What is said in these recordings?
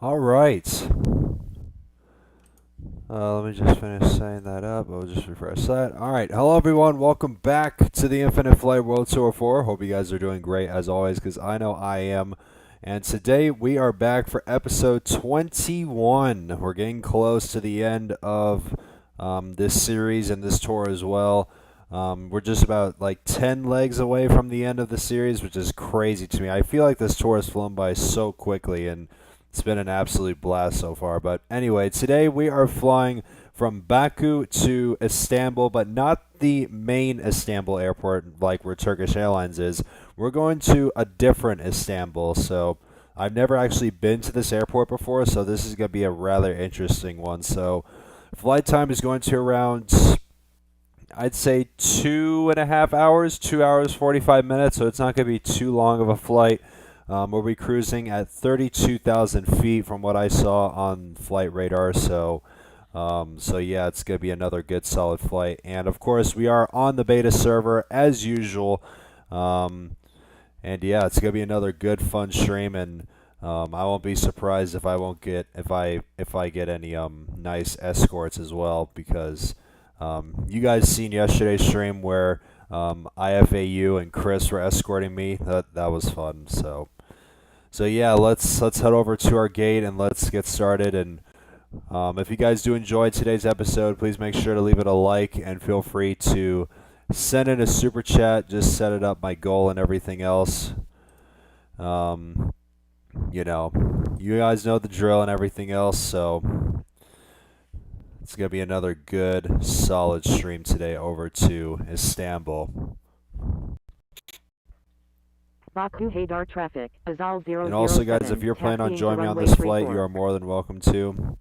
All right. Let me just finish setting that up. I'll just refresh that. All right. Hello, everyone. Welcome back to the Infinite Flight World Tour 4. Hope you guys are doing great, as always, because I know I am. And today we are back for episode 21. We're getting close to the end of this series and this tour as well. We're just about like 10 legs away from the end of the series, which is crazy to me. I feel like this tour has flown by so quickly, and it's been an absolute blast so far. But anyway, today we are flying from Baku to Istanbul, but not the main Istanbul airport like where Turkish Airlines is. We're going to a different Istanbul. So I've never actually been to this airport before, so this is going to be a rather interesting one. So flight time is going to around, I'd say 2.5 hours, 2 hours, 45 minutes. So it's not going to be too long of a flight. We'll be cruising at 32,000 feet from what I saw on flight radar. So yeah, it's going to be another good solid flight. And of course, we are on the beta server as usual. And yeah, it's going to be another good fun stream. And I won't be surprised if I get any nice escorts as well, because you guys seen yesterday's stream where IFAU and Chris were escorting me. That was fun. So yeah, let's head over to our gate and let's get started. And if you guys do enjoy today's episode, please make sure to leave it a like and feel free to send in a super chat. Just set it up, my goal and everything else. You guys know the drill and everything else. So it's gonna be another good, solid stream today over to Istanbul. Baku Haydar traffic, Azal 007. And also, guys, if you're planning on joining me on this flight, you are more than welcome to.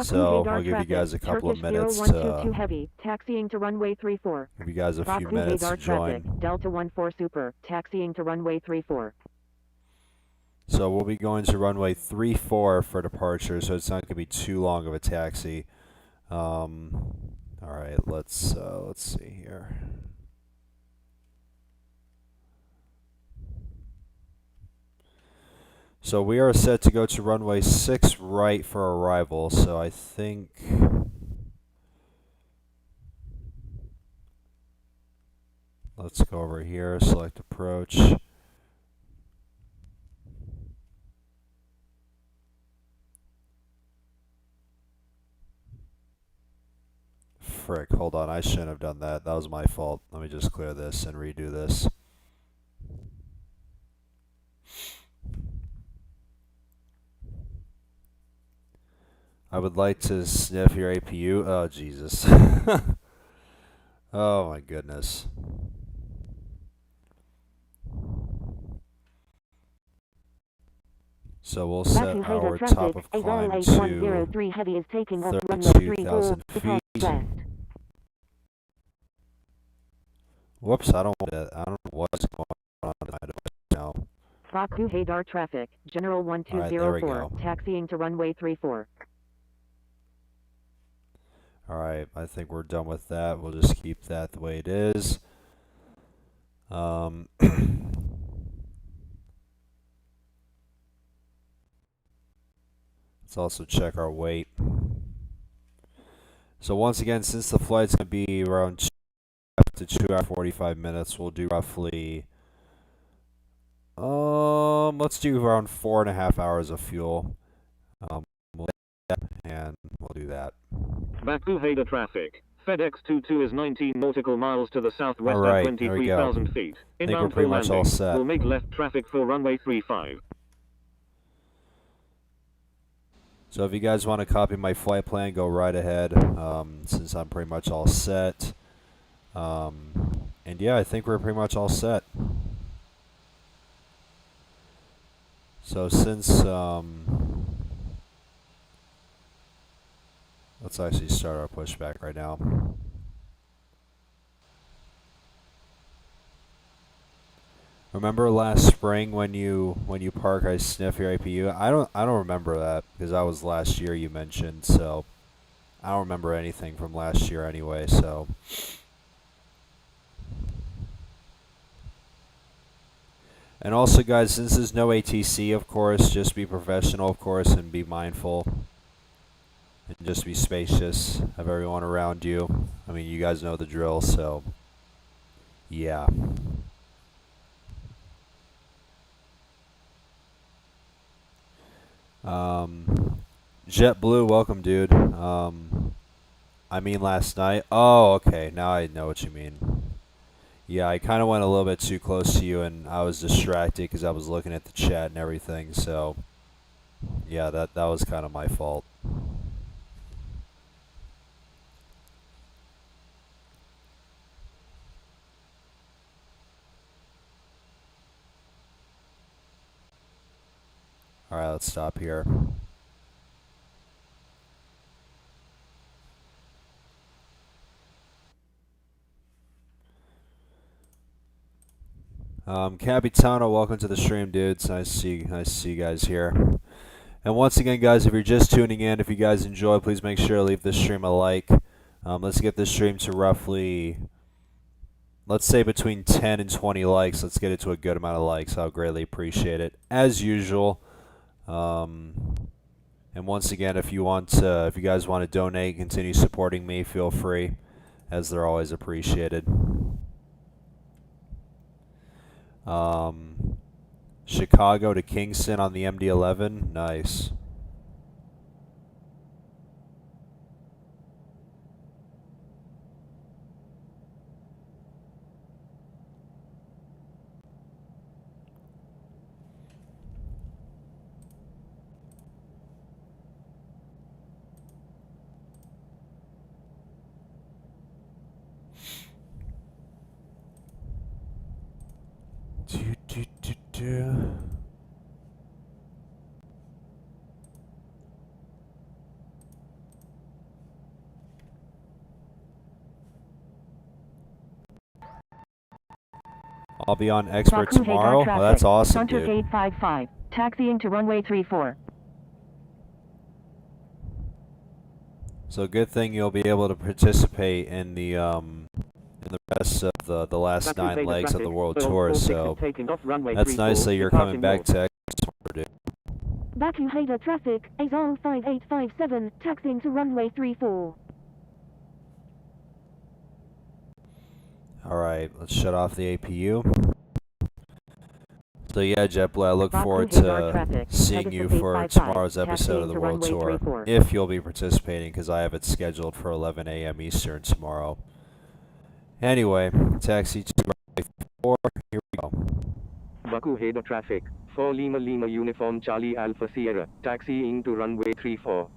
So I'll give you guys a couple of minutes to heavy, taxiing to runway 34. Give you guys a few minutes to join. Delta 14 Super, taxiing to runway 34. So we'll be going to runway 34 for departure, so it's not going to be too long of a taxi. All right, let's see here. So we are set to go to runway 6 right for arrival, so I think let's go over here, select approach. Frick, hold on, I shouldn't have done that. That was my fault. Let me just clear this and redo this. I would like to sniff your APU. Oh, Jesus. Oh my goodness. So we'll set Baku our Hader top traffic. of Azal climb to A103 heavy is taking off runway 34 32,000 feet. west. Whoops, I don't know what's going on with my device now. Baku Hader traffic. General Alright, there we 1204 go. taxiing to runway 34. Alright, I think we're done with that. We'll just keep that the way it is. Let's also check our weight. So once again, since the flight's going to be around 2 to 2 hours 45 minutes, we'll do roughly, let's do around 4.5 hours of fuel. We'll and we'll do that. Baku Hader traffic. FedEx 22 is 19 nautical miles to the southwest Alright, at there we go. 23,000 feet. I think we're Inbound for pretty much all landing. set. We'll make left traffic for runway 35. So if you guys want to copy my flight plan, go right ahead, since I'm pretty much all set. And yeah, I think we're pretty much all set. So since, let's actually start our pushback right now. Remember last spring when you park, I sniff your APU? I don't remember that because that was last year you mentioned, so I don't remember anything from last year anyway, so. And also guys, since there's no ATC, of course, just be professional, of course, and be mindful. And just be spacious of everyone around you. I mean, you guys know the drill, so yeah. JetBlue, welcome, dude. I mean last night. Oh, okay. Now I know what you mean. Yeah, I kind of went a little bit too close to you, and I was distracted because I was looking at the chat and everything. So, yeah, that was kind of my fault. All right, let's stop here. Capitano, welcome to the stream, dudes. Nice to see you guys here. And once again, guys, if you're just tuning in, if you guys enjoy, please make sure to leave this stream a like. Let's get this stream to roughly, let's say between 10 and 20 likes. Let's get it to a good amount of likes. I'll greatly appreciate it, as usual. And once again, if you guys want to donate, continue supporting me, feel free, as they're always appreciated. Chicago to Kingston on the MD-11, nice. I'll be on Expert Baku tomorrow. Hader Oh, that's traffic. awesome, Hunter dude. Gate 55 taxiing to runway 34. So good thing you'll be able to participate in the rest of the last Baku 9 Hader legs of the traffic. world Bill tour. 46 So is taking off runway that's 34, nice that you're departing coming back north. to Expert, dude. Baku Hader traffic. Azal 5857 taxiing to runway 34. All right, let's shut off the APU. So yeah, JetBlue, I look Baku forward Hader to traffic. seeing you Pegasus for 855, tomorrow's episode of taxiing the to World runway Tour, 34. if you'll be participating, because I have it scheduled for 11 a.m. Eastern tomorrow. Anyway, taxi to runway 4, here we go. Baku Hader traffic. 4 Lima Lima Uniform Charlie Alpha Sierra, taxiing to runway 34.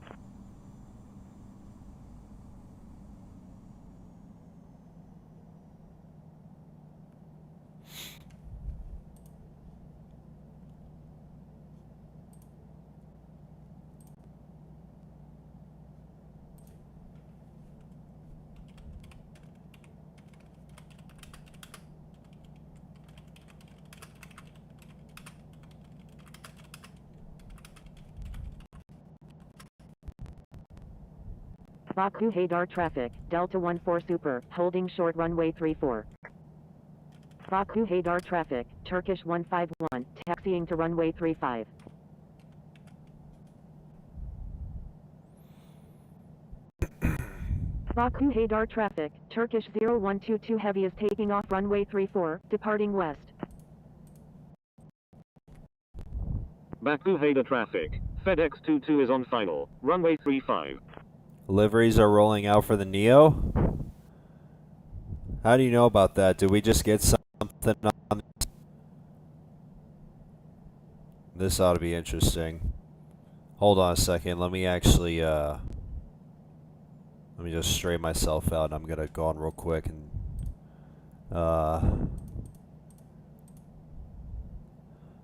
Baku Hadar traffic, Delta 14 Super, holding short runway 34. Baku Hadar traffic, Turkish 151, taxiing to runway 35. Baku Hadar traffic, Turkish 0122 Heavy is taking off runway 34, departing west. Baku Hadar traffic, FedEx 22 is on final, runway 35. Liveries are rolling out for the Neo. How do you know about that? Did we just get something on? This ought to be interesting. Hold on a second. Let me actually, let me just straighten myself out. I'm going to go on real quick and,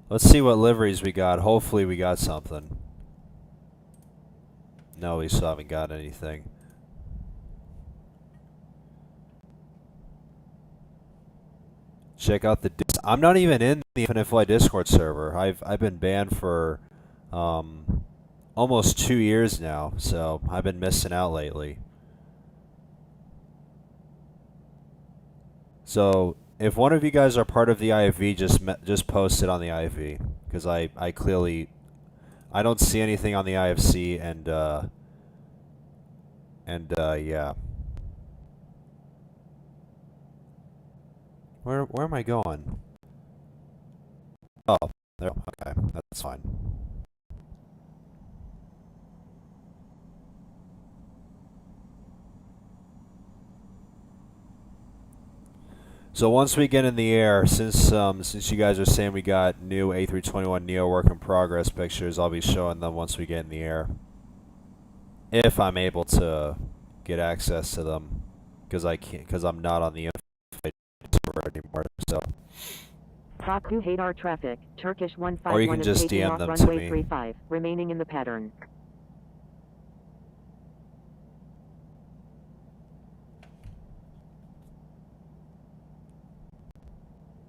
let's see what liveries we got. Hopefully we got something. No, we still haven't got anything. Check out the I'm not even in the Infinite Flight Discord server. I've been banned for almost 2 years now, so I've been missing out lately. So if one of you guys are part of the IFV, just post it on the IFV, because I clearly I don't see anything on the IFC, and yeah. Where am I going? Oh, there. Okay, that's fine. So once we get in the air, since you guys are saying we got new A321Neo work in progress pictures, I'll be showing them once we get in the air, if I'm able to get access to them, because I'm not on the server anymore. So. Baku Hadar traffic, Turkish 151 Or you can is just taking DM off them to runway me. 35, remaining in the pattern.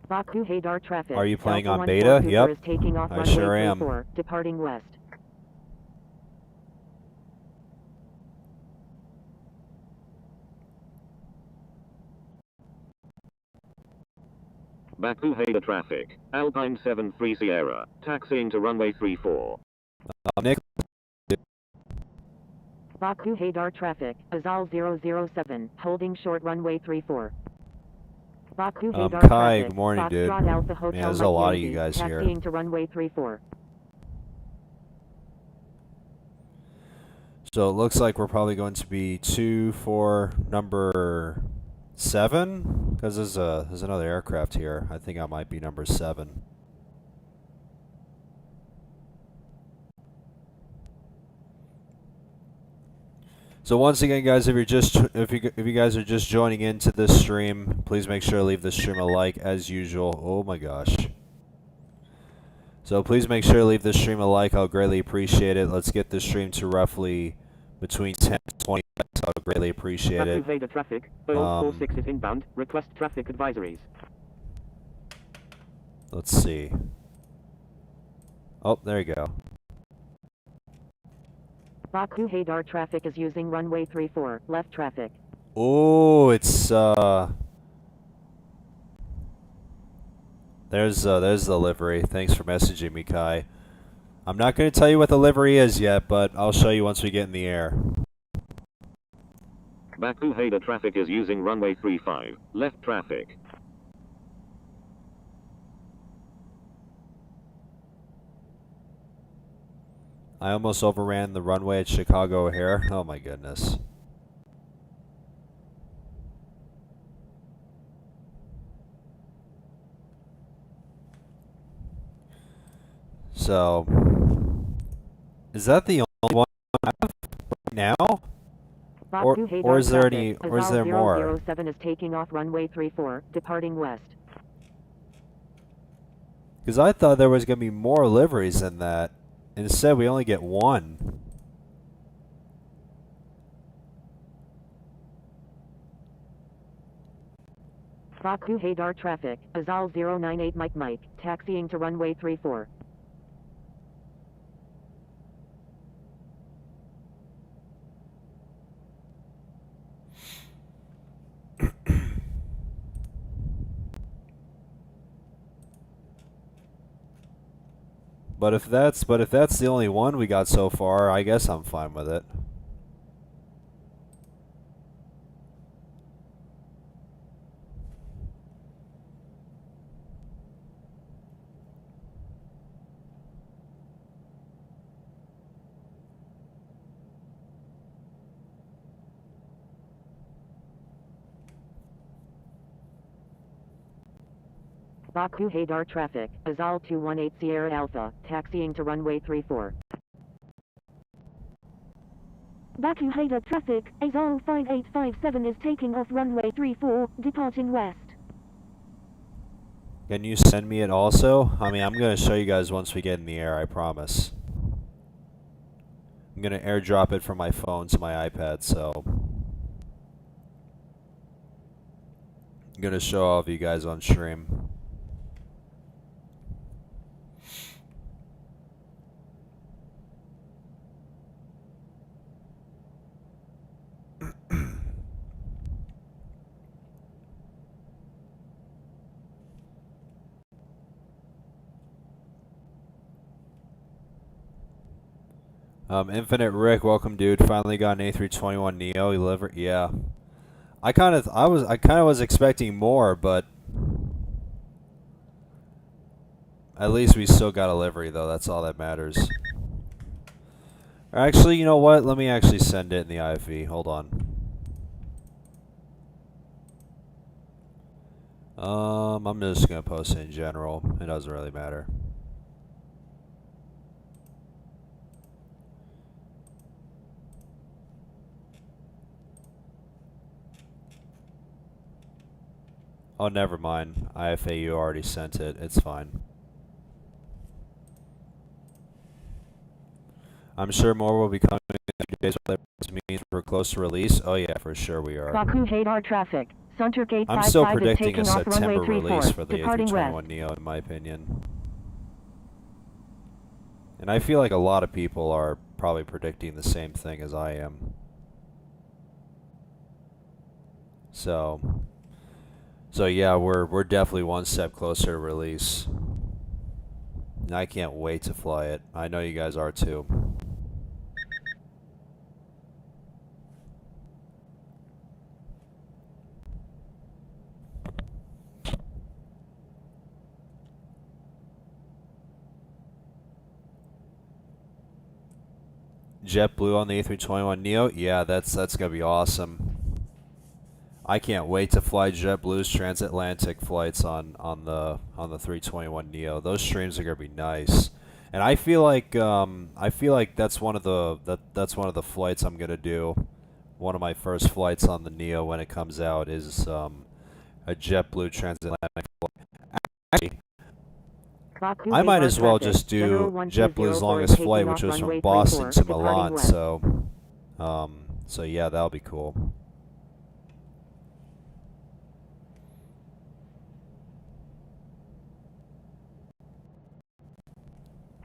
Baku Hadar traffic. Are you playing Delta on 14 beta? Super Yep. is taking off I runway sure am. 34, departing west. Baku Hadar traffic, Alpine 73 Sierra, taxiing to runway 34. Nick. Baku Hadar traffic, Azal 007, holding short runway 34. Baku Hadar Kai, traffic, good morning, dude. Foxtrot Alpha Man, Hotel there's a Mike lot of Yankee, you guys here. taxiing to runway 34. So it looks like we're probably going to be 2 for number 7, because there's another aircraft here. I think I might be number 7. So once again, guys, if you guys are just joining into this stream, please make sure to leave this stream a like as usual. Oh my gosh. So please make sure to leave this stream a like. I'll greatly appreciate it. Let's get this stream to roughly between 10 and 20 minutes. I'll greatly appreciate it. Baku Hadar traffic, Boeing 46 is inbound, request traffic advisories. Let's see. Oh, there you go. Baku Hadar traffic is using runway 34, left traffic. Oh, it's there's the livery. Thanks for messaging me, Kai. I'm not going to tell you what the livery is yet, but I'll show you once we get in the air. Baku Hadar traffic is using runway 35, left traffic. I almost overran the runway at Chicago O'Hare. Oh my goodness. So, is that the only one I have right now? Or is there any? Or is there more? 007 is taking off runway 34, departing west. Because I thought there was going to be more liveries than that. Instead, we only get one. Baku Hadar traffic, Azal 098 Mike, taxiing to runway 34. But if that's the only one we got so far, I guess I'm fine with it. Baku Hadar traffic, Azal 218 Sierra Alpha, taxiing to runway 34. Baku Hadar traffic, Azal 5857 is taking off runway 34, departing west. Can you send me it also? I mean, I'm going to show you guys once we get in the air, I promise. I'm going to airdrop it from my phone to my iPad, so I'm going to show all of you guys on stream. Infinite Rick, welcome, dude. Finally got an A321Neo. You live, yeah. I kind of was expecting more, but at least we still got a livery, though. That's all that matters. Actually, you know what? Let me actually send it in the IFE. Hold on. I'm just gonna post it in general. It doesn't really matter. Oh, never mind. IFA, you already sent it. It's fine. I'm sure more will be coming in a few days. What means we're close to release. Oh yeah, for sure we are. Baku Hadar traffic, Sunturk I'm still 855 is predicting taking a off runway September 34, release for the departing west. A321Neo, in my opinion. And I feel like a lot of people are probably predicting the same thing as I am. So yeah, we're definitely one step closer to release. And I can't wait to fly it. I know you guys are too. JetBlue on the A321Neo? Yeah, that's gonna be awesome. I can't wait to fly JetBlue's transatlantic flights on the 321Neo. Those streams are gonna be nice, and I feel like that's one of the flights I'm gonna do. One of my first flights on the Neo when it comes out is a JetBlue transatlantic flight. Actually, I might as well just do JetBlue's longest flight, which was from Boston to Milan. So yeah, that'll be cool.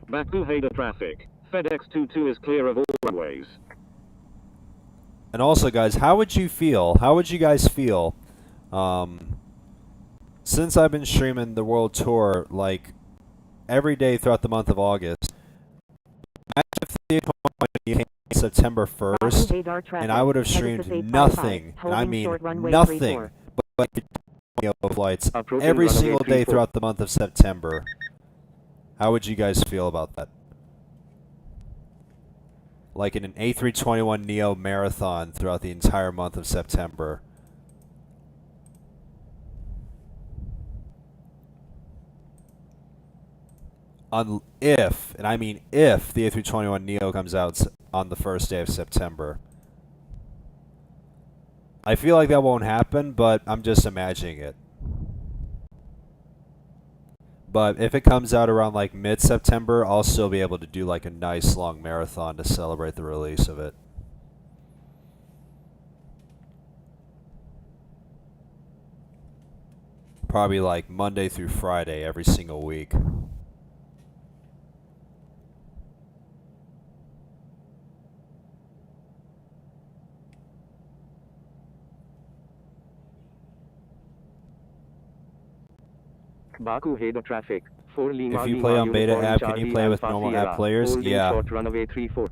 Baku Hadar traffic. FedEx 22 is clear of all runways. And also, guys, how would you feel? How would you guys feel? Since I've been streaming the world tour like every day throughout the month of August, imagine if the came September 1st, and I would have streamed nothing, and I mean nothing, but flights every single day throughout the month of September. How would you guys feel about that? Like in an A321Neo marathon throughout the entire month of September. If, and I mean if, the A321Neo comes out on the first day of September. I feel like that won't happen, but I'm just imagining it. But if it comes out around like mid-September, I'll still be able to do like a nice long marathon to celebrate the release of it. Probably like Monday through Friday every single week. Baku Hadar traffic. 4 Lima If you Lima play on beta Uniform app, can you Charlie play with Alpha normal Sierra, app players? holding Yeah. short runway 34.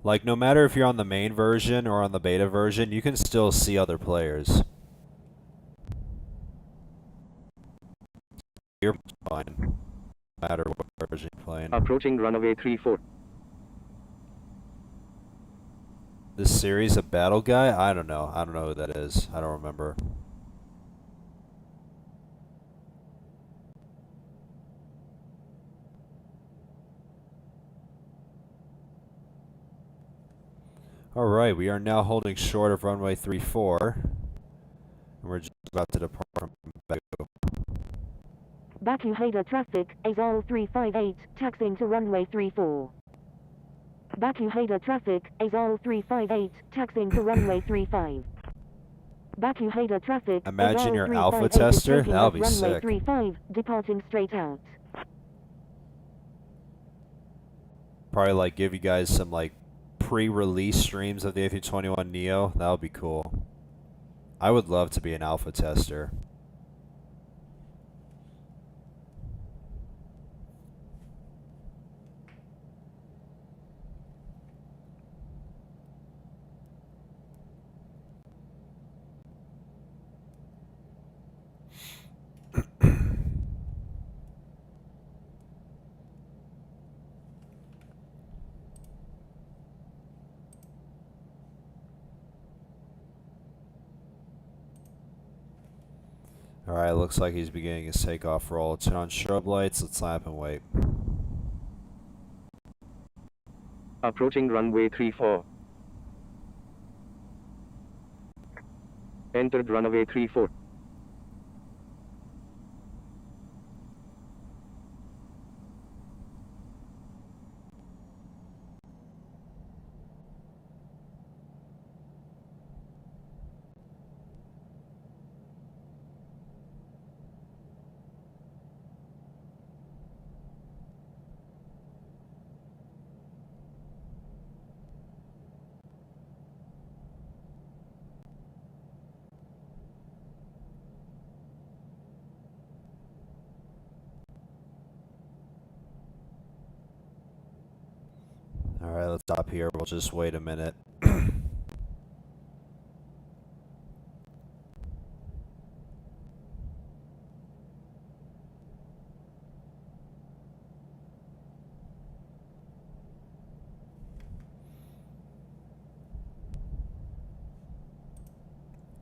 Like, no matter if you're on the main version or on the beta version, you can still see other players. You're fine, no matter what version you're playing. Approaching runway 34. This series, a battle guy? I don't know. I don't know who that is. I don't remember. Alright, we are now holding short of runway 34. And we're just about to depart from Baku. Baku Haida traffic, ASOL 358, taxiing to runway 34. Baku Haida traffic, ASOL 358, taxiing to runway 35. Baku Haida traffic, Imagine ASOL your alpha 358 is tester? taking That'll off be runway sick. 35, departing straight out. Probably like give you guys some like pre-release streams of the A321Neo. That would be cool. I would love to be an alpha tester. Alright, looks like he's beginning his takeoff roll. Turn on strobe lights, let's lap and wait. Approaching runway 34. Entered runway 34. Alright, let's stop here. We'll just wait a minute.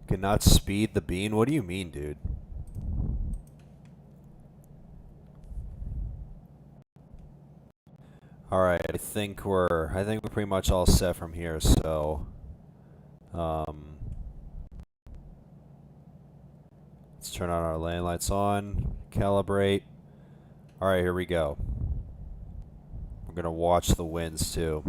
Cannot speed the bean? What do you mean, dude? Alright, I think we're pretty much all set from here, so let's turn on our lane lights on, calibrate. Alright, here we go. We're gonna watch the winds too.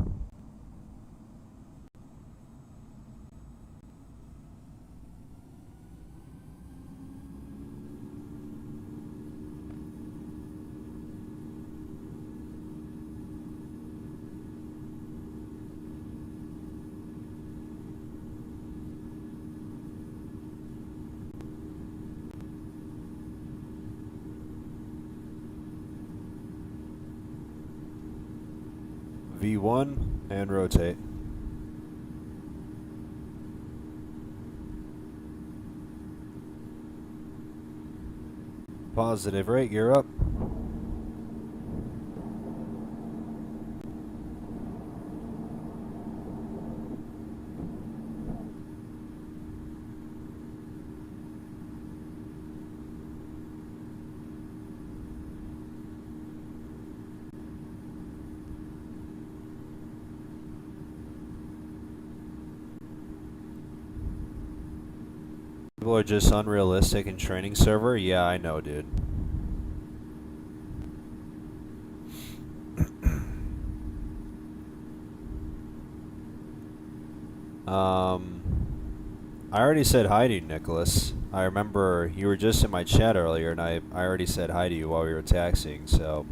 V1 and rotate. Positive rate, gear up. People are just unrealistic in training server? Yeah, I know, dude. I already said hi to you, Nicholas. I remember you were just in my chat earlier, and I already said hi to you while we were taxiing, so...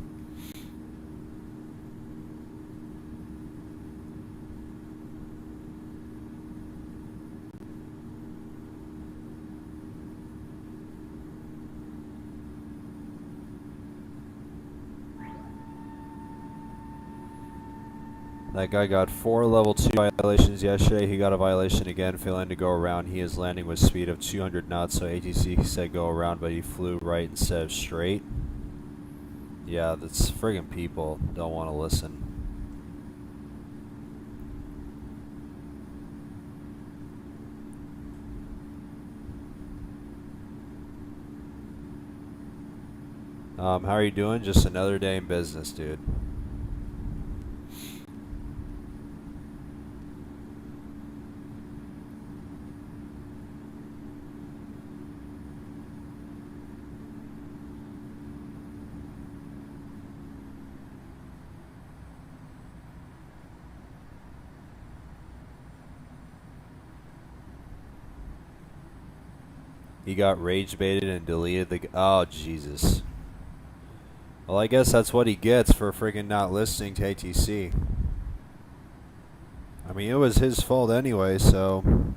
That guy got 4 level 2 violations yesterday. He got a violation again, failing to go around. He is landing with speed of 200 knots, so ATC said go around, but he flew right instead of straight. Yeah, that's friggin' people don't want to listen. How are you doing? Just another day in business, dude. He got rage baited and deleted the... Oh, Jesus. Well, I guess that's what he gets for friggin' not listening to ATC. I mean, it was his fault anyway, so...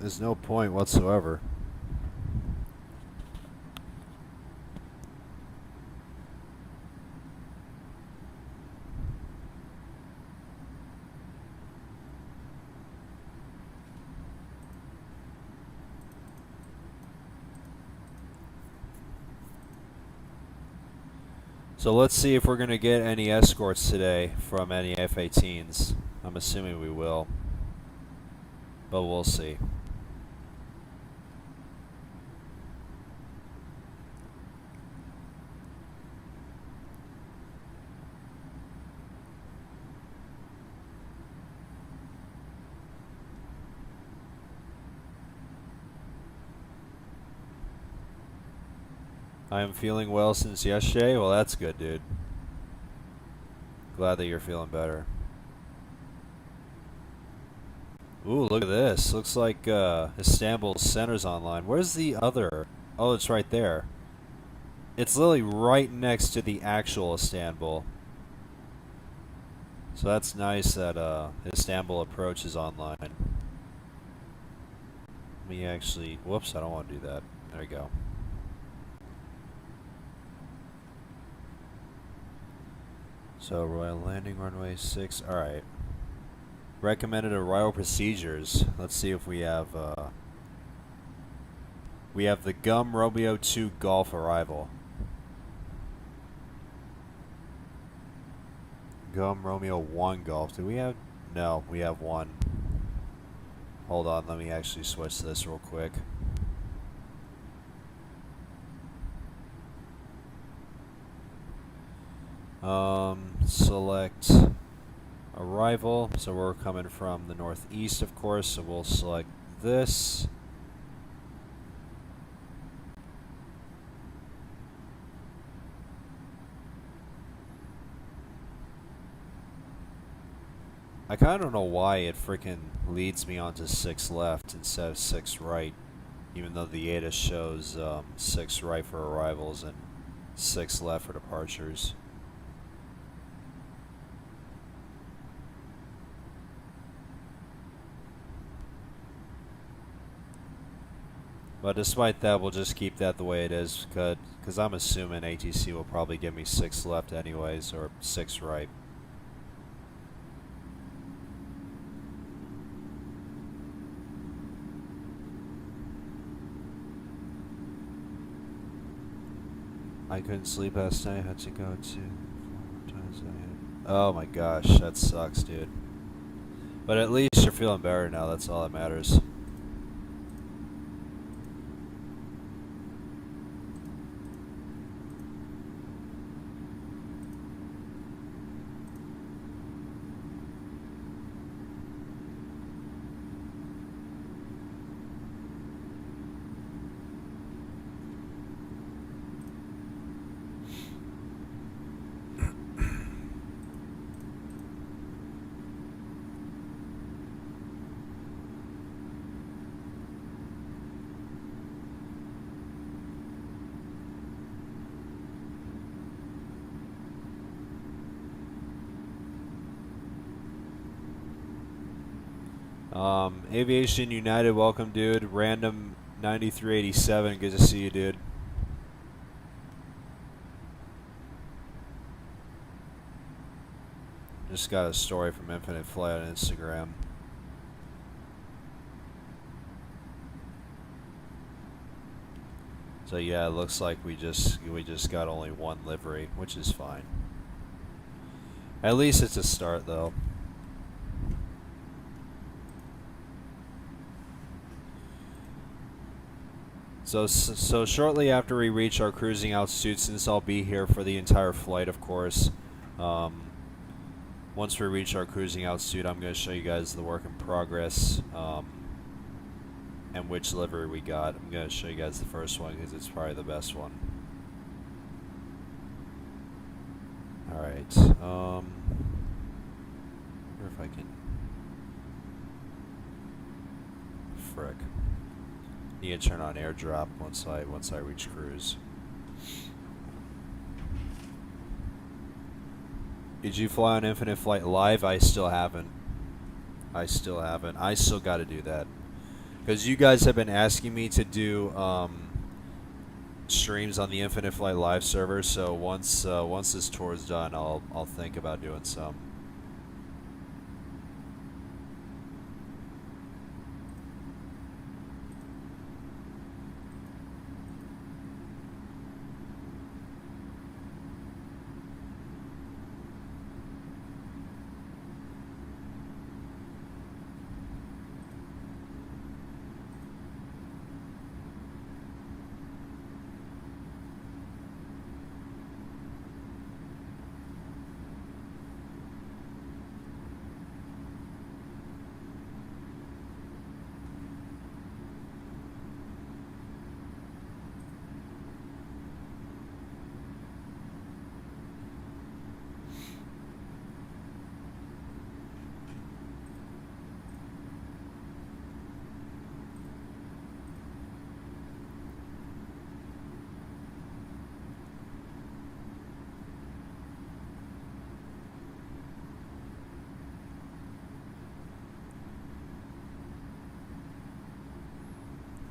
There's no point whatsoever. So let's see if we're going to get any escorts today from any F-18s. I'm assuming we will. But we'll see. I am feeling well since yesterday. Well, that's good, dude. Glad that you're feeling better. Ooh, look at this. Looks like Istanbul Center's online. Where's the other? Oh, it's right there. It's literally right next to the actual Istanbul. So that's nice that Istanbul Approach is online. Let me actually... Whoops, I don't want to do that. There we go. So, Royal Landing, runway 6. Alright. Recommended arrival procedures. Let's see if we have the GUM Romeo 2 Golf arrival. GUM Romeo 1 Golf. Do we have... No, we have one. Hold on, let me actually switch this real quick. Select arrival. So we're coming from the northeast, of course, so we'll select this. I kind of don't know why it freaking leads me onto 6 left instead of 6 right, even though the ADA shows 6 right for arrivals and 6 left for departures. But despite that, we'll just keep that the way it is, because I'm assuming ATC will probably give me 6 left anyways, or 6 right. I couldn't sleep last night, had to go to 4 times. Oh my gosh, that sucks, dude. But at least you're feeling better now, that's all that matters. Aviation United, welcome, dude. Random 9387, good to see you, dude. Just got a story from Infinite Flight on Instagram. So yeah, it looks like we just got only one livery, which is fine. At least it's a start, though. So shortly after we reach our cruising altitude, since I'll be here for the entire flight, of course, once we reach our cruising altitude, I'm going to show you guys the work in progress and which livery we got. I'm going to show you guys the first one because it's probably the best one. Alright, wonder if I can... Frick. Need to turn on airdrop once I reach cruise. Did you fly on Infinite Flight Live? I still haven't. I still got to do that. Because you guys have been asking me to do streams on the Infinite Flight Live server, so once this tour is done, I'll think about doing some.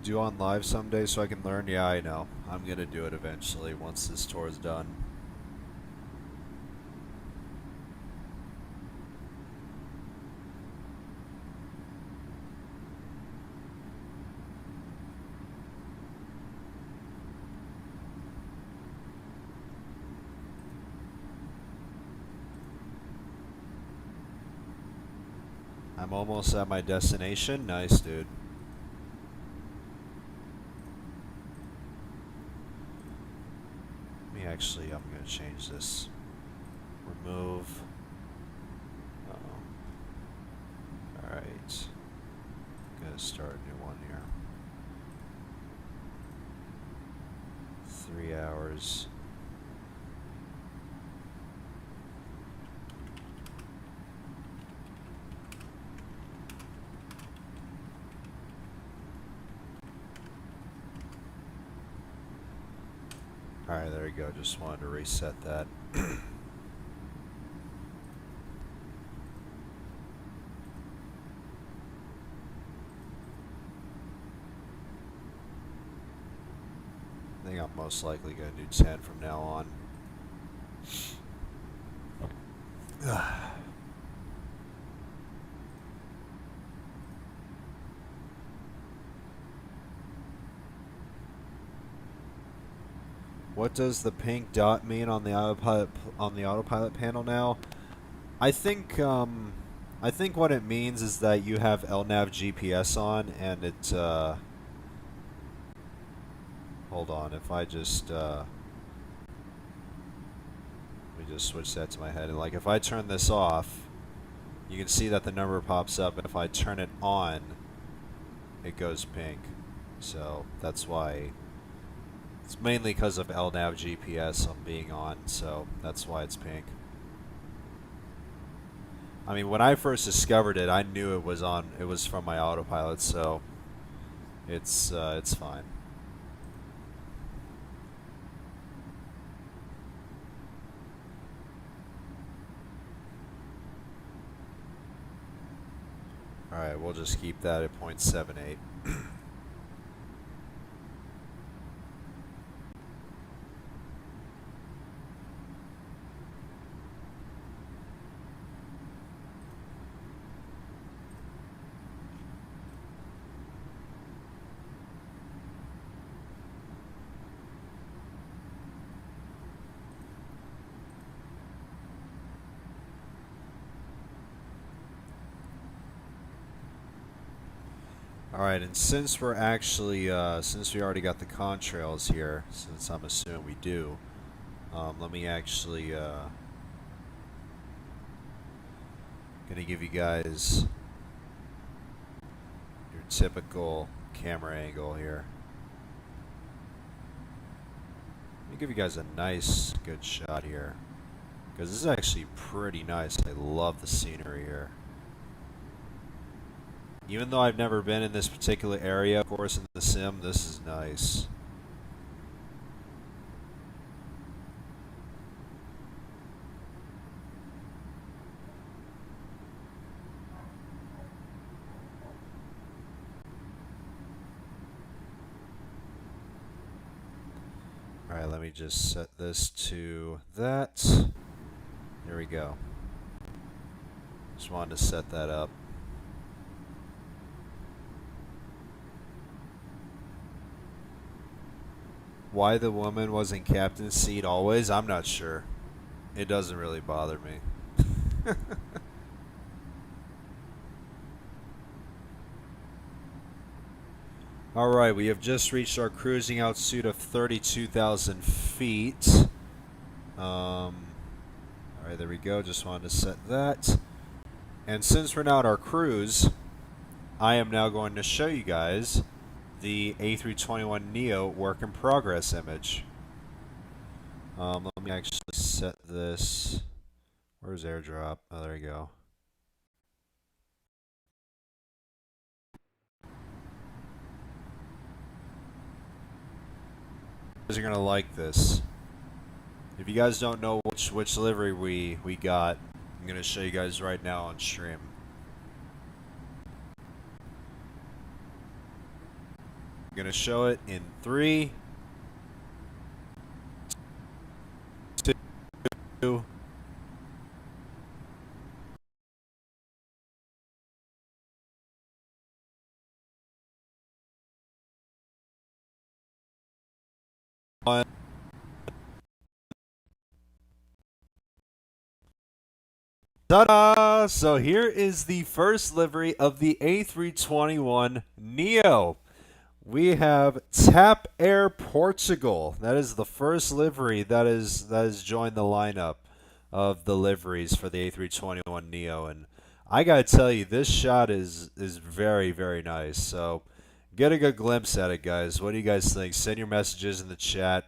Do on live someday so I can learn? Yeah, I know. I'm gonna do it eventually once this tour is done. I'm almost at my destination. Nice, dude. Actually, I'm going to change this. Remove. Alright. I'm going to start a new one here. 3 hours. Alright, there we go. Just wanted to reset that. I think I'm most likely going to do 10 from now on. What does the pink dot mean on the autopilot panel now? I think what it means is that you have LNAV GPS on, and it hold on, if I just let me just switch that to my head, and like if I turn this off, you can see that the number pops up, and if I turn it on, it goes pink. So that's why. It's mainly because of LNAV GPS on being on, so that's why it's pink. I mean, when I first discovered it, I knew it was on. It was from my autopilot, so it's fine. All right, we'll just keep that at 0.78. Alright, and since we're actually, since we already got the contrails here, since I'm assuming we do, let me actually, gonna give you guys your typical camera angle here. Let me give you guys a nice, good shot here, because this is actually pretty nice. I love the scenery here. Even though I've never been in this particular area, of course, in the sim, this is nice. Alright, let me just set this to that. There we go. Just wanted to set that up. Why the woman was in captain's seat always, I'm not sure. It doesn't really bother me. Alright, we have just reached our cruising altitude of 32,000 feet. Alright, there we go. Just wanted to set that. And since we're now at our cruise, I am now going to show you guys the A321Neo work in progress image. Let me actually set this. Where's airdrop? Oh, there you go. You guys are gonna like this. If you guys don't know which livery we got, I'm gonna show you guys right now on stream. I'm gonna show it in 3, 2, one. Ta-da! So here is the first livery of the A321Neo. We have Tap Air Portugal. That is the first livery that has joined the lineup of the liveries for the A321Neo, and I gotta tell you, this shot is very, very nice. So get a good glimpse at it, guys. What do you guys think? Send your messages in the chat.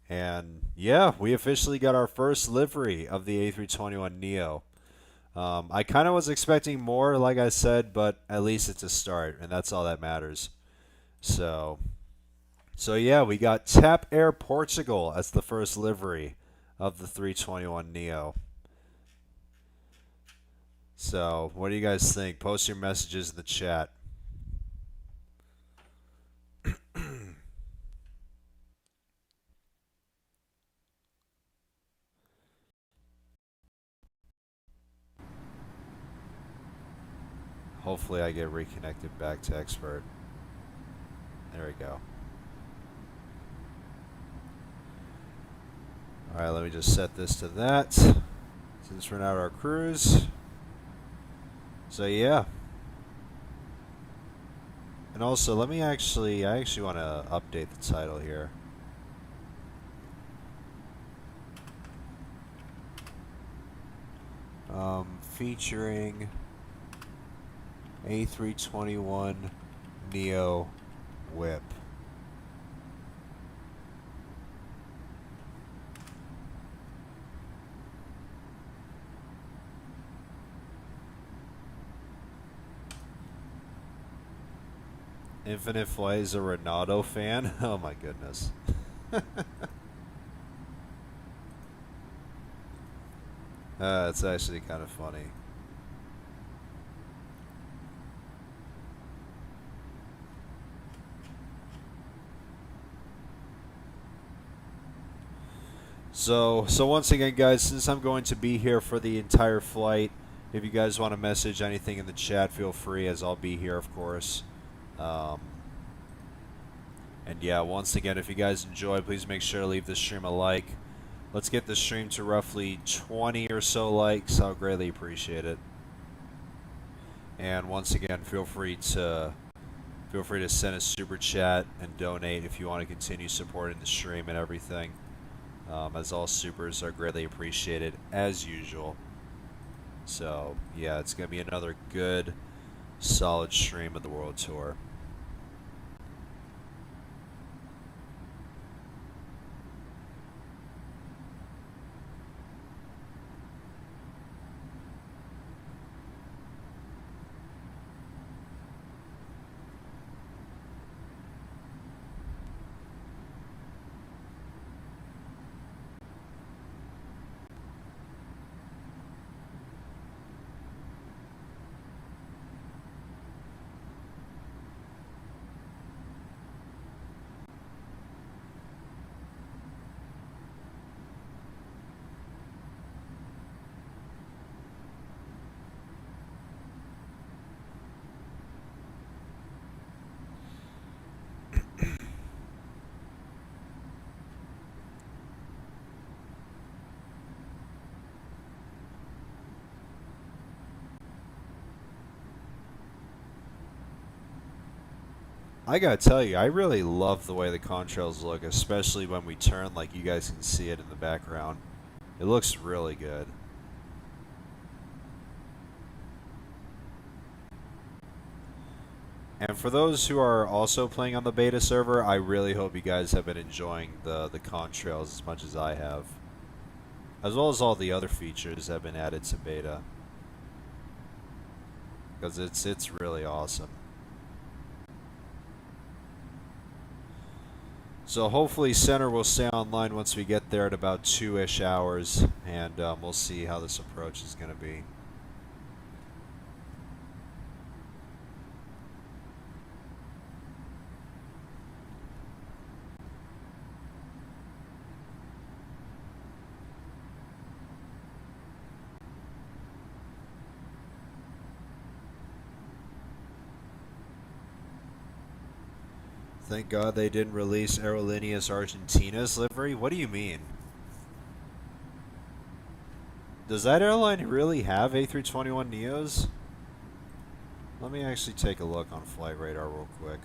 And yeah, we officially got our first livery of the A321Neo. I kind of was expecting more, like I said, but at least it's a start, and that's all that matters. So yeah, we got Tap Air Portugal as the first livery of the 321Neo. So, what do you guys think? Post your messages in the chat. Hopefully I get reconnected back to expert. There we go. Alright, let me just set this to that, since we're not our cruise. So yeah. And also, I actually want to update the title here. Featuring A321Neo WIP. Infinite Flight is a Ronaldo fan? Oh my goodness. It's actually kind of funny. So once again, guys, since I'm going to be here for the entire flight, if you guys want to message anything in the chat, feel free, as I'll be here, of course. And yeah, once again, if you guys enjoy, please make sure to leave the stream a like. Let's get the stream to roughly 20 or so likes. I'll greatly appreciate it. And once again, feel free to Feel free to send a super chat and donate if you want to continue supporting the stream and everything. As all supers are greatly appreciated as usual. So yeah, it's going to be another good, solid stream of the World Tour. I gotta tell you, I really love the way the contrails look, especially when we turn, like you guys can see it in the background. It looks really good. And for those who are also playing on the beta server, I really hope you guys have been enjoying the contrails as much as I have. As well as all the other features that have been added to beta. Because it's really awesome. So hopefully Center will stay online once we get there at about 2-ish hours, and we'll see how this approach is going to be. Thank God they didn't release Aerolíneas Argentina's livery. What do you mean? Does that airline really have A321Neos? Let me actually take a look on Flight Radar real quick.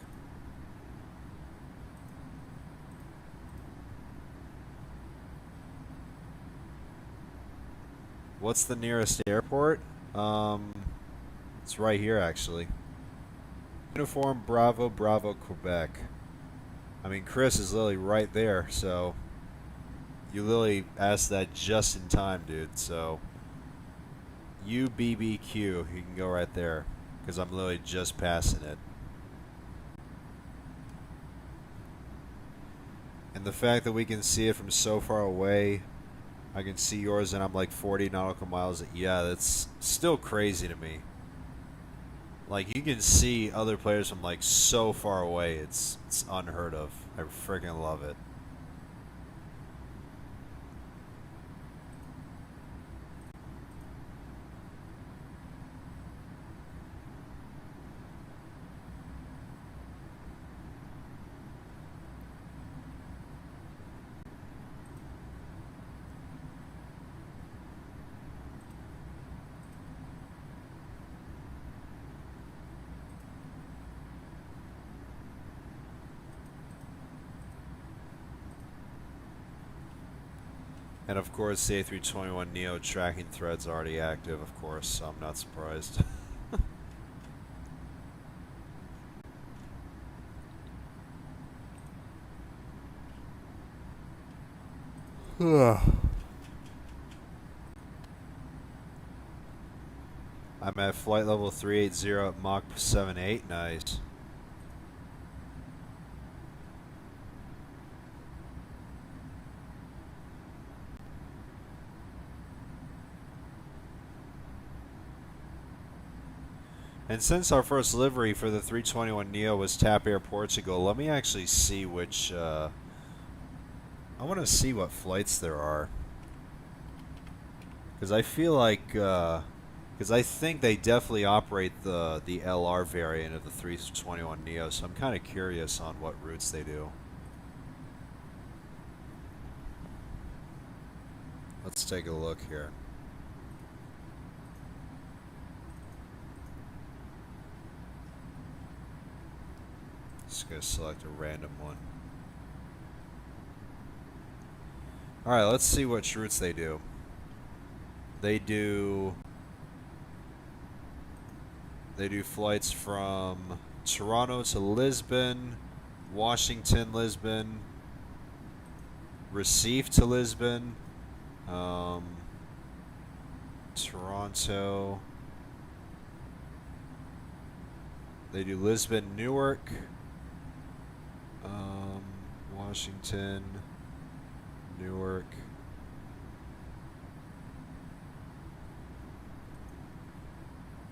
What's the nearest airport? It's right here actually. Uniform Bravo Bravo Quebec. I mean, Chris is literally right there, so you literally asked that just in time, dude. So UBBQ, you can go right there because I'm literally just passing it. And the fact that we can see it from so far away, I can see yours and I'm like 40 nautical miles. Yeah, that's still crazy to me. Like, you can see other players from, like, so far away. It's unheard of. I freaking love it. And of course, the A321Neo tracking thread's already active, of course, so I'm not surprised. I'm at flight level 380 at Mach 78. Nice. And since our first livery for the 321Neo was TAP Air Portugal, let me actually see which, I want to see what flights there are. Because I feel like, because I think they definitely operate the LR variant of the 321Neo, so I'm kind of curious on what routes they do. Let's take a look here. Just gonna select a random one. Alright, let's see which routes they do. They do flights from Toronto to Lisbon, Washington, Lisbon, Recife to Lisbon, Toronto. They do Lisbon, Newark, Washington, Newark.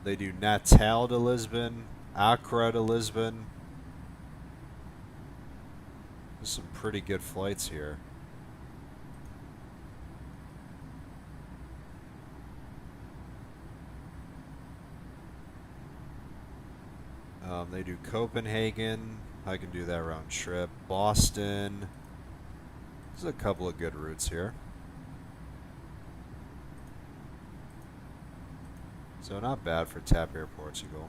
They do Natal to Lisbon, Accra to Lisbon. There's some pretty good flights here. They do Copenhagen. I can do that round trip. Boston. There's a couple of good routes here. So not bad for TAP Air Portugal.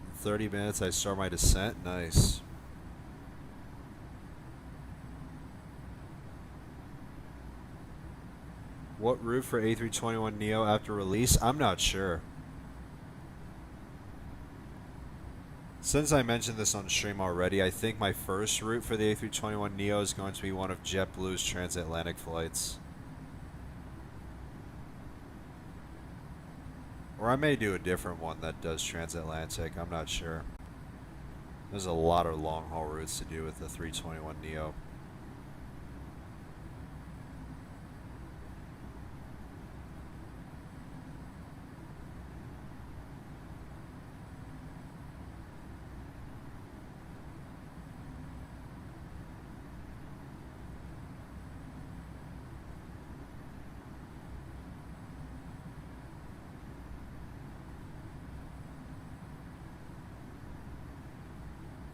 In 30 minutes I start my descent. Nice. What route for A321Neo after release? I'm not sure. Since I mentioned this on stream already, I think my first route for the A321Neo is going to be one of JetBlue's transatlantic flights. Or I may do a different one that does transatlantic, I'm not sure. There's a lot of long haul routes to do with the 321Neo.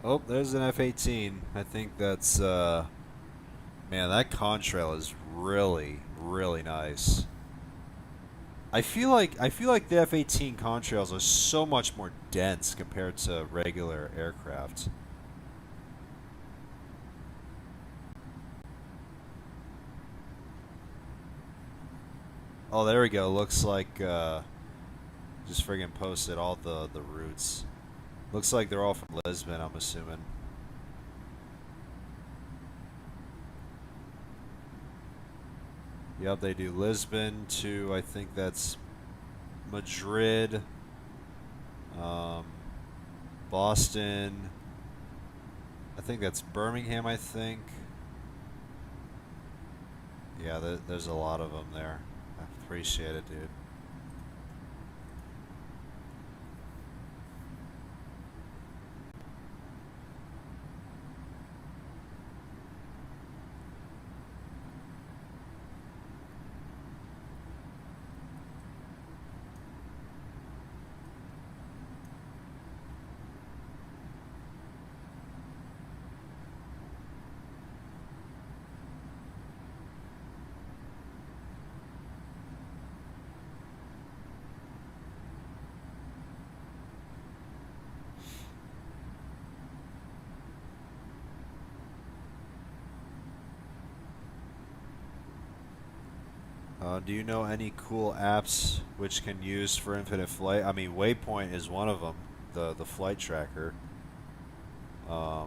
Oh, there's an F-18. I think that's, man, that contrail is really, really nice. I feel like the F-18 contrails are so much more dense compared to regular aircraft. Oh, there we go. Looks like, just friggin' posted all the routes. Looks like they're all from Lisbon, I'm assuming. Yep, they do Lisbon to, I think that's Madrid, Boston, I think that's Birmingham, I think. Yeah, there's a lot of them there. I appreciate it, dude. Do you know any cool apps which can use for infinite flight? I mean, Waypoint is one of them, the flight tracker. I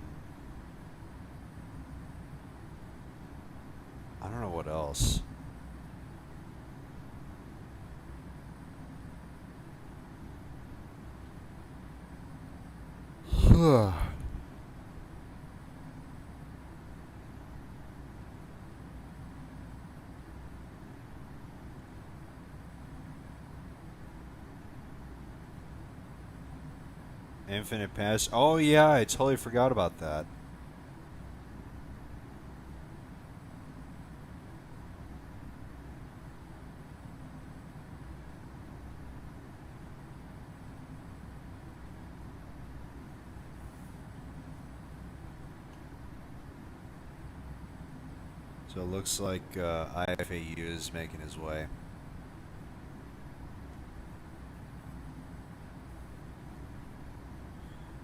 don't know what else. Infinite Pass. Oh yeah, I totally forgot about that. So it looks like IFAU is making his way.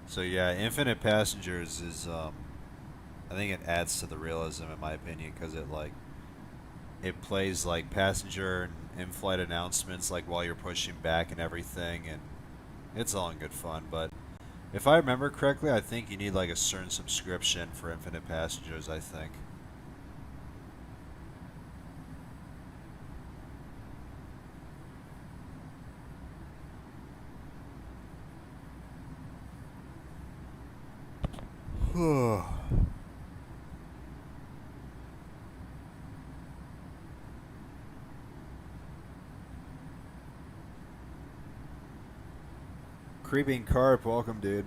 So yeah, infinite passengers is I think it adds to the realism in my opinion because it plays like passenger and in-flight announcements like while you're pushing back and everything, and it's all in good fun. But if I remember correctly, I think you need like a certain subscription for infinite passengers, I think. Creeping Carp, welcome, dude.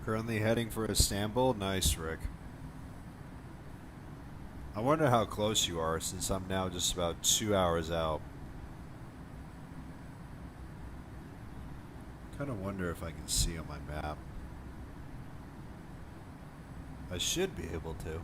Currently heading for Istanbul. Nice, Rick. I wonder how close you are since I'm now just about 2 hours out. Kind of wonder if I can see on my map. I should be able to.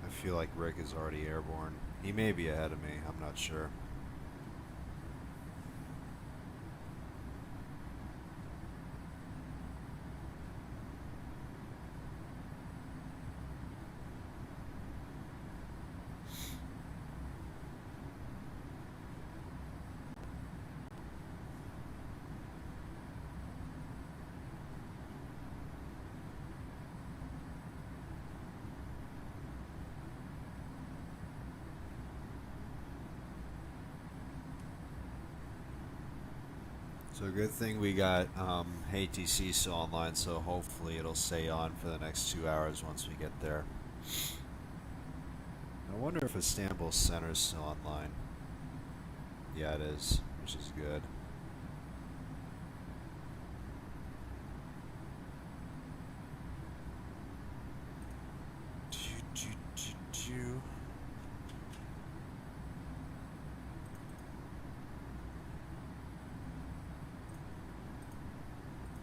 I feel like Rick is already airborne. He may be ahead of me, I'm not sure. So good thing we got ATC still online, so hopefully it'll stay on for the next 2 hours once we get there. I wonder if Istanbul Center is still online. Yeah, it is, which is good.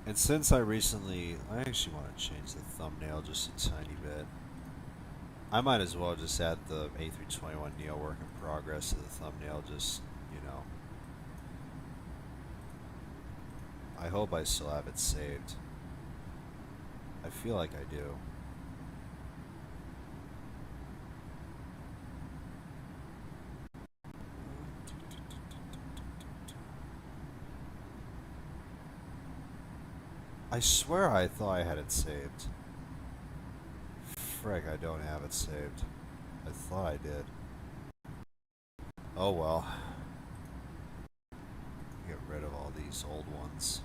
And since I actually want to change the thumbnail just a tiny bit. I might as well just add the A321Neo work in progress to the thumbnail, just, you know. I hope I still have it saved. I feel like I do. I swear I thought I had it saved. Frick, I don't have it saved. I thought I did. Oh well. Get rid of all these old ones.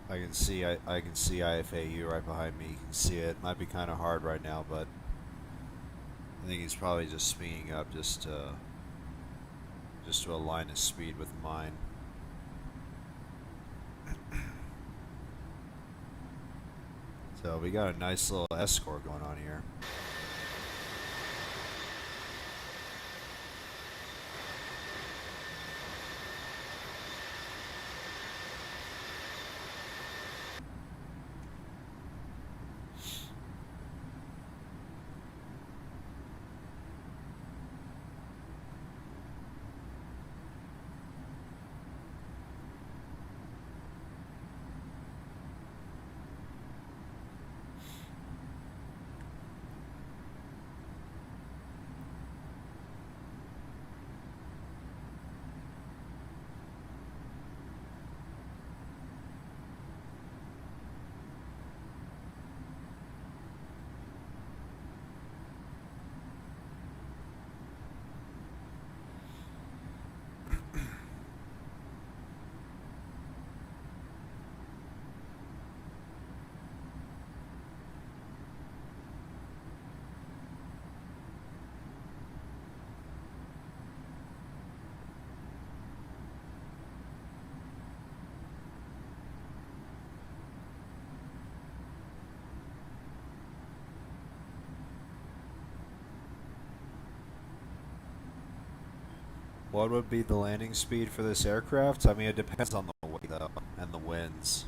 I can see IFAU right behind me. You can see it. Might be kind of hard right now, but I think he's probably just speeding up just to align his speed with mine. So we got a nice little escort going on here. What would be the landing speed for this aircraft? I mean, it depends on the weight though, and the winds.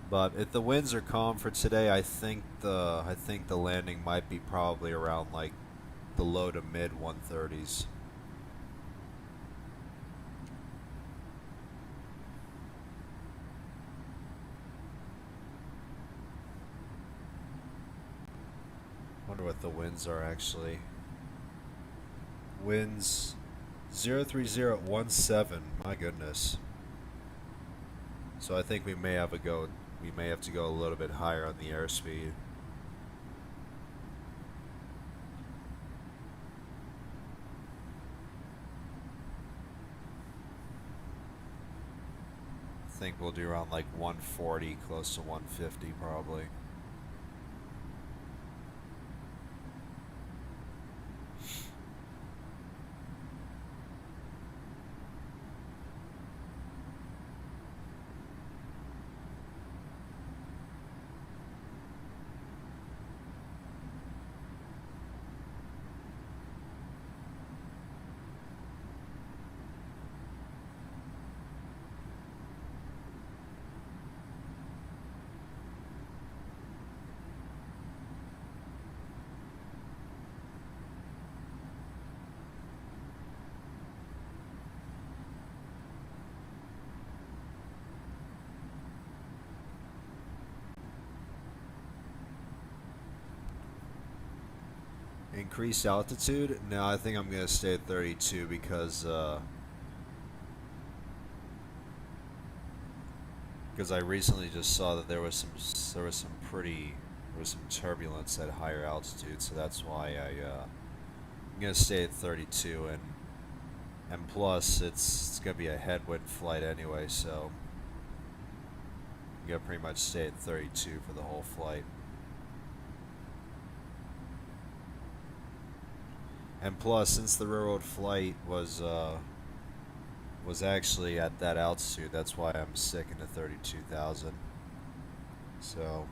But if the winds are calm for today, I think the landing might be probably around like the low to mid 130s. Wonder what the winds are actually. Winds 03017. My goodness. So I think we may have to go a little bit higher on the airspeed. I think we'll do around like 140, close to 150 probably. increased altitude? No, I think I'm gonna stay at 32 because I recently just saw that there was some turbulence at higher altitude, so that's why I'm gonna stay at 32, and plus it's gonna be a headwind flight anyway, so I'm gonna pretty much stay at 32 for the whole flight. And plus, since the railroad flight was actually at that altitude, that's why I'm sticking to 32,000. So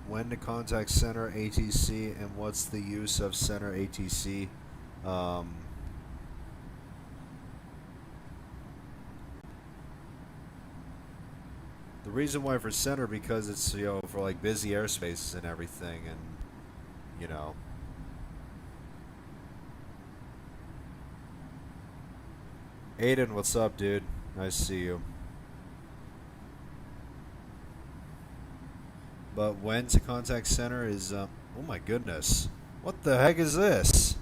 when to contact center ATC and what's the use of center ATC? The reason why for center, because it's, you know, for like busy airspaces and everything, and you know. Aiden, what's up, dude? Nice to see you. But when to contact center is, oh my goodness. What the heck is this?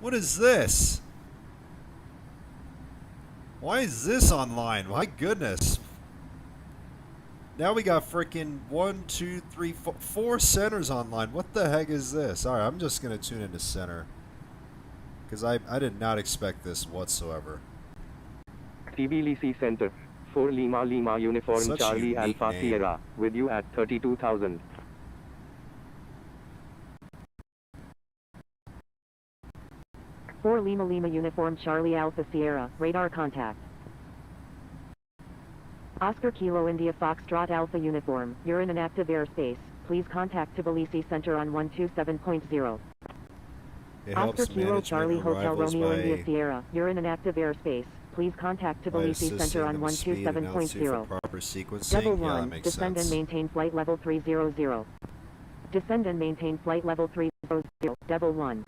What is this? Why is this online? My goodness. Now we got freaking 1, 2, 3, 4 centers online. What the heck is this? Alright, I'm just going to tune into center. Because I did not expect this whatsoever. Tbilisi Center. 4 Lima Lima Uniform Such a Charlie unique Alpha name. Sierra, with you at 32,000. For Lima Lima Uniform Charlie Alpha Sierra, radar contact. Oscar Kilo India Foxtrot Alpha Uniform, you're in an active airspace. Please contact Tbilisi Center on 127.0. It Oscar helps Kilo management Charlie Hotel arrivals Romeo by India Sierra, you're in an active airspace. Please contact Tbilisi Center assisting on them with speed and altitude 127.0. for proper sequencing. Double Yeah, that 1, makes descend sense. and maintain flight level 300. Descend and maintain flight level 300, Double 1.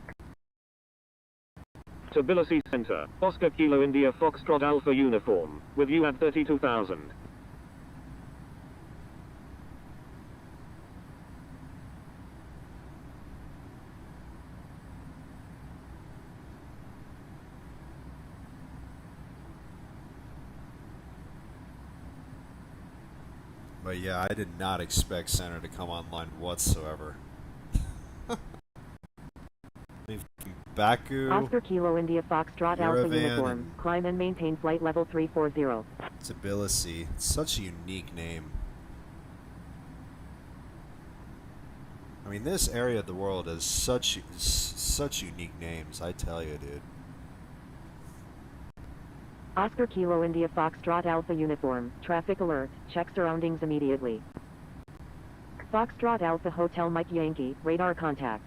Tbilisi Center, Oscar Kilo India Foxtrot Alpha Uniform, with you at 32,000. But yeah, I did not expect center to come online whatsoever. I mean, Baku, Oscar Kilo India Foxtrot Alpha Yerevan, Uniform. and Climb and maintain flight level 340. Tbilisi. It's such a unique name. I mean, this area of the world has such unique names. I tell you, dude. Oscar Kilo India Foxtrot Alpha Uniform. Traffic alert. Check surroundings immediately. Foxtrot Alpha Hotel Mike Yankee. Radar contact.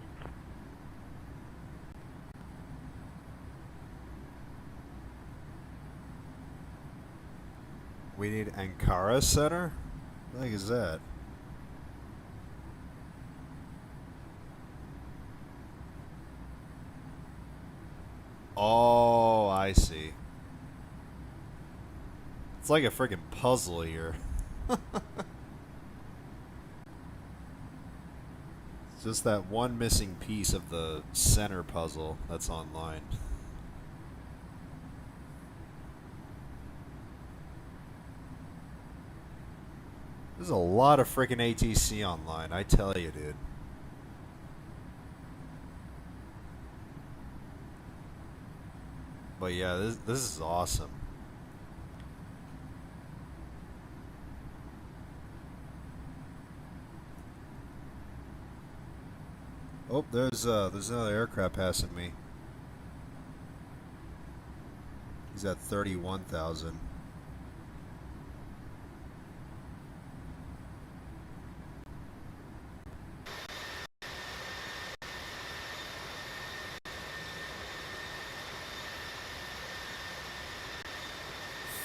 We need Ankara Center? What the heck is that? Oh, I see. It's like a freaking puzzle here. It's just that one missing piece of the center puzzle that's online. There's a lot of freaking ATC online, I tell you, dude. But yeah, this is awesome. Oh, there's another aircraft passing me. He's at 31,000.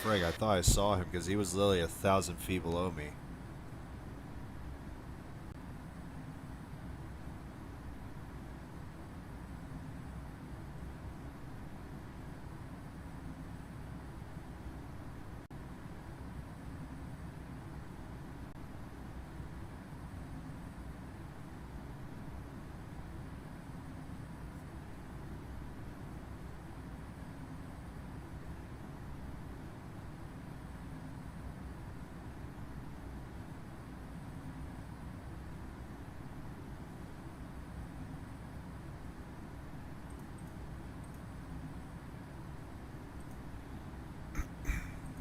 Frig, I thought I saw him because he was literally 1,000 feet below me.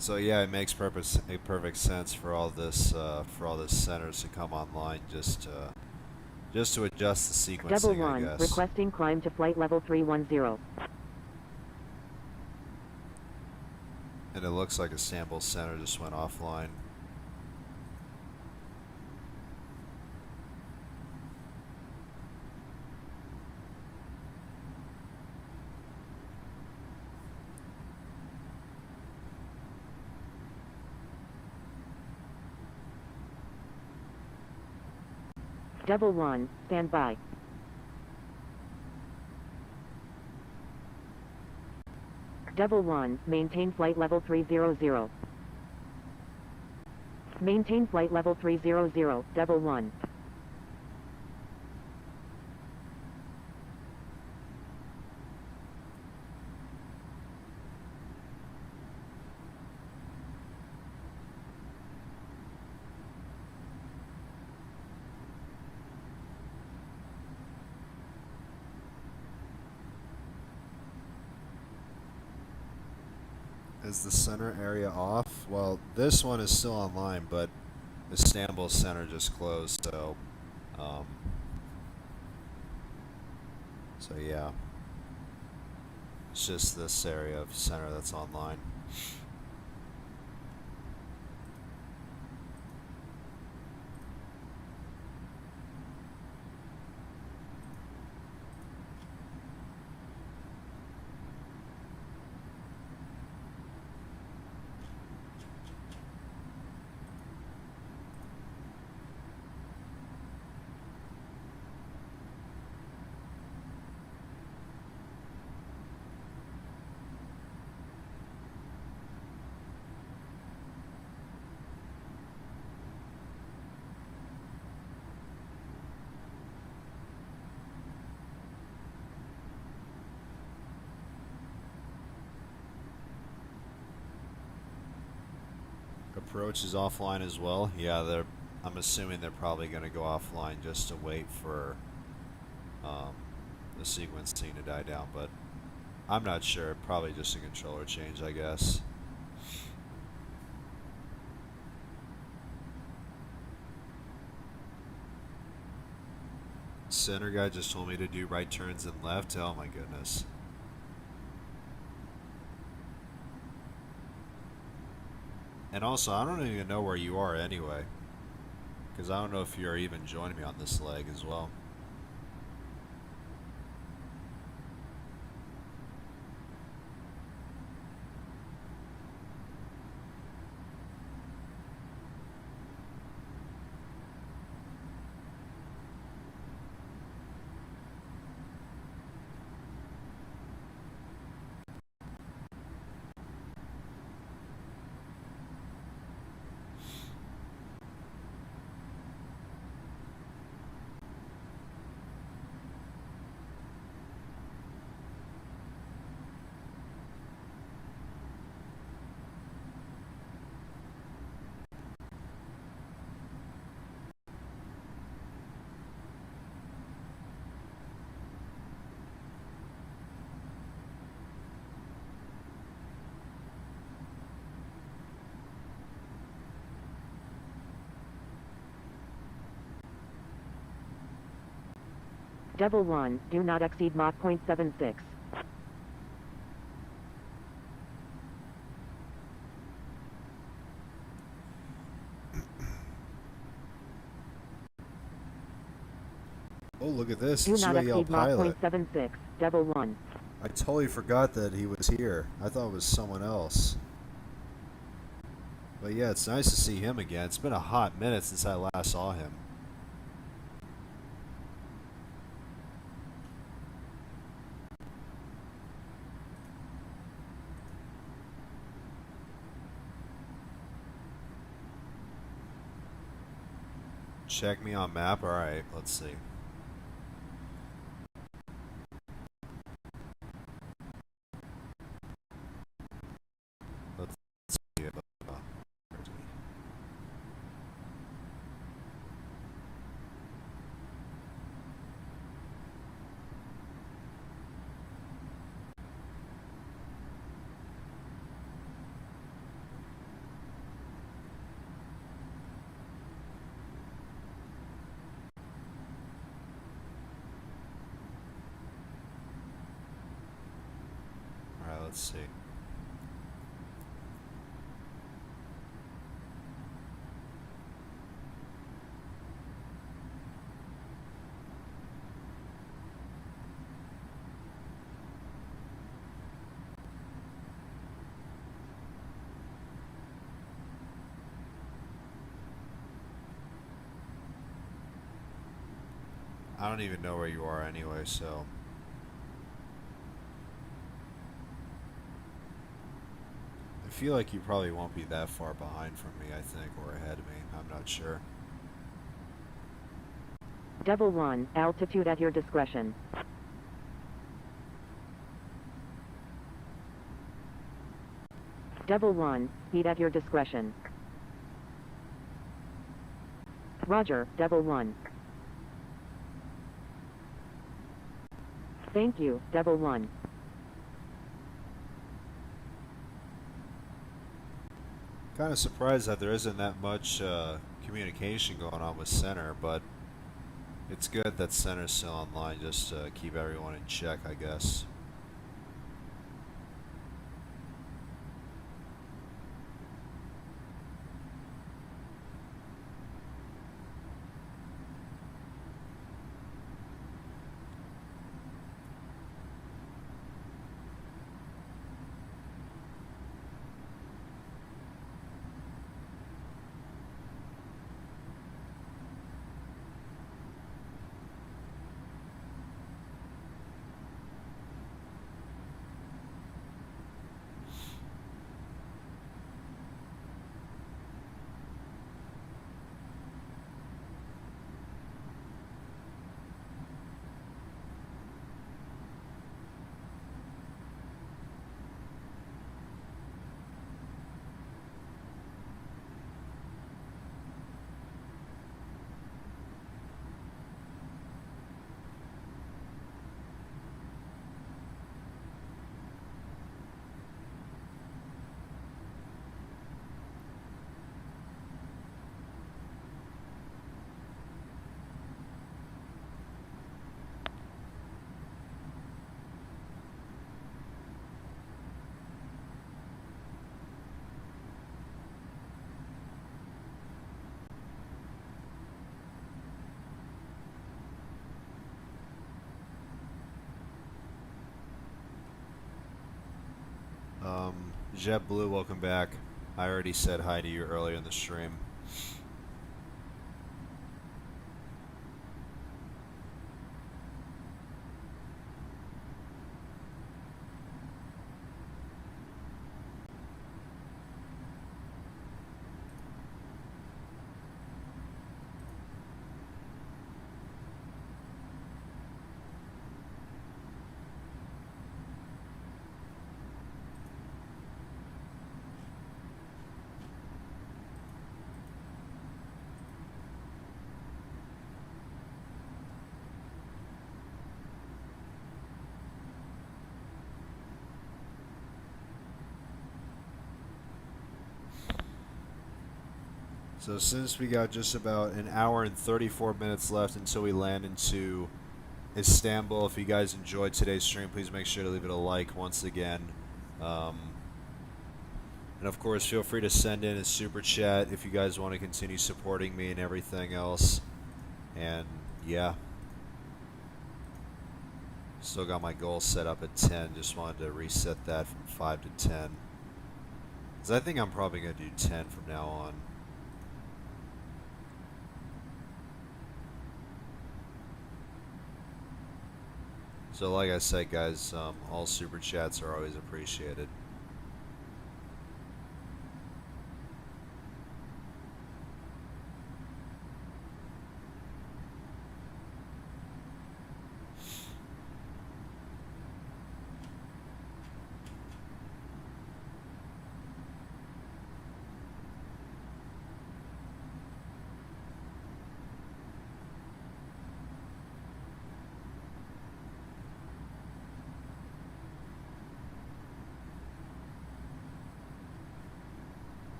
So yeah, it makes perfect sense for all this centers to come online just to adjust the sequencing, Double I one. guess. Requesting climb to flight level 310. And it looks like Istanbul Center just went offline. Double one. Stand by. Double one. Maintain flight level 300. Maintain flight level 300. Double one. Is the center area off? Well, this one is still online, but Istanbul Center just closed, so yeah. It's just this area of center that's online. Approach is offline as well. Yeah, I'm assuming they're probably going to go offline just to wait for the sequence seemed to die down, but I'm not sure. Probably just a controller change, I guess. Center guy just told me to do right turns and left. Oh my goodness. And also, I don't even know where you are anyway, because I don't know if you're even joining me on this leg as well. Devil 1, do not exceed Mach 0.76. Oh, look at this. Do not UAL exceed Mach pilot. 0.76, Devil 1. I totally forgot that he was here. I thought it was someone else. But yeah, it's nice to see him again. It's been a hot minute since I last saw him. Check me on map. Alright, let's see. Let's see. Where's me? Alright, let's see. I don't even know where you are anyway, so... I feel like you probably won't be that far behind from me, I think, or ahead of me. I'm not sure. Devil 1, altitude at your discretion. Devil 1, speed at your discretion. Roger, Devil 1. Thank you, Devil 1. Kind of surprised that there isn't that much communication going on with Center, but it's good that Center's still online just to keep everyone in check, I guess. JetBlue, welcome back. I already said hi to you earlier in the stream. So since we got just about an hour and 34 minutes left until we land into Istanbul, if you guys enjoyed today's stream, please make sure to leave it a like once again. And of course, feel free to send in a super chat if you guys want to continue supporting me and everything else. And yeah, still got my goal set up at 10. Just wanted to reset that from 5 to 10. Because I think I'm probably going to do 10 from now on. So like I said, guys, all super chats are always appreciated.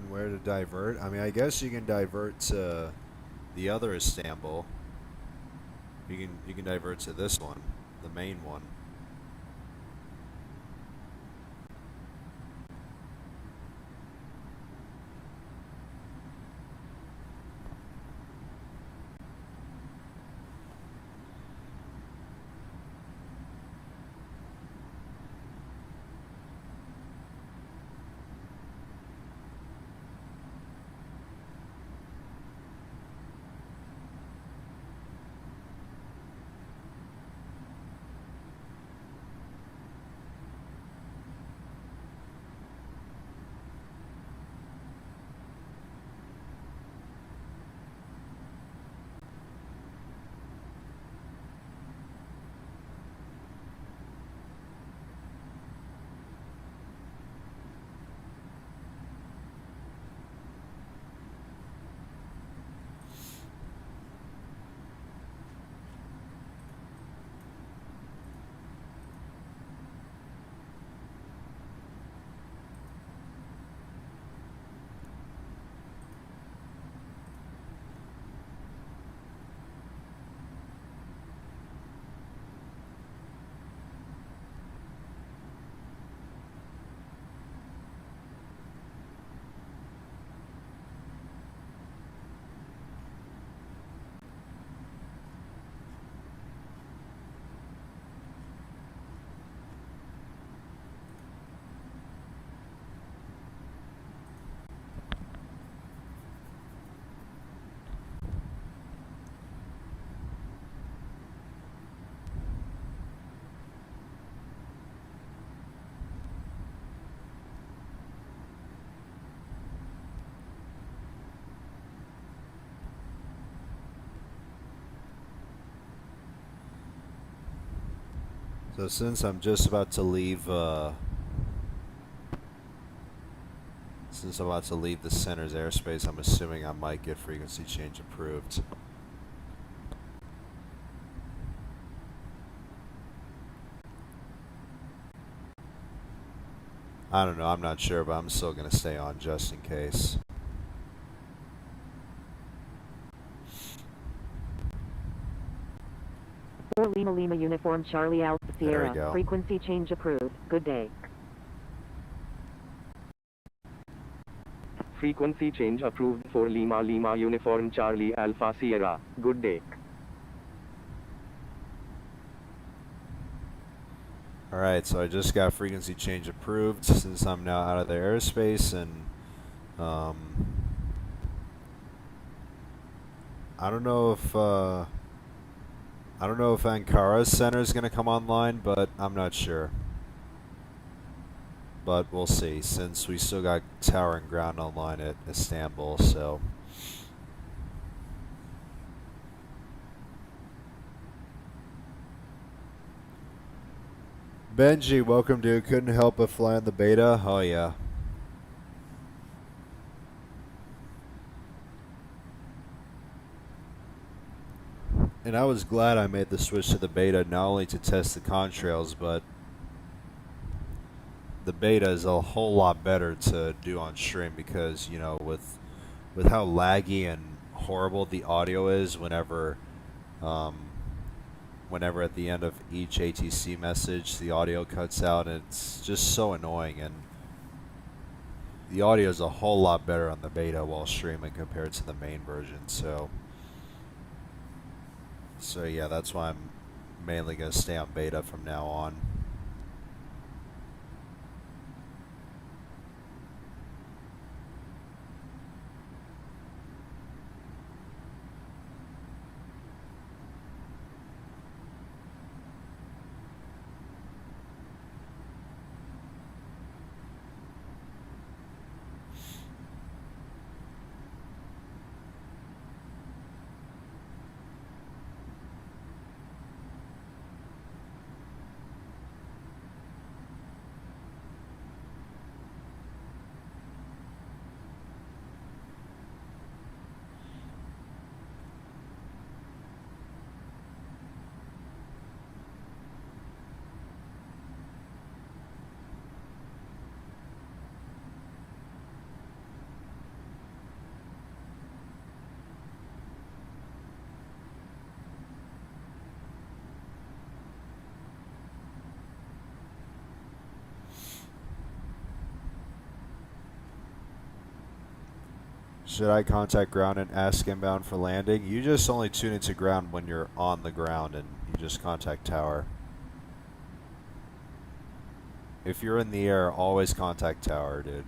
determine where to divert. I mean, I guess you can divert to the other Istanbul. You can divert to this one, the main one. So since I'm just about to leave, since I'm about to leave the center's airspace, I'm assuming I might get frequency change approved. I don't know, I'm not sure, but I'm still going to stay on just in case. For Lima Lima Uniform Charlie Alpha There we Sierra. go. Frequency change approved. Good day. Frequency change approved for Lima Lima Uniform Charlie Alpha Sierra. Good day. Alright, so I just got frequency change approved since I'm now out of the airspace, and I don't know if Ankara's center is going to come online, but I'm not sure. But we'll see, since we still got tower and ground online at Istanbul, so. Benji, welcome, dude. Couldn't help but fly on the beta. Oh, yeah. And I was glad I made the switch to the beta, not only to test the contrails, but the beta is a whole lot better to do on stream because, you know, with how laggy and horrible the audio is whenever at the end of each ATC message the audio cuts out, and it's just so annoying, and the audio is a whole lot better on the beta while streaming compared to the main version, so yeah, that's why I'm mainly going to stay on beta from now on. Should I contact ground and ask inbound for landing? You just only tune into ground when you're on the ground, and you just contact tower. If you're in the air, always contact tower, dude.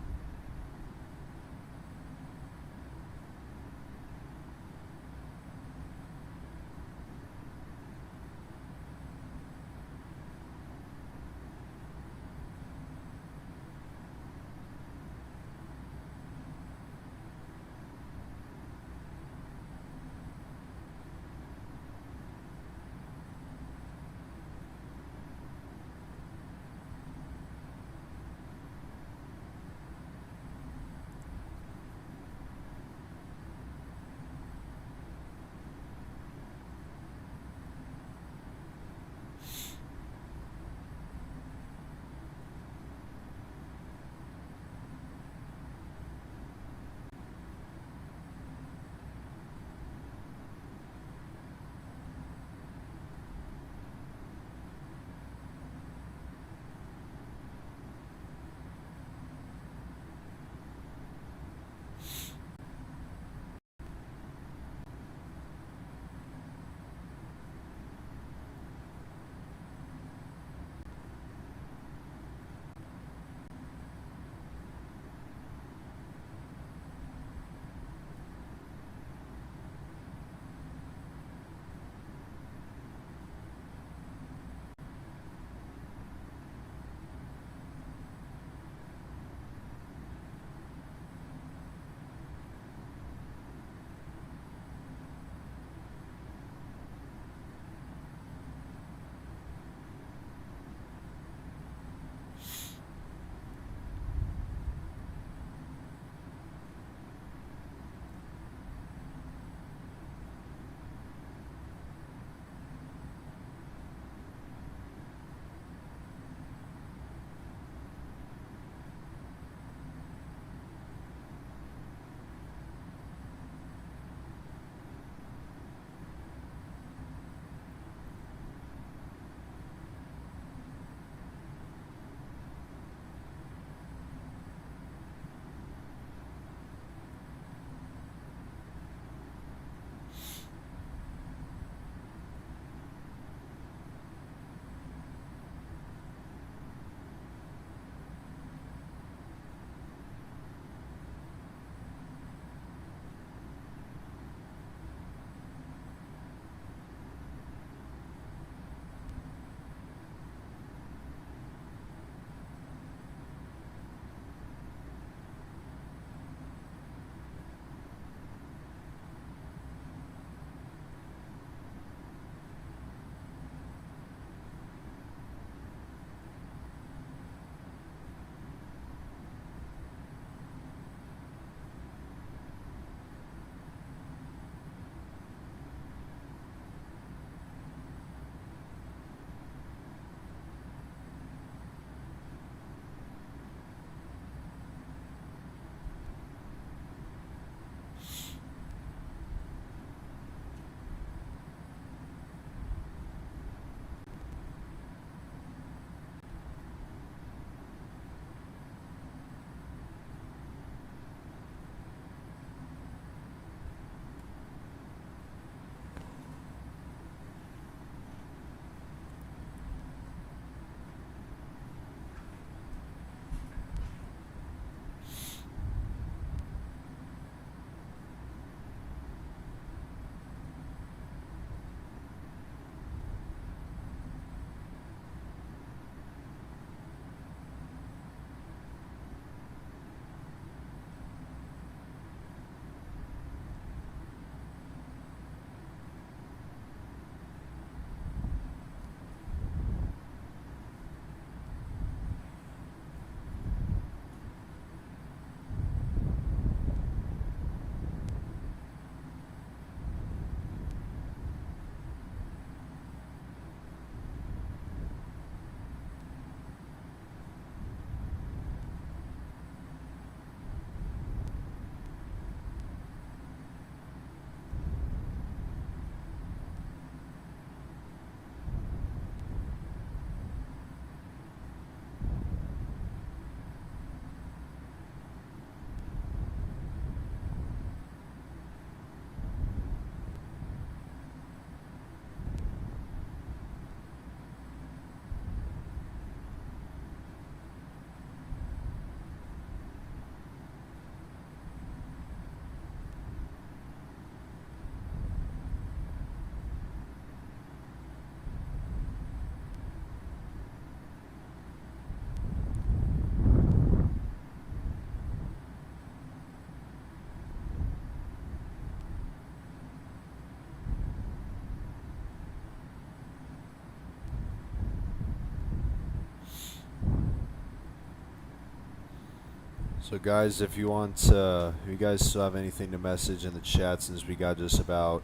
So guys, if you want, if you guys still have anything to message in the chat, since we got just about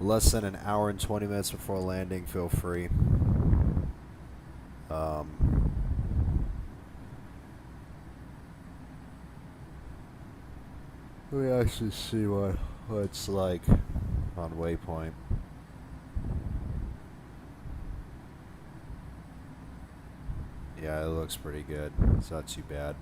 less than an hour and 20 minutes before landing, feel free. Let me actually see what it's like on Waypoint. Yeah, it looks pretty good. It's not too bad.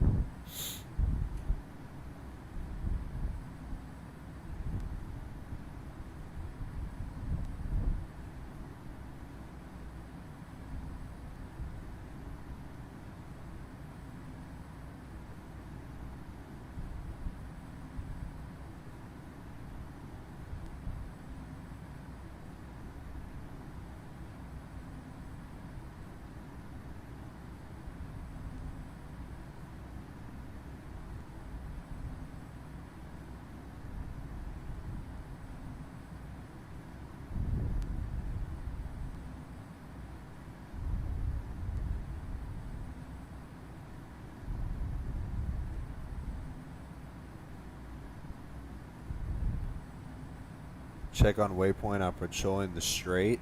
Check on Waypoint. I'm patrolling the strait.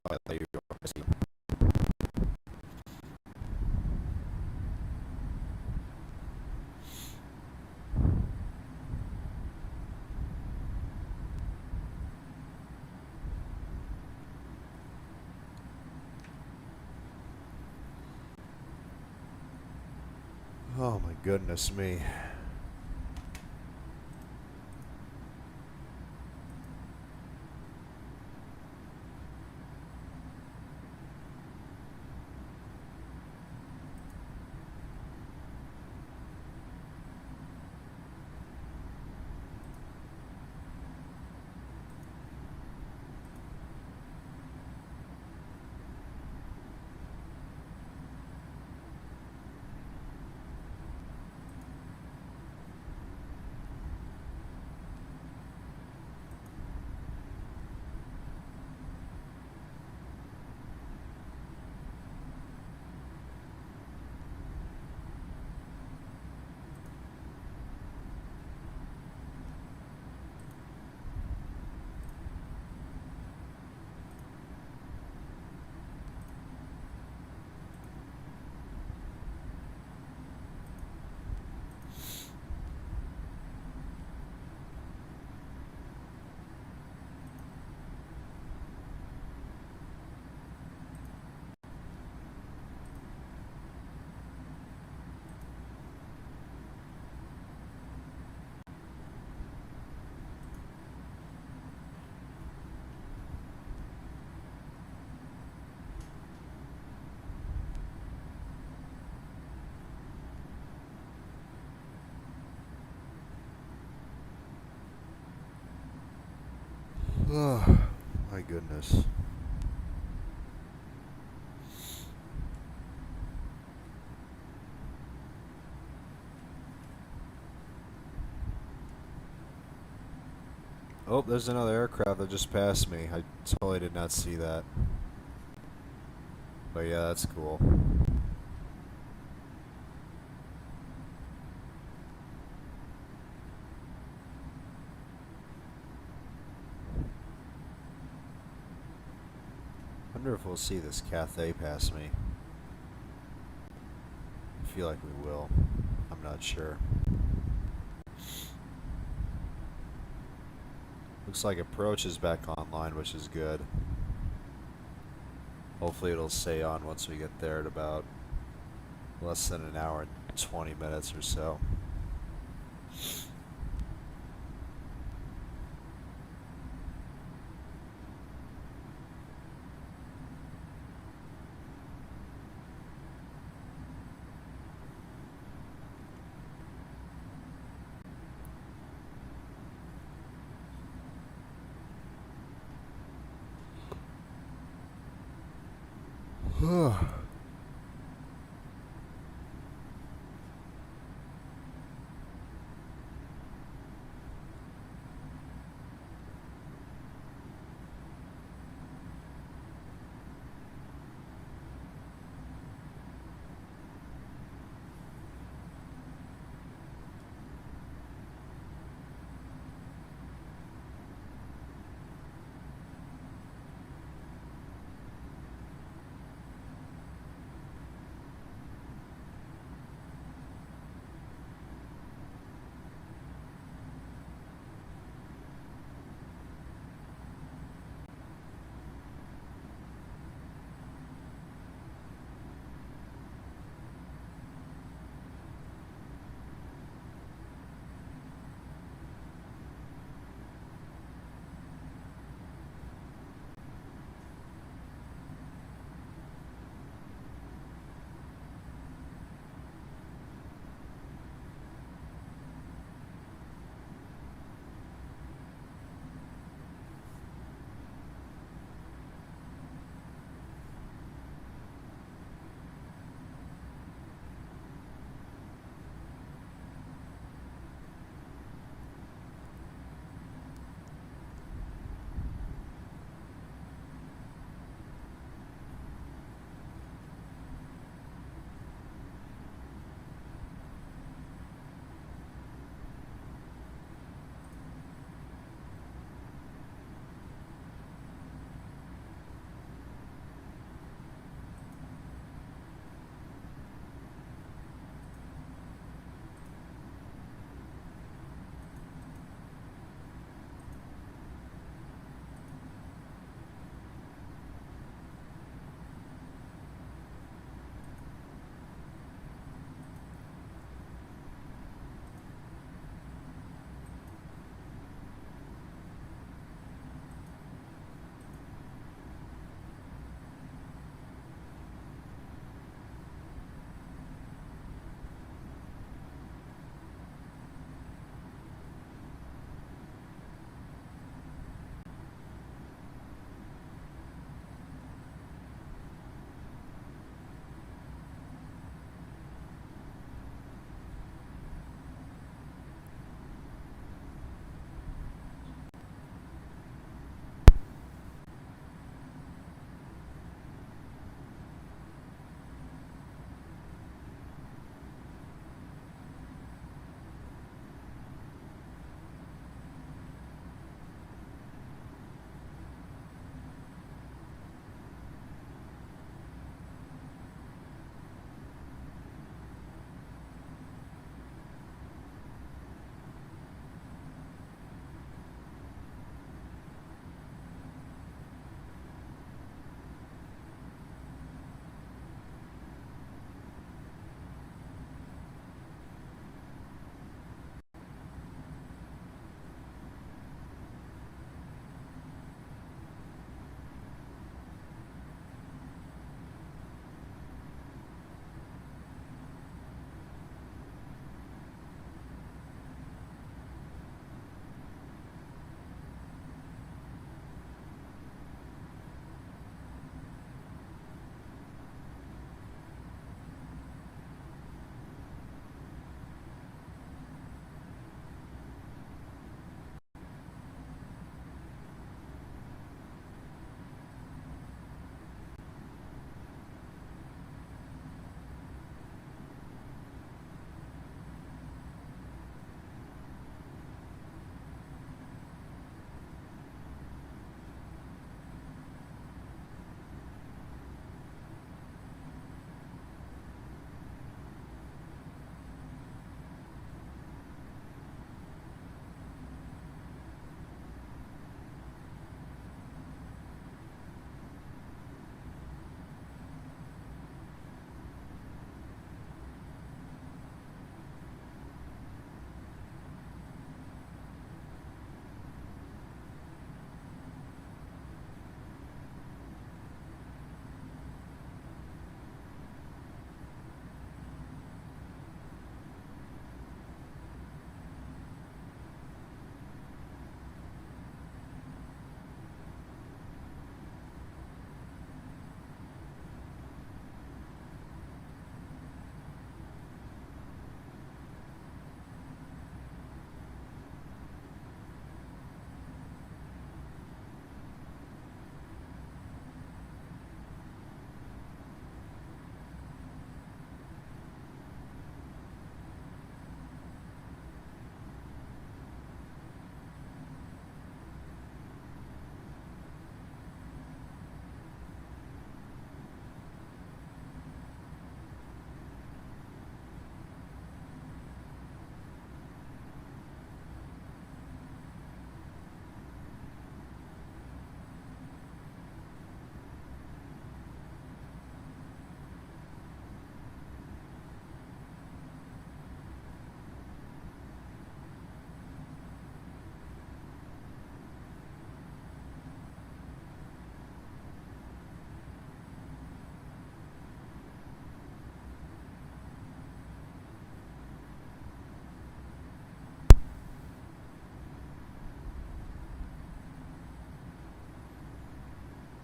I thought you were busy. Oh my goodness me. Oh my goodness. Oh, there's another aircraft that just passed me. I totally did not see that. But yeah, that's cool. Wonder if we'll see this Cathay pass me. I feel like we will. I'm not sure. Looks like approach is back online, which is good. Hopefully it'll stay on once we get there at about less than an hour and 20 minutes or so.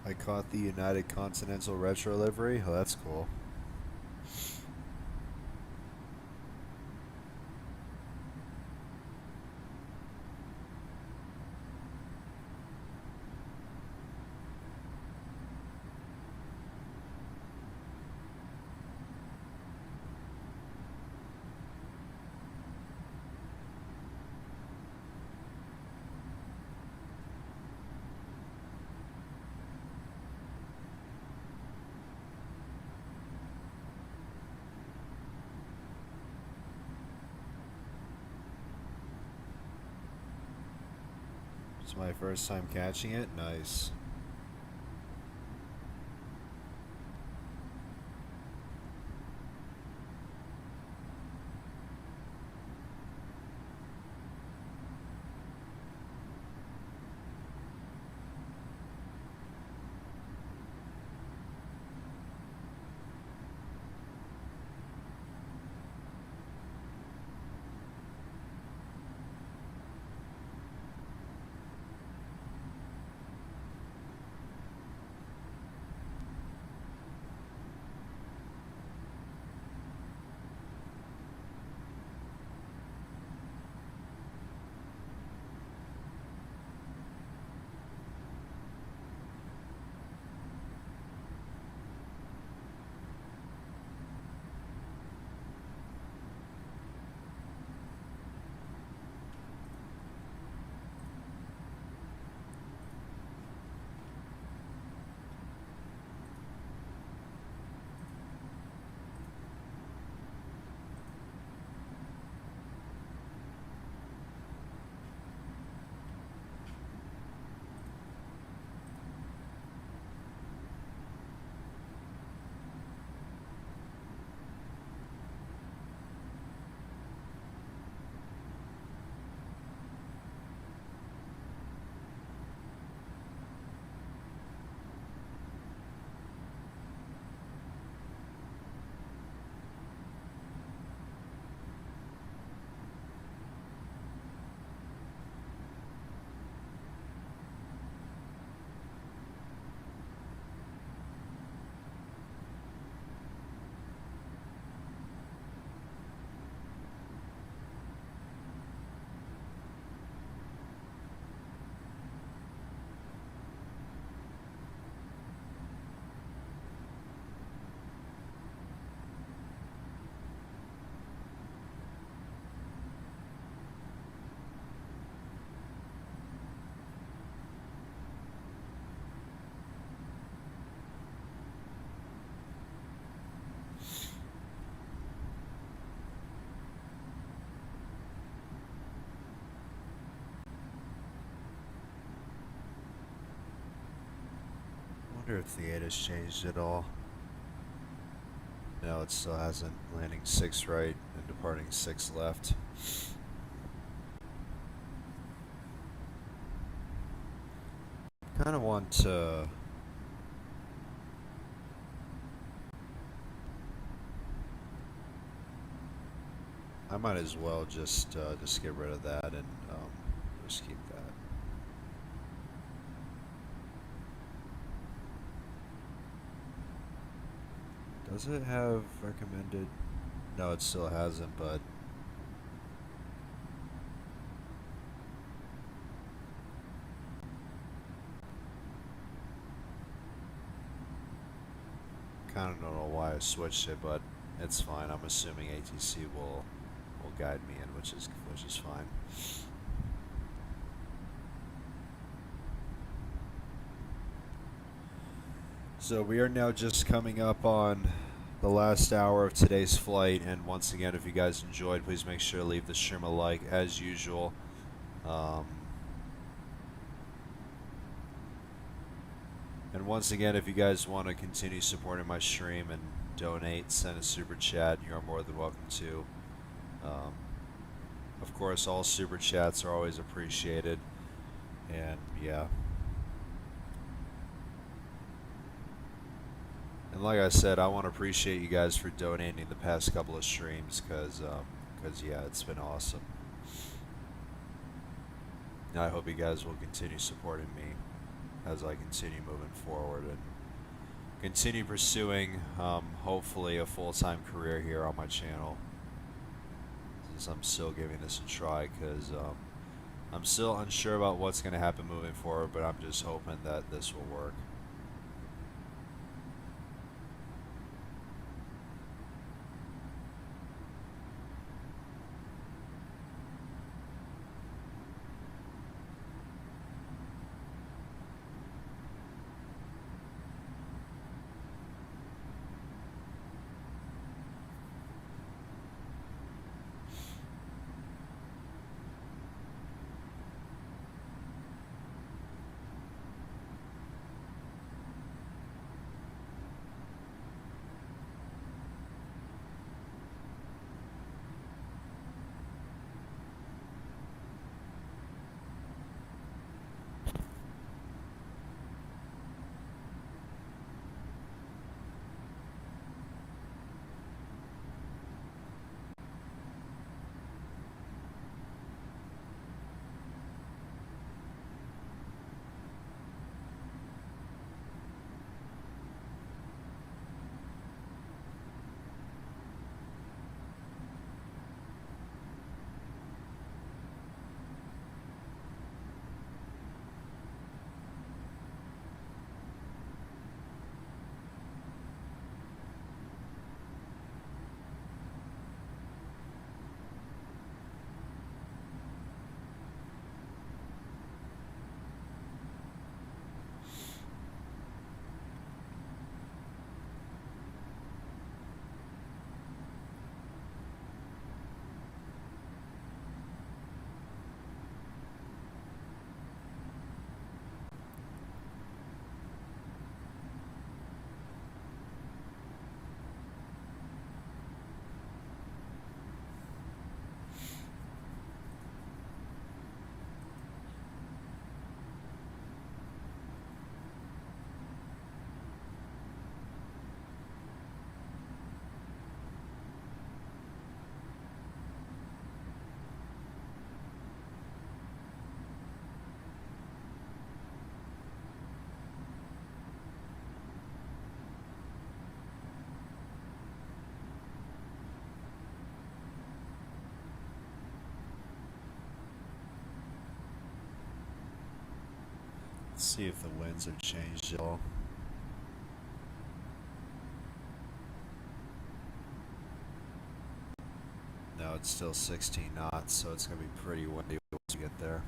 I caught the United Continental Retro livery. Oh, that's cool. It's my first time catching it. Nice. Wonder if the 8 has changed at all. No, it still hasn't. Landing 6 right and departing 6 left. Kind of want to... I might as well just get rid of that and just keep that. Does it have recommended? No, it still hasn't, but kind of don't know why I switched it, but it's fine. I'm assuming ATC will guide me in, which is fine. So we are now just coming up on the last hour of today's flight, and once again, if you guys enjoyed, please make sure to leave the stream a like as usual. And once again, if you guys want to continue supporting my stream and donate, send a super chat, you're more than welcome to. Of course, all super chats are always appreciated, and yeah. And like I said, I want to appreciate you guys for donating the past couple of streams, because yeah, it's been awesome. And I hope you guys will continue supporting me. as I continue moving forward and continue pursuing, hopefully, a full-time career here on my channel. Since I'm still giving this a try, because I'm still unsure about what's going to happen moving forward, but I'm just hoping that this will work. Let's see if the winds have changed at all. No, it's still 16 knots, so it's going to be pretty windy once we get there.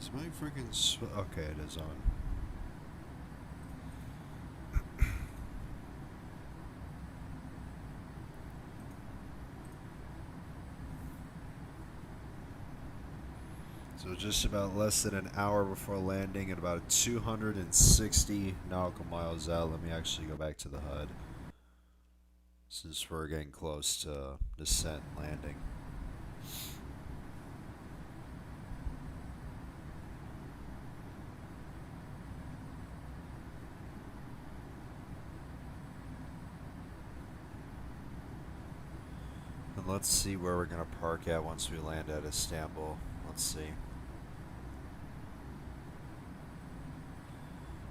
Is my freaking okay, it is on. So just about less than an hour before landing at about 260 nautical miles out. Let me actually go back to the HUD since we're getting close to descent and landing. And let's see where we're going to park at once we land at Istanbul. Let's see.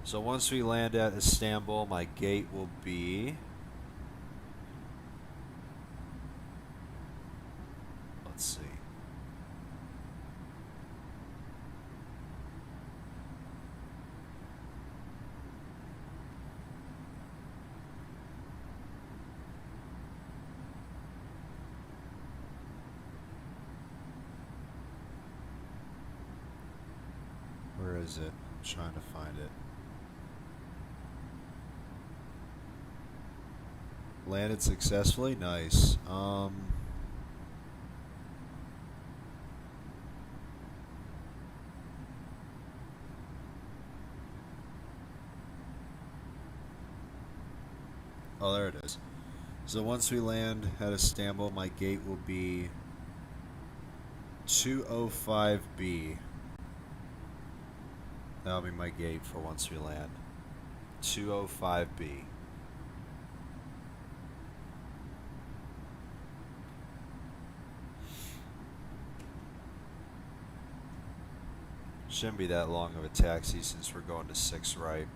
So once we land at Istanbul, my gate will be... Let's see. Where is it? I'm trying to find it. Landed successfully? Nice. Oh, there it is. So once we land at Istanbul, my gate will be 205B. That'll be my gate for once we land. 205B. Shouldn't be that long of a taxi since we're going to 6 right.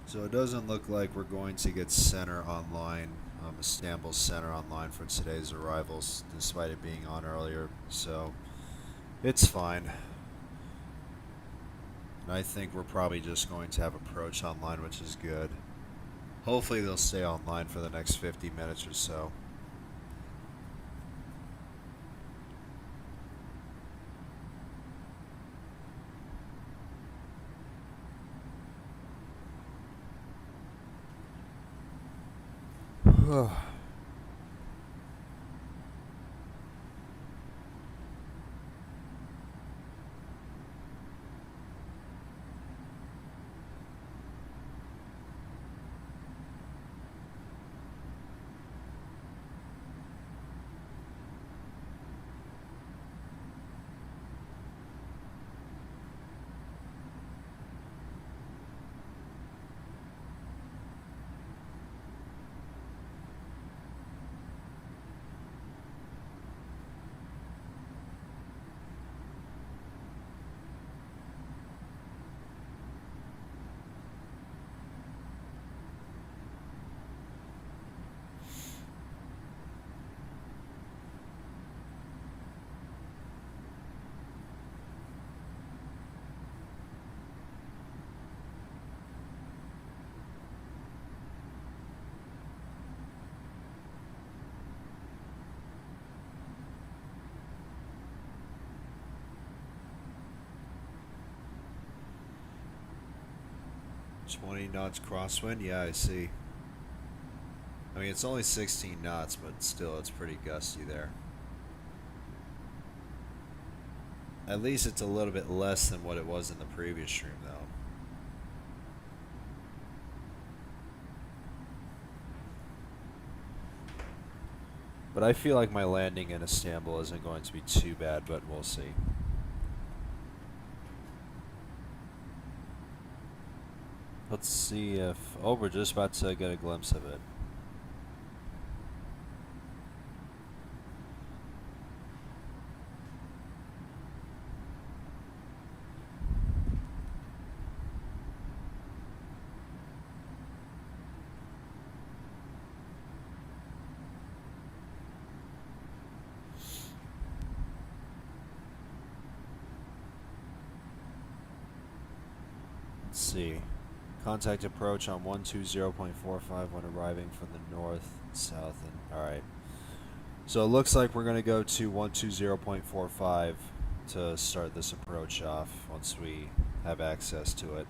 So it doesn't look like we're going to get center online, Istanbul center online for today's arrivals, despite it being on earlier. So it's fine. And I think we're probably just going to have approach online, which is good. Hopefully they'll stay online for the next 50 minutes or so. 20 knots crosswind? Yeah, I see. I mean, it's only 16 knots, but still, it's pretty gusty there. At least it's a little bit less than what it was in the previous stream, though. But I feel like my landing in Istanbul isn't going to be too bad, but we'll see. Let's see if... Oh, we're just about to get a glimpse of it. Let's see. Contact approach on 120.45 when arriving from the north, south, and... Alright. So it looks like we're going to go to 120.45 to start this approach off once we have access to it.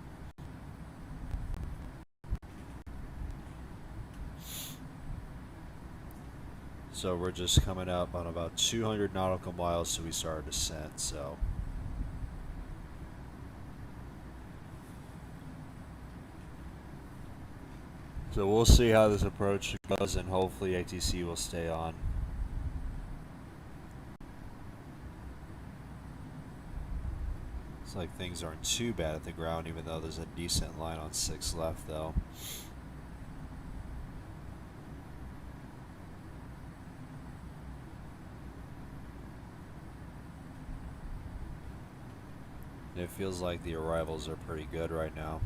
So we're just coming up on about 200 nautical miles till we start our descent, so... So we'll see how this approach goes, and hopefully ATC will stay on. Looks like things aren't too bad at the ground, even though there's a decent line on 6 left, though. And it feels like the arrivals are pretty good right now.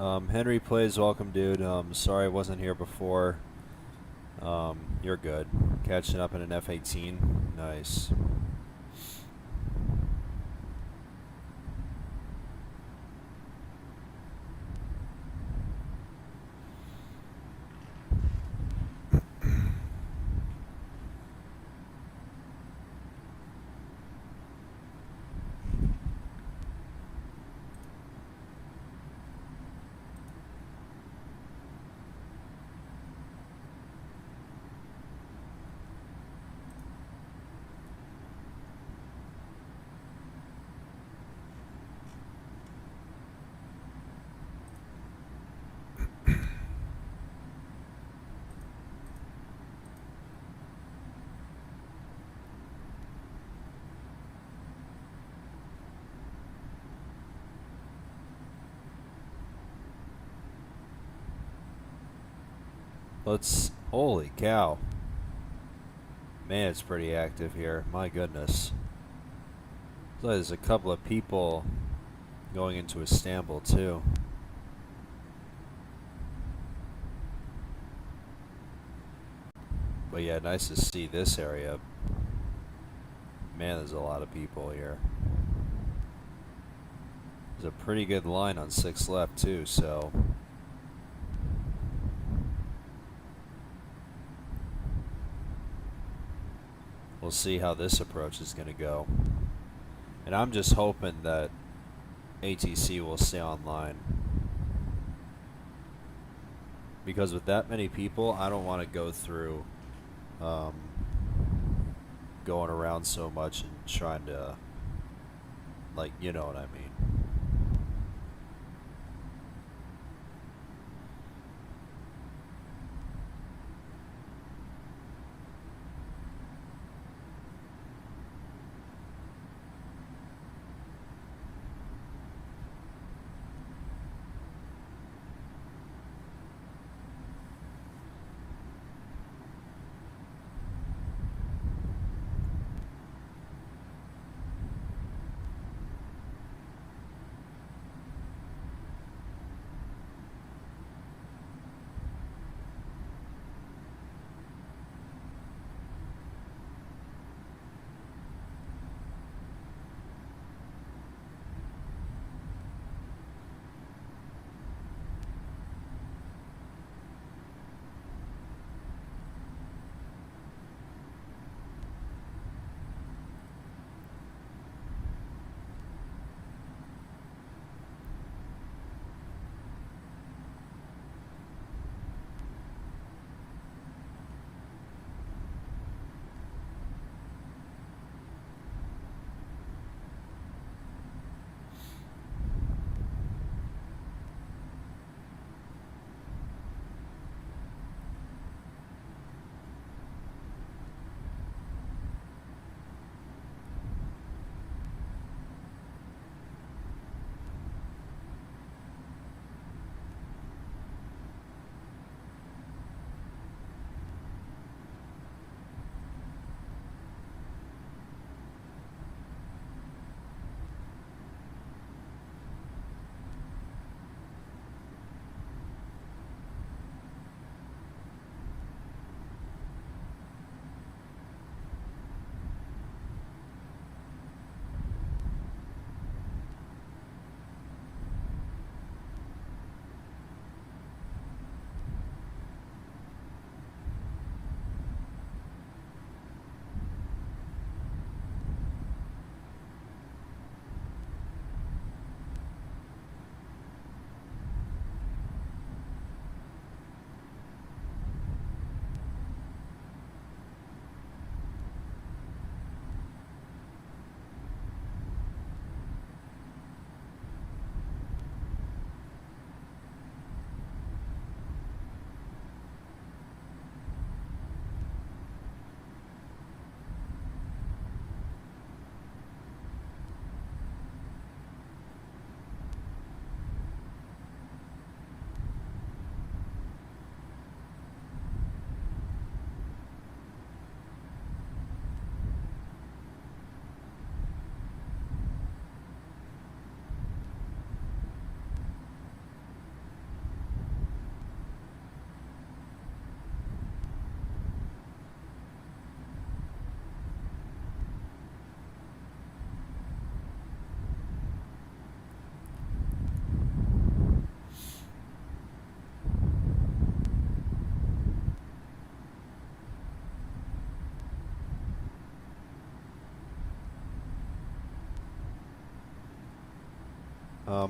Henry plays, welcome, dude. Sorry I wasn't here before. You're good. Catching up in an F-18. Nice. Holy cow. Man, it's pretty active here. My goodness. So there's a couple of people going into Istanbul too. But yeah, nice to see this area. Man, there's a lot of people here. There's a pretty good line on 6 left too, so we'll see how this approach is going to go. And I'm just hoping that ATC will stay online. Because with that many people, I don't want to go through going around so much and trying to, like, you know what I mean.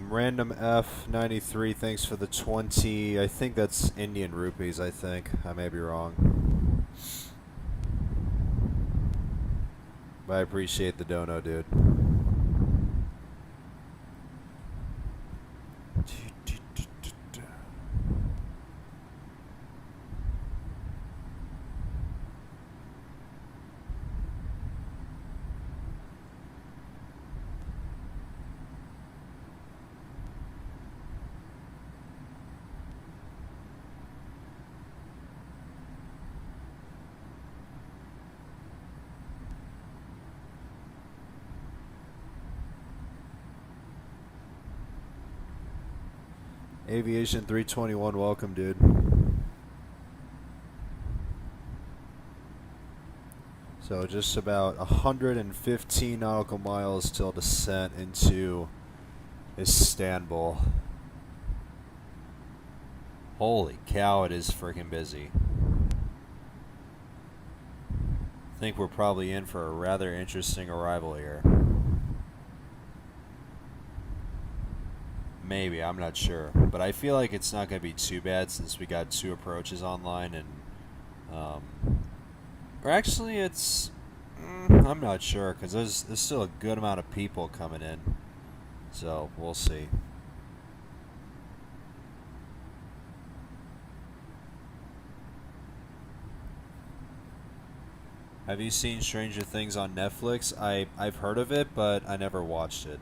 Random F93, thanks for the 20. I think that's Indian rupees, I think. I may be wrong. But I appreciate the dono, dude. Aviation 321, welcome, dude. So just about 115 nautical miles till descent into Istanbul. Holy cow, it is freaking busy. I think we're probably in for a rather interesting arrival here. Maybe, I'm not sure. But I feel like it's not going to be too bad since we got 2 approaches online and... or actually, it's... I'm not sure because there's still a good amount of people coming in. So, we'll see. Have you seen Stranger Things on Netflix? I've heard of it, but I never watched it.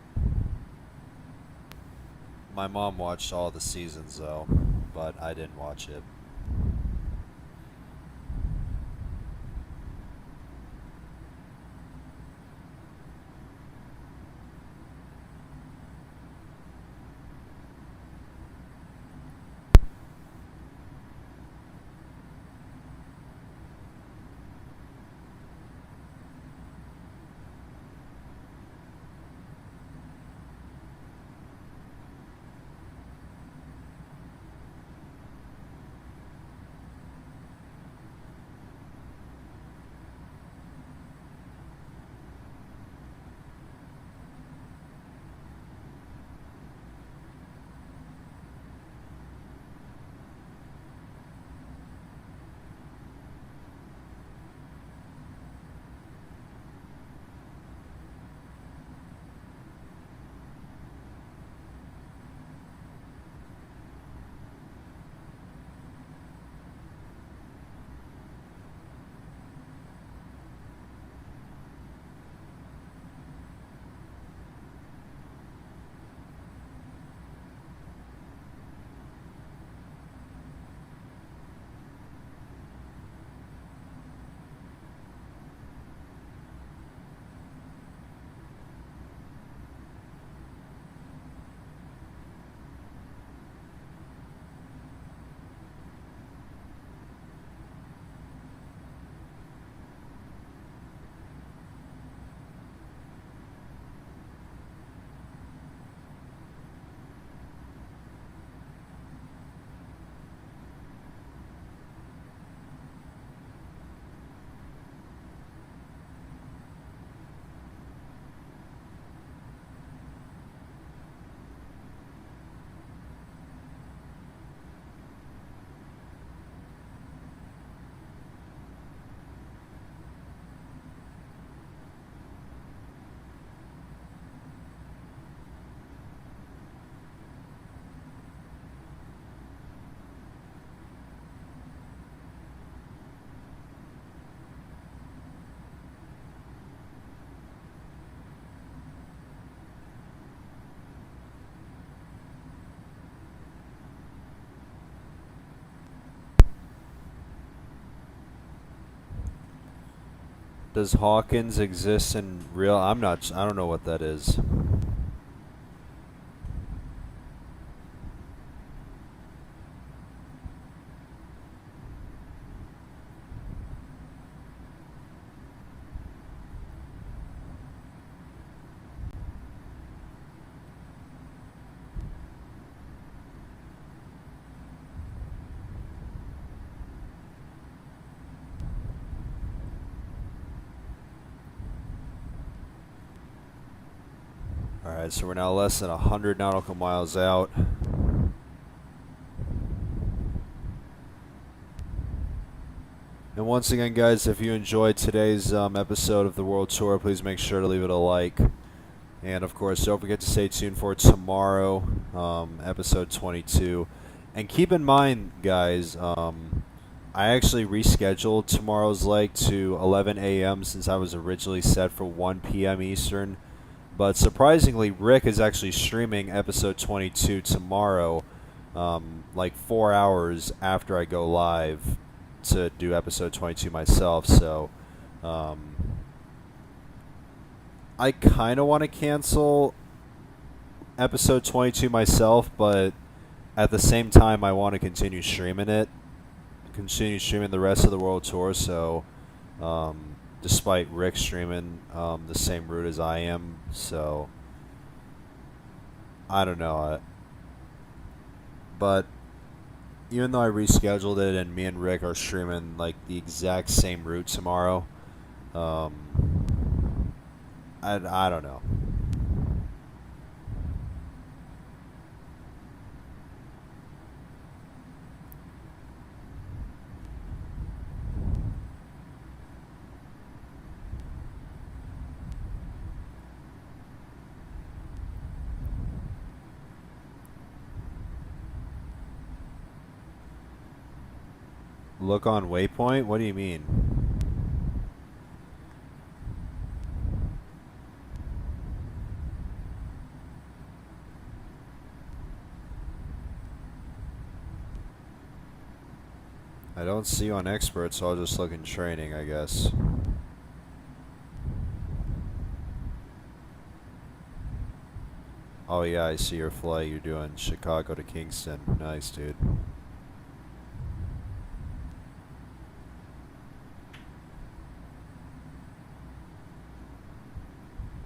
My mom watched all the seasons, though, but I didn't watch it. Does Hawkins exist in real? I don't know what that is. Alright, so we're now less than 100 nautical miles out. And once again, guys, if you enjoyed today's episode of the World Tour, please make sure to leave it a like. And, of course, don't forget to stay tuned for tomorrow, episode 22. And keep in mind, guys, I actually rescheduled tomorrow's leg to 11 a.m. since I was originally set for 1 p.m. Eastern. But surprisingly, Rick is actually streaming episode 22 tomorrow, like 4 hours after I go live to do episode 22 myself. So I kind of want to cancel episode 22 myself, but at the same time I want to continue streaming it, continue streaming the rest of the World Tour. So despite Rick streaming the same route as I am, so I don't know. But even though I rescheduled it and me and Rick are streaming like the exact same route tomorrow, I don't know. Look on waypoint? What do you mean? I don't see you on expert, so I'll just look in training, I guess. Oh yeah, I see your flight. You're doing Chicago to Kingston. Nice, dude.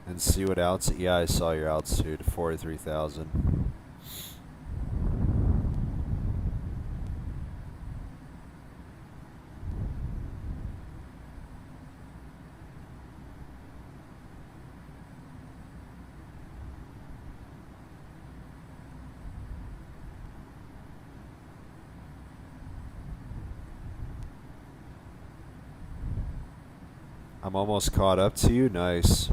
And see what altitude? Yeah, I saw your altitude, 43,000. I'm almost caught up to you. Nice.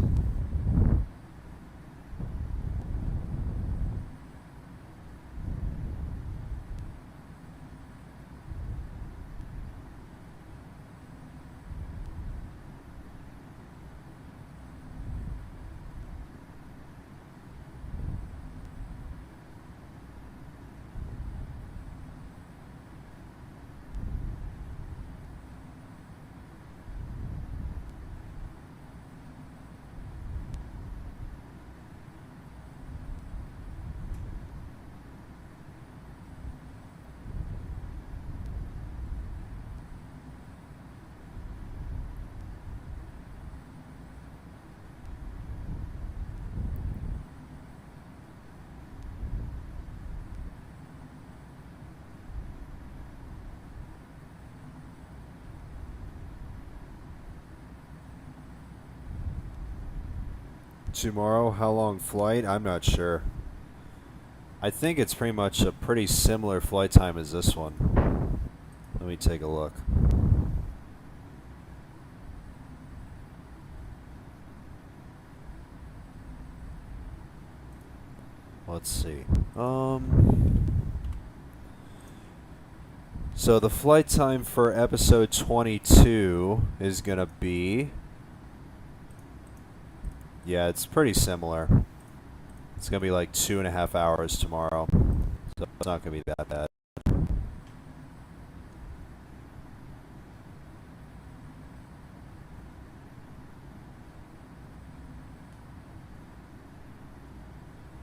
Tomorrow, how long flight? I'm not sure. I think it's pretty much a pretty similar flight time as this one. Let me take a look. Let's see. So the flight time for episode 22 is gonna be... Yeah, it's pretty similar. It's going to be like 2.5 hours tomorrow. So it's not going to be that bad.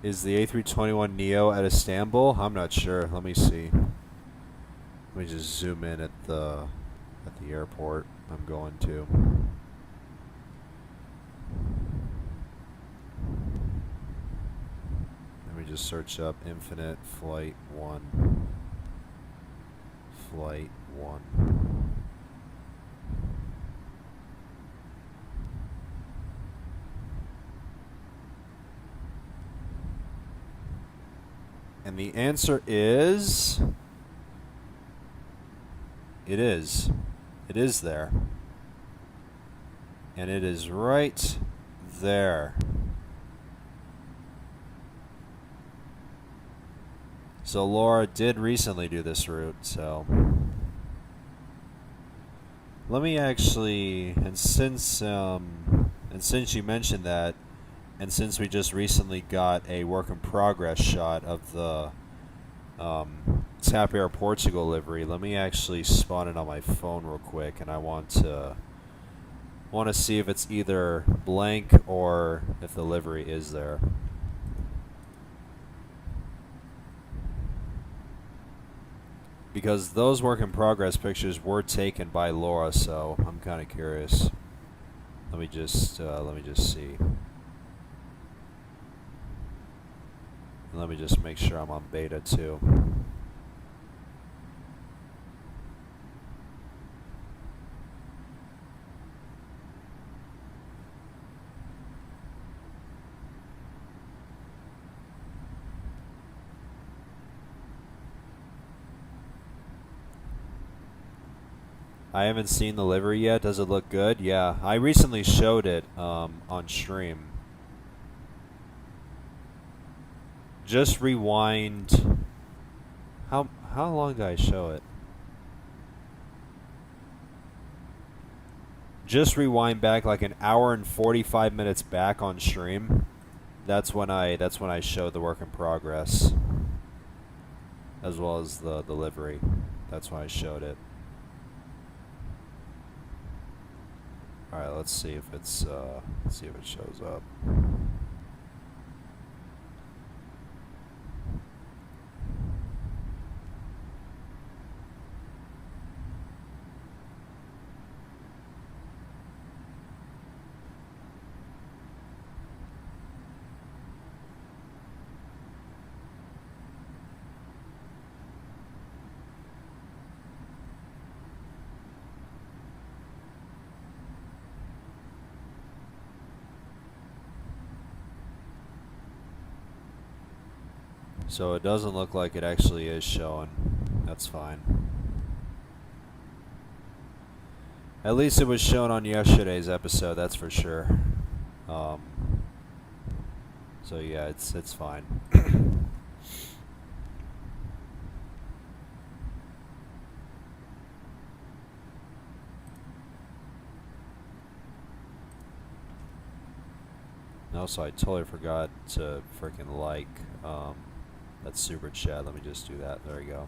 Is the A321Neo at Istanbul? I'm not sure. Let me see. Let me just zoom in at the airport I'm going to. Just search up Infinite Flight 1. Flight 1. And the answer is... It is. It is there. And it is right there. So Laura did recently do this route, so... Let me actually, and since you mentioned that, and since we just recently got a work in progress shot of the TAP Air Portugal livery, let me actually spawn it on my phone real quick, and I want to see if it's either blank or if the livery is there. Because those work in progress pictures were taken by Laura, so I'm kind of curious. Let me just see. And let me just make sure I'm on beta too. I haven't seen the livery yet. Does it look good? Yeah, I recently showed it on stream. Just rewind. How long did I show it? Just rewind back like an hour and 45 minutes back on stream. That's when I showed the work in progress, as well as the livery. That's when I showed it. All right, let's see if it's let's see if it shows up. So it doesn't look like it actually is showing. That's fine. At least it was shown on yesterday's episode, that's for sure. So yeah, it's fine. Also, I totally forgot to freaking like that super chat. Let me just do that. There we go.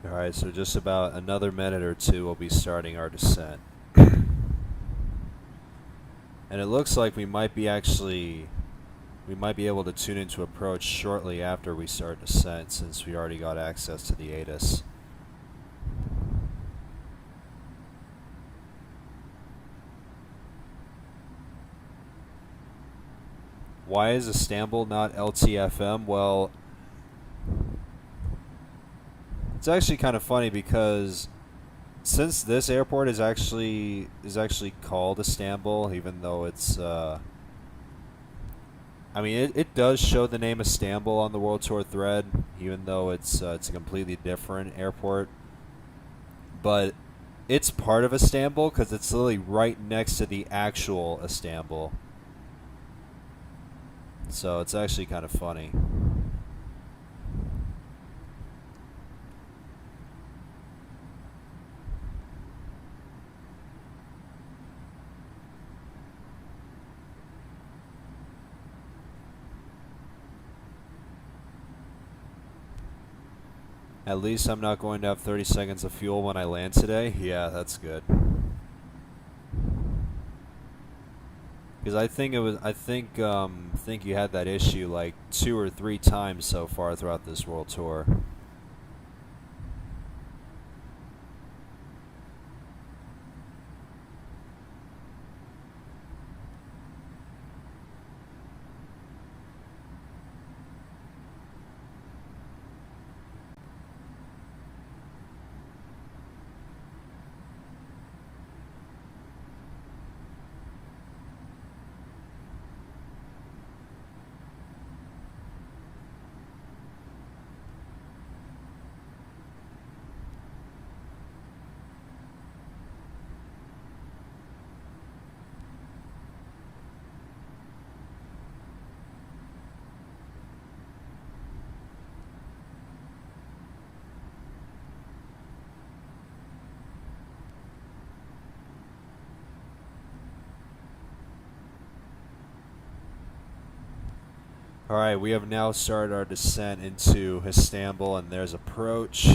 Alright, so just about another minute or two we'll be starting our descent. And it looks like we might be able to tune into approach shortly after we start descent, since we already got access to the ATIS. Why is Istanbul not LTFM? Well, it's actually kind of funny because since this airport is actually called Istanbul, even though it's I mean it does show the name Istanbul on the World Tour thread, even though it's a completely different airport. But it's part of Istanbul because it's literally right next to the actual Istanbul. So it's actually kind of funny. At least I'm not going to have 30 seconds of fuel when I land today. Yeah, that's good. Because I think you had that issue like 2 or 3 times so far throughout this world tour. Alright, we have now started our descent into Istanbul, and there's approach.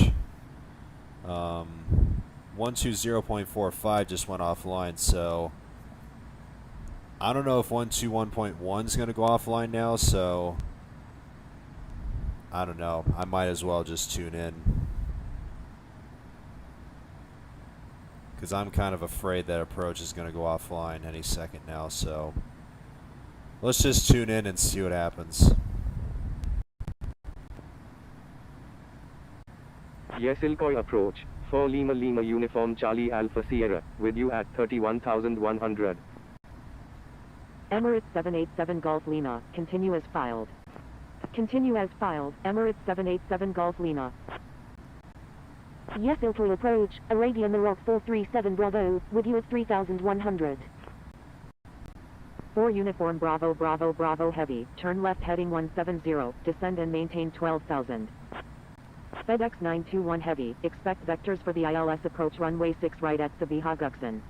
120.45 just went offline, so I don't know if 121.1 is going to go offline now, so I don't know. I might as well just tune in, because I'm kind of afraid that approach is going to go offline any second now, so let's just tune in and see what happens. Yes, Ilkoi approach. 4 Lima Lima Uniform Charlie Alpha Sierra, with you at 31,100. Emirates 787 Golf Lima, continue as filed. Continue as filed, Emirates 787 Golf Lima. Yes, Ilkoi approach, Arabia Maroc 437 Bravo, with you at 3,100. 4 Uniform Bravo Bravo Bravo Heavy, turn left heading 170, descend and maintain 12,000. FedEx 921 Heavy, expect vectors for the ILS approach runway 6 right at Sabiha Gökçen.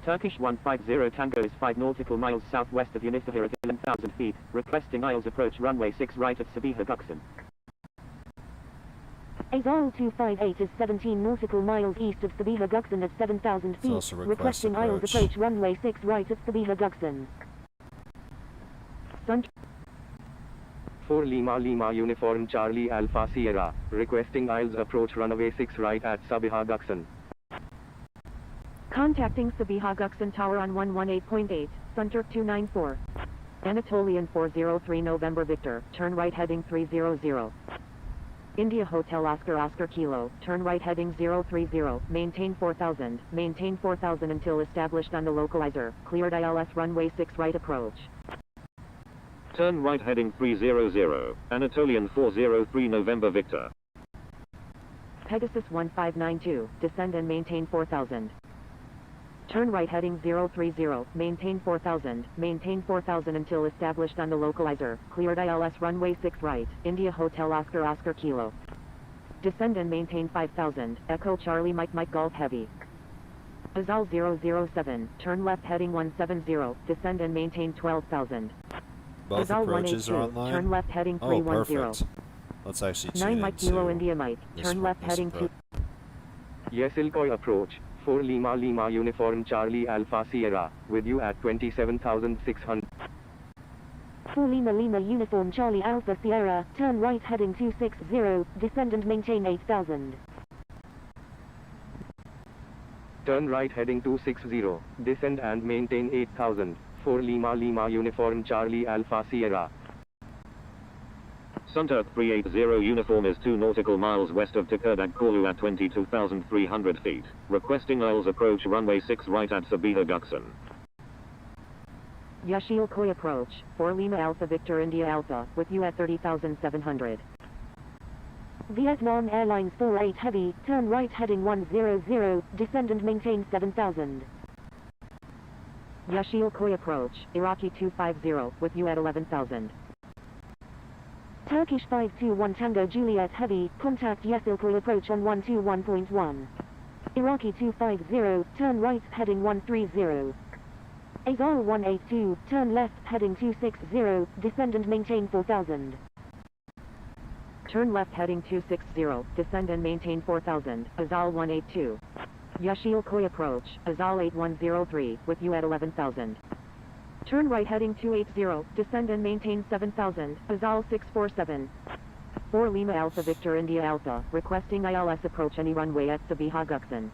Turkish 150 Tango is 5 nautical miles southwest of Yunisahir at 11,000 feet, requesting ILS approach runway 6 right at Sabiha Gökçen. Azal 258 is 17 nautical miles east of Sabiha Gökçen at 7,000 feet, also request requesting ILS approach. approach runway 6 right at Sabiha Gökçen. Sun 4 Lima Lima Uniform Charlie Alpha Sierra, requesting ILS approach runway 6 right at Sabiha Gökçen. Contacting Sabiha Gökçen Tower on 118.8, Sunturk 294. Anatolian 403 November Victor, turn right heading 300. India Hotel Oscar Oscar Kilo, turn right heading 030, maintain 4000 until established on the localizer, cleared ILS runway 6 right approach. Turn right heading 300, Anatolian 403 November Victor. Pegasus 1592, descend and maintain 4000. Turn right heading 030, maintain 4000 until established on the localizer, cleared ILS runway 6 right, India Hotel Oscar Oscar Kilo. Descend and maintain 5000, Echo Charlie Mike Mike Golf Heavy. Azal 007, turn left heading 170, descend and maintain 12,000. Both Azal approaches 182, are online? turn left heading Oh, 310. perfect. Let's actually tune 9 Mike Kilo into India Mike, this turn left this heading approach. 2. Yes, Ilkoi approach. 4 Lima Lima Uniform Charlie Alpha Sierra, with you at 27,600. 4 Lima Lima Uniform Charlie Alpha Sierra, turn right heading 260, descend and maintain 8,000. Turn right heading 260, descend and maintain 8,000. 4 Lima Lima Uniform Charlie Alpha Sierra. Sunturk 380 Uniform is 2 nautical miles west of Tekirdağ Kolu at 22,300 feet, requesting ILS approach runway 6 right at Sabiha Gökçen. Yashil Koi approach, 4 Lima Alpha Victor India Alpha, with you at 30,700. Vietnam Airlines 48 Heavy, turn right heading 100, descend and maintain 7,000. Yashil Koi approach, Iraqi 250, with you at 11,000. Turkish 521 Tango Juliet Heavy, contact Yesil Koi approach on 121.1. Iraqi 250, turn right heading 130. Azal 182, turn left heading 260, descend and maintain 4,000. Turn left heading 260, descend and maintain 4000, Azal 182. Yashil Koi approach, Azal 8103, with you at 11,000. Turn right heading 280, descend and maintain 7000, Azal 647. 4 Lima Alpha Victor India Alpha, requesting ILS approach any runway at Sabiha Gökçen.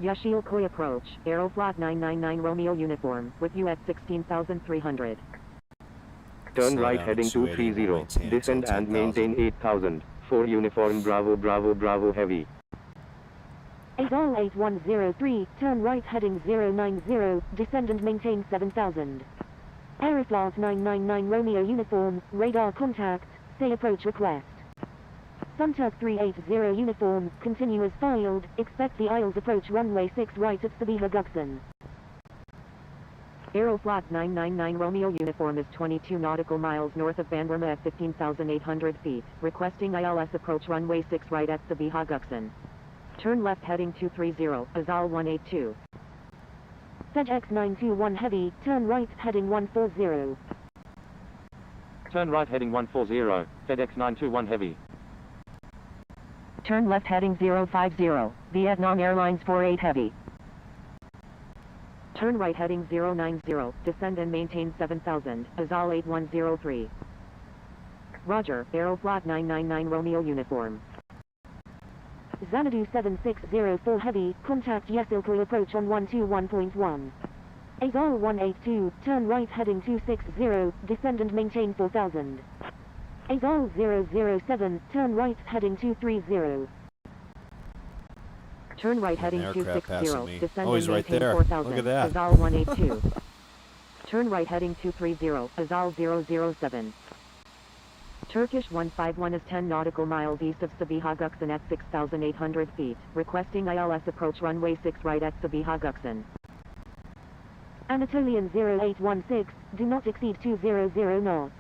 Yashil Koi approach, Aeroflot 999 Romeo uniform, with you at 16,300. Turn Slow right down heading at 280, 230, maintain descend until and 10,000. maintain 8000. 4 Uniform Bravo Bravo Bravo Heavy. Azal 8103, turn right heading 090, descend and maintain 7000. Aeroflot 999 Romeo uniform, radar contact, say approach request. Sunturk 380 uniform, continue as filed, expect the Isles approach runway 6 right at Sabiha Gökçen. Aeroflot 999 Romeo uniform is 22 nautical miles north of Bandrma at 15,800 feet, requesting ILS approach runway 6 right at Sabiha Gökçen. Turn left heading 230, Azal 182. FedEx 921 Heavy, turn right heading 140. Turn right heading 140, FedEx 921 Heavy. Turn left heading 050, Vietnam Airlines 48 Heavy. Turn right heading 090, descend and maintain 7000, Azal 8103. Roger, Aeroflot 999 Romeo uniform. Xanadu 7604 Heavy, contact Yesilkoi approach on 121.1. Azal 182, turn right heading 260, descend and maintain 4000. Azal 007, turn right heading 230. Turn right An heading aircraft passing 260, me. descend Oh, he's and right maintain there. 4000, Look at that. Azal 182. Turn right heading 230, Azal 007. Turkish 151 is 10 nautical miles east of Sabiha Gökçen at 6,800 feet, requesting ILS approach runway 6 right at Sabiha Gökçen. Anatolian 0816, do not exceed 200 knots.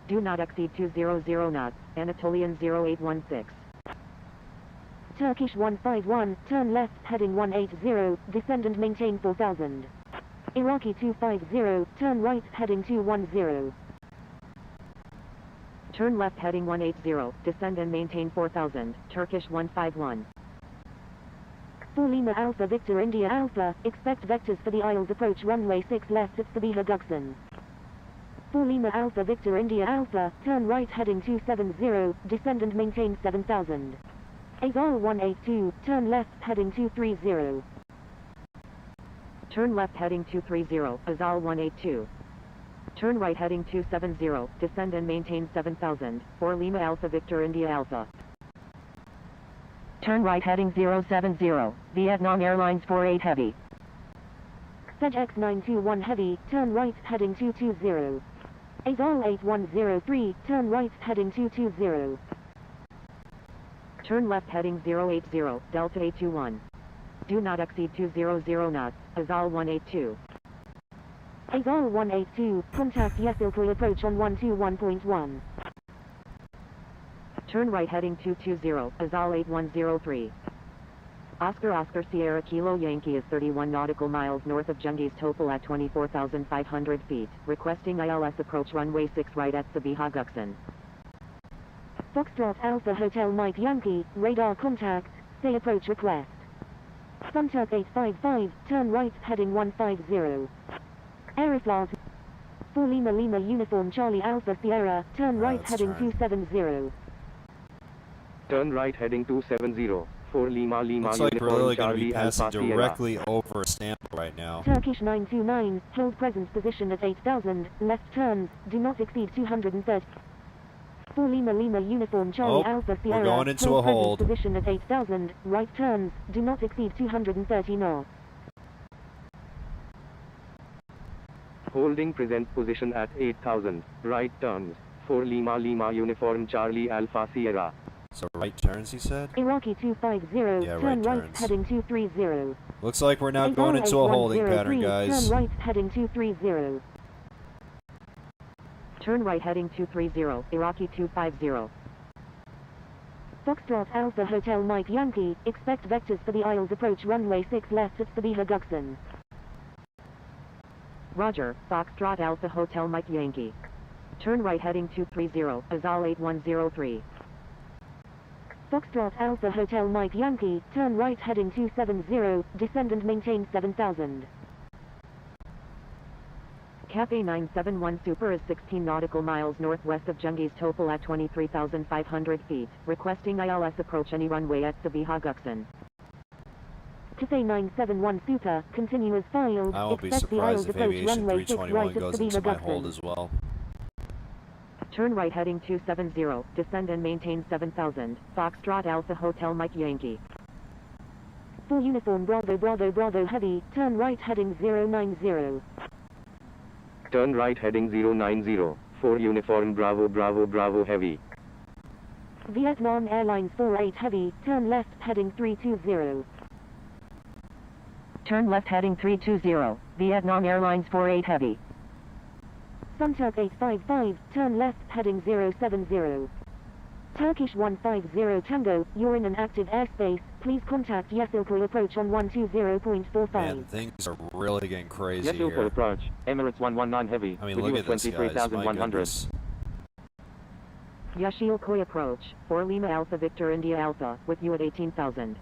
Do not exceed 200 knots, Anatolian 0816. Turkish 151, turn left heading 180, descend and maintain 4000. Iraqi 250, turn right heading 210. Turn left heading 180, descend and maintain 4000, Turkish 151. 4 Lima Alpha Victor India Alpha, expect vectors for the Isles approach runway 6 left at Sabiha Gökçen. 4 Lima Alpha Victor India Alpha, turn right heading 270, descend and maintain 7000. Azal 182, turn left heading 230. Turn left heading 230, Azal 182. Turn right heading 270, descend and maintain 7000, 4 Lima Alpha Victor India Alpha. Turn right heading 070, Vietnam Airlines 48 Heavy. FedEx 921 Heavy, turn right heading 220. Azal 8103, turn right heading 220. Turn left heading 080, Delta 821. Do not exceed 200 knots, Azal 182. Azal 182, contact Yesilkoi approach on 121.1. Turn right heading 220, Azal 8103. Oscar Sierra Kilo Yankee is 31 nautical miles north of Genghis Topol at 24,500 feet, requesting ILS approach runway 6 right at Sabiha Gökçen. Foxtrot Alpha Hotel Mike Yankee, radar contact, say approach request. Sunturk 855, turn right heading 150. Aeroflot 4 Lima Lima Uniform Charlie Alpha Sierra, turn right let's heading turn. 270. Turn right heading 270. 4 Lima Lima Looks like we're Uniform really going to be Charlie passing Alpha Sierra. directly over Istanbul right now. Turkish 929, hold present position at 8000, left turns, do not exceed 230. 4 Lima Lima Uniform Charlie Oh, Alpha we're Sierra, going into a hold present hold. position at 8000, right turns, do not exceed 230 knots. Holding present position at 8000, right turns. 4 Lima Lima Uniform Charlie Alpha Sierra. So right turns, he said? Iraqi 250, Yeah, turn right right turns. heading 230. Looks like we're now Azal going into a holding pattern, 8103, guys. turn right heading 230. Turn right heading 230, Iraqi 250. Foxtrot Alpha Hotel Mike Yankee, expect vectors for the Isles approach runway 6 left at Sabiha Gökçen. Roger, Foxtrot Alpha Hotel Mike Yankee. Turn right heading 230, Azal 8103. Foxtrot Alpha Hotel Mike Yankee, turn right heading 270, descend and maintain 7000. Cafe 971 Super is 16 nautical miles northwest of Genghis Topol at 23,500 feet, requesting ILS approach any runway at Sabiha Gökçen. Cafe 971 Super, continue as filed, I won't be expect the surprised ILS if approach Aviation runway 6 321 right at goes Sabiha into my hold Gökçen. as well. Turn right heading 270, descend and maintain 7000, Foxtrot Alpha Hotel Mike Yankee. Full uniform Bravo Bravo Bravo Heavy, turn right heading 090. Turn right heading 090, 4 Uniform Bravo Bravo Bravo Heavy. Vietnam Airlines 48 Heavy, turn left heading 320. Turn left heading 320, Vietnam Airlines 48 Heavy. Sunturk 855, turn left heading 070. Turkish 150 Tango, you're in an active airspace, please contact Yesilköy approach on 120.45. Man, things are really getting crazy Yesilköy here. approach, Emirates 119 Heavy. I mean, with look you at this, guys. My 23,100. goodness. Yeşilköy approach, 4 Lima Alpha Victor India Alpha, with you at 18,000.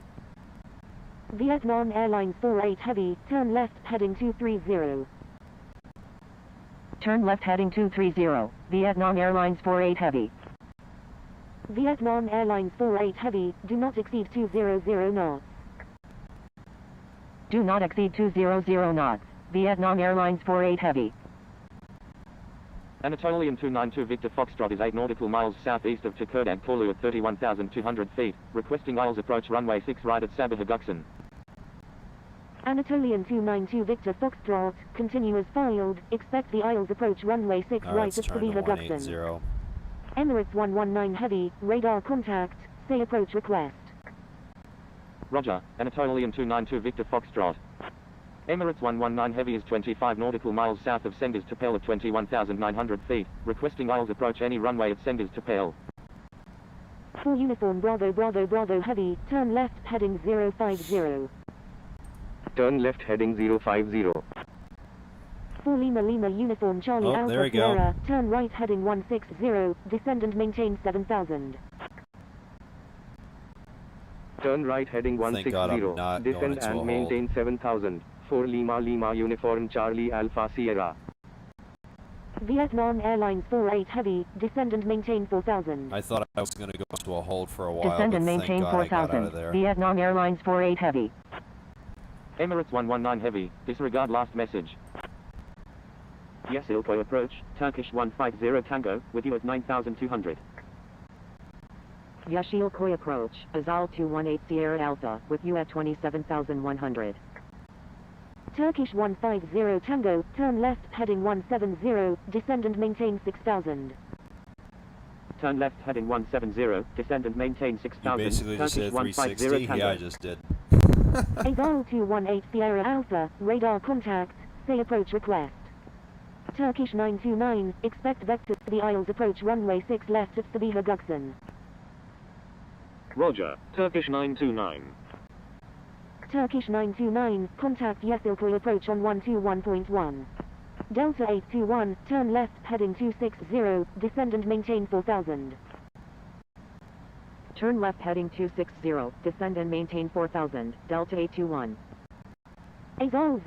Vietnam Airlines 48 Heavy, turn left heading 230. Turn left heading 230, Vietnam Airlines 48 Heavy. Vietnam Airlines 48 Heavy, do not exceed 200 knots. Do not exceed 200 knots, Vietnam Airlines 48 Heavy. Anatolian 292 Victor Foxtrot is 8 nautical miles southeast of Tekirdağ Korlu at 31,200 feet, requesting ILS approach runway 6 right at Sabiha Gökçen. Anatolian 292 Victor Foxtrot, continue as filed, expect the ILS approach runway 6 Alright, right let's at turn to Sabiha Gökçen. 180. Emirates 119 Heavy, radar contact, say approach request. Roger, Anatolian 292 Victor Foxtrot. Emirates 119 Heavy is 25 nautical miles south of Cengiz Topel at 21,900 feet, requesting ILS approach any runway at Cengiz Topel. Full uniform Bravo Bravo Bravo Heavy, turn left heading 050. Turn left heading 050. Full Lima Lima uniform Charlie Oh, there Alpha we go. Sierra, turn right heading 160, descend and maintain 7000. Turn right heading Thank God I'm 160, not going descend into a and hold. maintain 7000, 4 Lima Lima Uniform Charlie Alpha Sierra. Vietnam Airlines 48 Heavy, descend and maintain 4000. I thought I was going to go into a hold for a while, Descend but and thank maintain God I got out 4000, of there. Vietnam Airlines 48 Heavy. Emirates 119 Heavy, disregard last message. Yesilköy approach, Turkish 150 Tango, with you at 9,200. Yeşilköy approach, Azal 218 Sierra Alpha, with you at 27,100. Turkish 150 Tango, turn left heading 170, descend and maintain 6000. Turn left heading 170, descend and maintain You 6,000. basically just Turkish said 150 360? Tango. Yeah, I just did. Azal 218 Sierra Alpha, radar contact, say approach request. Turkish 929, expect vectors for the ILS approach runway 6 left at Sabiha Gökçen. Roger, Turkish 929. Turkish 929, contact Yesilköy approach on 121.1. Delta 821, turn left heading 260, descend and maintain 4000. Turn left heading 260, descend and maintain 4000, Delta 821. Azal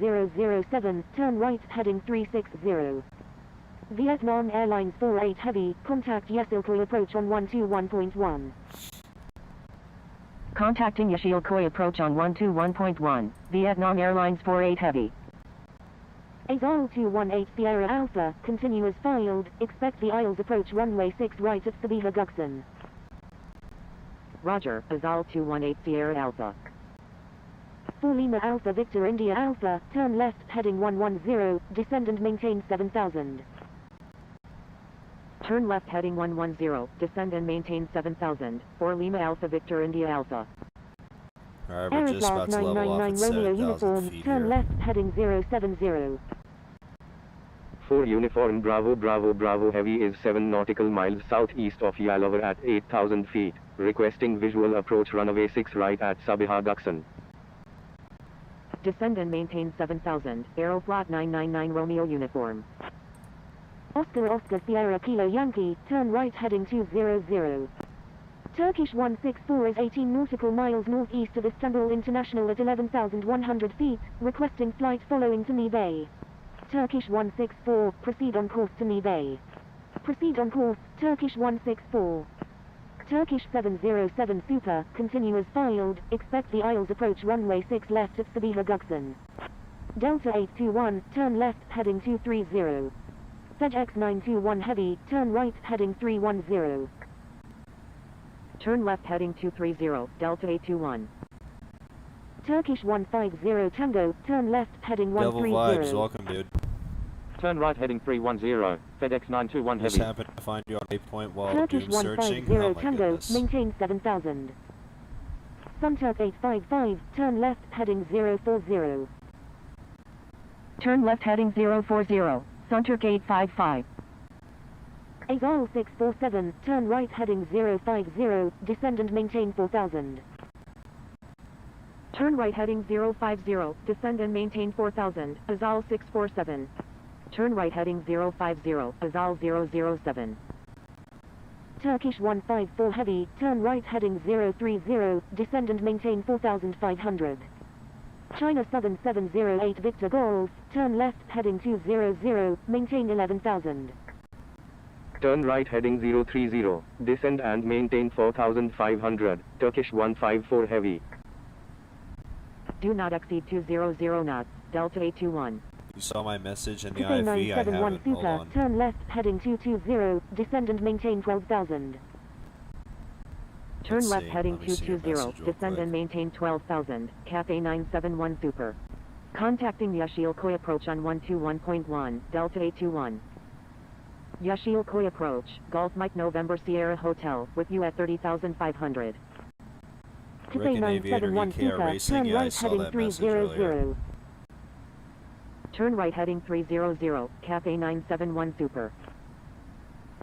007, turn right heading 360. Vietnam Airlines 48 Heavy, contact Yesilköy approach on 121.1. Contacting Yeşilköy approach on 121.1, Vietnam Airlines 48 Heavy. Azal 218 Sierra Alpha, continue as filed, expect the ILS approach runway 6 right at Sabiha Gökçen. Roger, Azal 218 Sierra Alpha. 4 Lima Alpha Victor India Alpha, turn left heading 110, descend and maintain 7000. Turn left heading 110, descend and maintain 7000, 4 Lima Alpha Victor India Alpha. Alright, we're just about Aeroflot to level off 999 at Romeo 7,000 uniform, feet turn here. left heading 070. 4 Uniform Bravo Bravo Bravo Heavy is 7 nautical miles southeast of Yalova at 8,000 feet, requesting visual approach runway 6 right at Sabiha Gökçen. Descend and maintain 7000, Aeroflot 999 Romeo uniform. Oscar Oscar Sierra Kilo Yankee, turn right heading 200. Turkish 164 is 18 nautical miles northeast of Istanbul International at 11,100 feet, requesting flight following to Mi Bay. Turkish 164, proceed on course to Mi Bay. Proceed on course, Turkish 164. Turkish 707 Super, continue as filed, expect the aisles approach runway 6 left at Sabiha Gökçen. Delta 821, turn left, heading 230. FedEx 921 Heavy, turn right, heading 310. Turn left heading 230, Delta 821. Turkish 150 Tango, turn left, heading Devil 130. Vibes, welcome, dude. Turn right heading 310, FedEx 921 Just Heavy. happened to find you on waypoint while Turkish doom searching. 150 Oh my Tango, goodness. maintain 7000. Sunturk 855, turn left, heading 040. Turn left heading 040, Sunturk 855. Azal 647, turn right heading 050, descend and maintain 4000. Turn right heading 050, descend and maintain 4000, Azal 647. Turn right heading 050, Azal 007. Turkish 154 Heavy, turn right heading 030, descend and maintain 4500. China Southern 708 Victor Golf, turn left heading 200, maintain 11,000. Turn right heading 030, descend and maintain 4500, Turkish 154 Heavy. Do not exceed 200 knots, Delta 821. You saw my message in the Cathay IFV, I 971 haven't. Hold Super, on. turn left heading 220, descend and maintain 12,000. Turn Let's left see. heading Let me see your 220, message real descend quick. and maintain 12,000, Cathay 971 Super. Contacting Yashil Koi approach on 121.1, Delta 821. Yashil Koi approach, Golf Mike November Sierra Hotel, with you at 30,500. Cathay Rick and Aviator 971 EKR Super, Racing, turn yeah, I right saw heading that message earlier. 300. Turn right heading 300, Cathay 971 Super.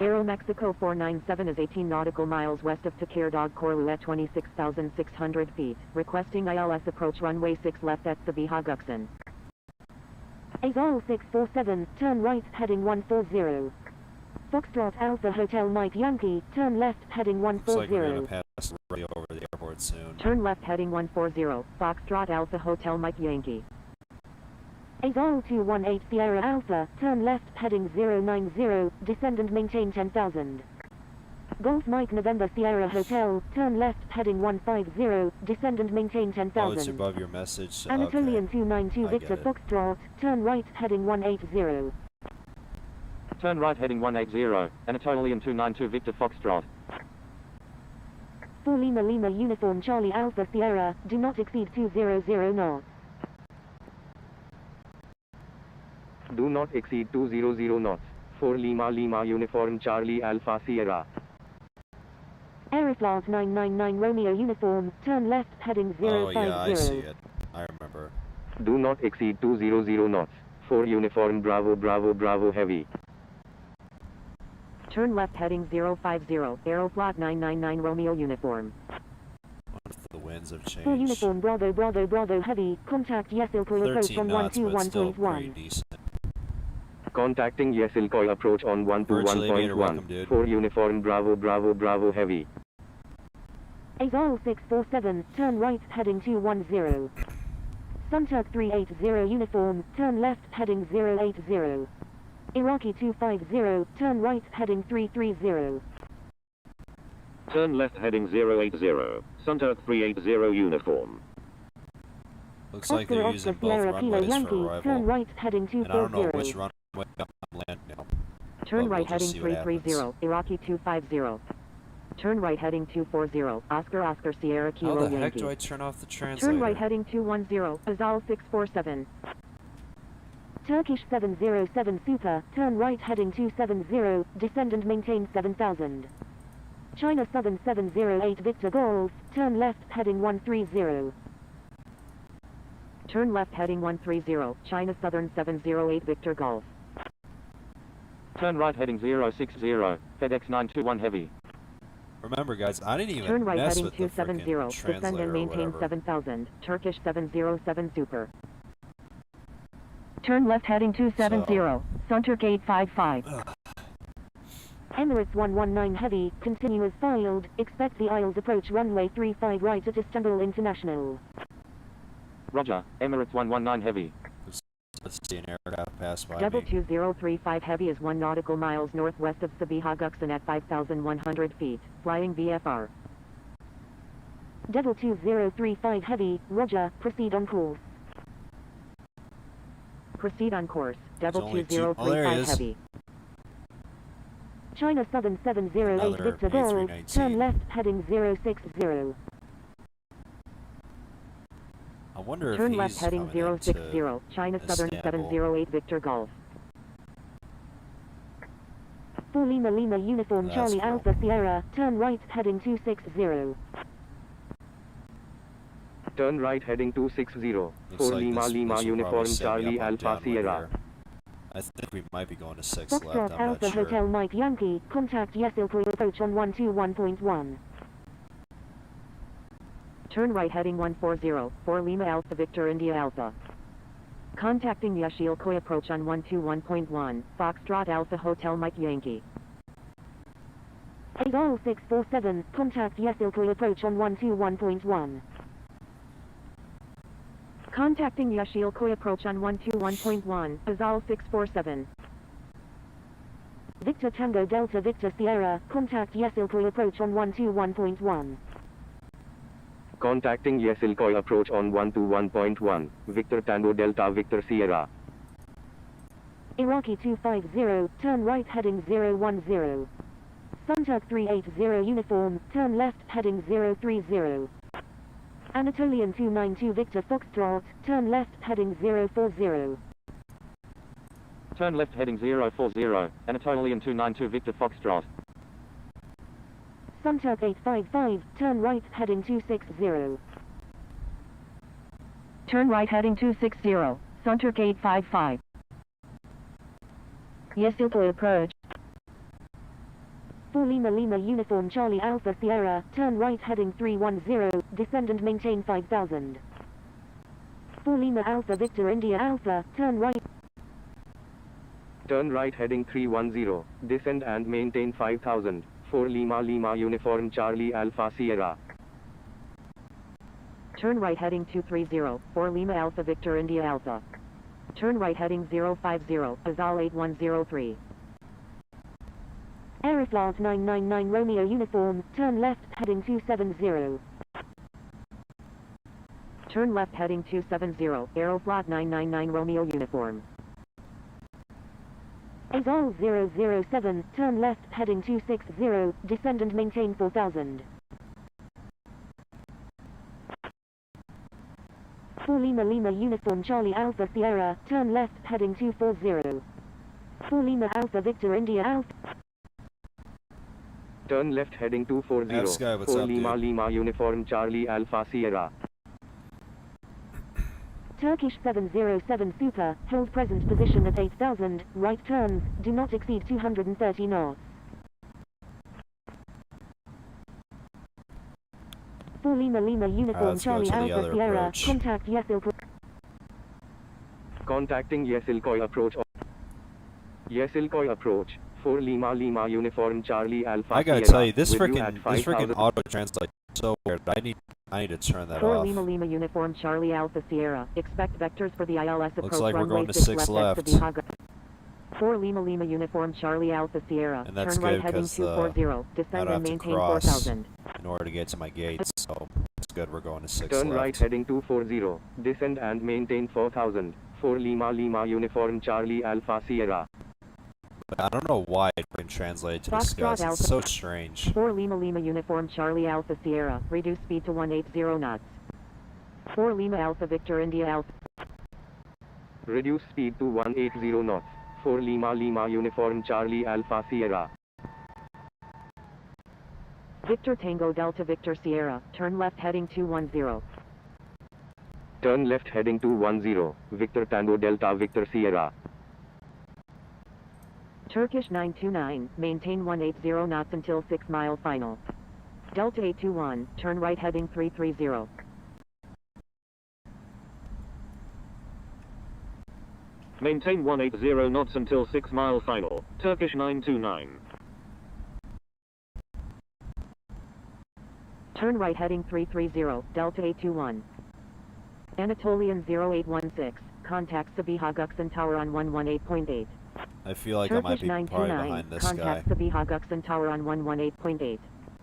Aero Mexico 497 is 18 nautical miles west of Takir Dog Corlu at 26,600 feet, requesting ILS approach runway 6 left at Sabiha Gökçen. Azal 647, turn right heading 140. Foxtrot Alpha Hotel Mike Yankee, turn left heading Looks like we're gonna 140. pass right over the airport soon. Turn left heading 140, Foxtrot Alpha Hotel Mike Yankee. Azal 218 Sierra Alpha, turn left heading 090, descend and maintain 10,000. Golf Mike November Sierra Hotel, turn left heading 150, descend and maintain Oh, it's 10,000. above your message. So Anatolian okay. 292 I Victor get it. Foxtrot, turn right heading 180. Turn right heading 180, Anatolian 292 Victor Foxtrot. 4 Lima Lima Uniform Charlie Alpha Sierra, do not exceed 200 knots. Do not exceed 200 knots. 4 Lima Lima Uniform Charlie Alpha Sierra. Aeroflot 999 Romeo Uniform, turn left heading 050. Oh yeah, I see it. I remember. Do not exceed 200 knots. 4 Uniform Bravo Bravo Bravo Heavy. Turn left heading 050, Aeroflot 999 Romeo Uniform. What if the winds have changed? 4 Uniform Bravo Bravo Bravo Heavy, contact Yesilkul approach 13 on knots, but still pretty 121.1. decent. Contacting Yesilkoi approach on Virtual Aviator, welcome, 121.1. dude. 4 Uniform Bravo Bravo Bravo Heavy. Azal 647, turn right heading 210. Sunturk 380 Uniform, turn left heading 080. Iraqi 250, turn right heading 330. Turn left heading 080, Sunturk 380 Uniform. Looks like Oscar they're Oscar using both Sierra Kilo runways for Yankee, turn arrival. right heading And I don't know 240. which runway I'm landing on. Turn But right we'll just heading see what 330, Iraqi 250. Turn right heading 240, Oscar Oscar Sierra How Kilo the heck Yankee. do I turn off the translator? Turn right heading 210, Azal 647. Turkish 707 Super, turn right heading 270, descend and maintain 7000. China Southern 708 Victor Golf, turn left heading 130. Turn left heading 130, China Southern 708 Victor Golf. Turn right heading 060, FedEx 921 Heavy. Remember, guys, I didn't even Turn right mess heading with the 270, frickin' descend translator and or maintain whatever. 7000, Turkish 707 Super. Turn left heading 270, Sunturk 855. Emirates 119 Heavy, continue as filed, expect the aisles approach runway 35 right at Istanbul International. Roger, Emirates 119 Heavy. Let's see an aircraft pass by Double me. 2035 Heavy is 1 nautical miles northwest of Sabiha, Gökçen at 5,100 feet, flying VFR. Double 2035 Heavy, roger, proceed on course. Proceed on course, double only two- 2035 oh, there he is. Heavy. China Southern 708 Another Victor Golf, A319. turn left heading 060. I wonder Turn if left he's heading coming into 060, China Southern Istanbul. 708 Victor Golf. 4 Lima Lima Uniform That's Charlie cool. Alpha Sierra, turn right heading 260. Turn right heading 260. Looks 4 like Lima this Lima will Uniform probably set me Charlie up on Alpha downwind Sierra. here. I think we might be going to 6 left, Foxtrot I'm Alpha not sure. Hotel Mike Yankee, contact Yesilkoy approach on 121.1. Turn right heading 140, 4 Lima Alpha Victor India Alpha. Contacting Yesilkoy approach on 121.1, Foxtrot Alpha Hotel Mike Yankee. 80647, contact Yesilkoy approach on 121.1. Contacting Yesilkoy approach on 121.1, Azal 647. Victor Tango Delta Victor Sierra, contact Yesilkoy approach on 121.1. Contacting Yesilkoy approach on 121.1. Victor Tango Delta Victor Sierra. Iraqi 250, turn right heading 010. Sunturk 380 uniform, turn left heading 030. Anatolian 292 Victor Foxtrot, turn left heading 040. Turn left heading 040, Anatolian 292 Victor Foxtrot. Sunturk 855, turn right heading 260. Turn right heading 260, Sunturk 855. Yesilkoy approach. 4 Lima Lima Uniform Charlie Alpha Sierra, turn right heading 310, descend and maintain 5000. 4 Lima Alpha Victor India Alpha, turn right. Turn right heading 310. Descend and maintain 5000. 4 Lima Lima Uniform Charlie Alpha Sierra. Turn right heading 230, 4 Lima Alpha Victor India Alpha. Turn right heading 050, Azal 8103. Aeroflot 999 Romeo Uniform, turn left heading 270. Turn left heading 270, Aeroflot 999 Romeo Uniform. Azal 007, turn left heading 260, descend and maintain 4000. 4 Lima Lima Uniform Charlie Alpha Sierra, turn left heading 240. 4 Lima Alpha Victor India Alpha. Turn left heading 240. Sky, what's 4 up, Lima dude? Lima Uniform Charlie Alpha Sierra. Turkish 707 Super, hold present position at 8000, right turns, do not exceed 230 knots. 4 Lima Lima Uniform let's go Charlie to the Alpha other Sierra, approach. contact Yesilkoy. Contacting Yesilkoy approach. Yesilkoy approach. 4 Lima Lima Uniform Charlie Alpha I gotta Sierra. tell you, this with you at freaking 5000. auto translate is so weird. I need to turn that 4 off. Lima Lima Uniform Charlie Alpha Sierra. Expect vectors for the ILS approach Looks like we're runway going to 6 6 left. left. At Sabiha. 4 Lima Lima Uniform Charlie Alpha Sierra. And that's Turn right good heading 'cause, 240. Descend I'd have and to maintain cross 4000. in order to get to my gates, so it's good we're going to 6 Turn left. right heading 240. Descend and maintain 4000. 4 Lima Lima Uniform Charlie Alpha Sierra. But I don't know why it freaking translated to the Foxtrot skies. It's Alpha. so strange. 4 Lima Lima Uniform Charlie Alpha Sierra. Reduce speed to 180 knots. 4 Lima Alpha Victor India Alpha. Reduce speed to 180 knots. 4 Lima Lima Uniform Charlie Alpha Sierra. Victor Tango Delta Victor Sierra. Turn left heading 210. Turn left heading 210. Victor Tango Delta Victor Sierra. Turkish 929. Maintain 180 knots until 6 mile final. Delta 821. Turn right heading 330. Maintain 180 knots until 6 mile final. Turkish 929. Turn right heading 330, Delta 821. Anatolian 0816, contact Sabiha Gökçen Tower on 118.8. I feel like I might Turkish be probably 929, behind this guy. contact Sabiha Gökçen Tower on 118.8.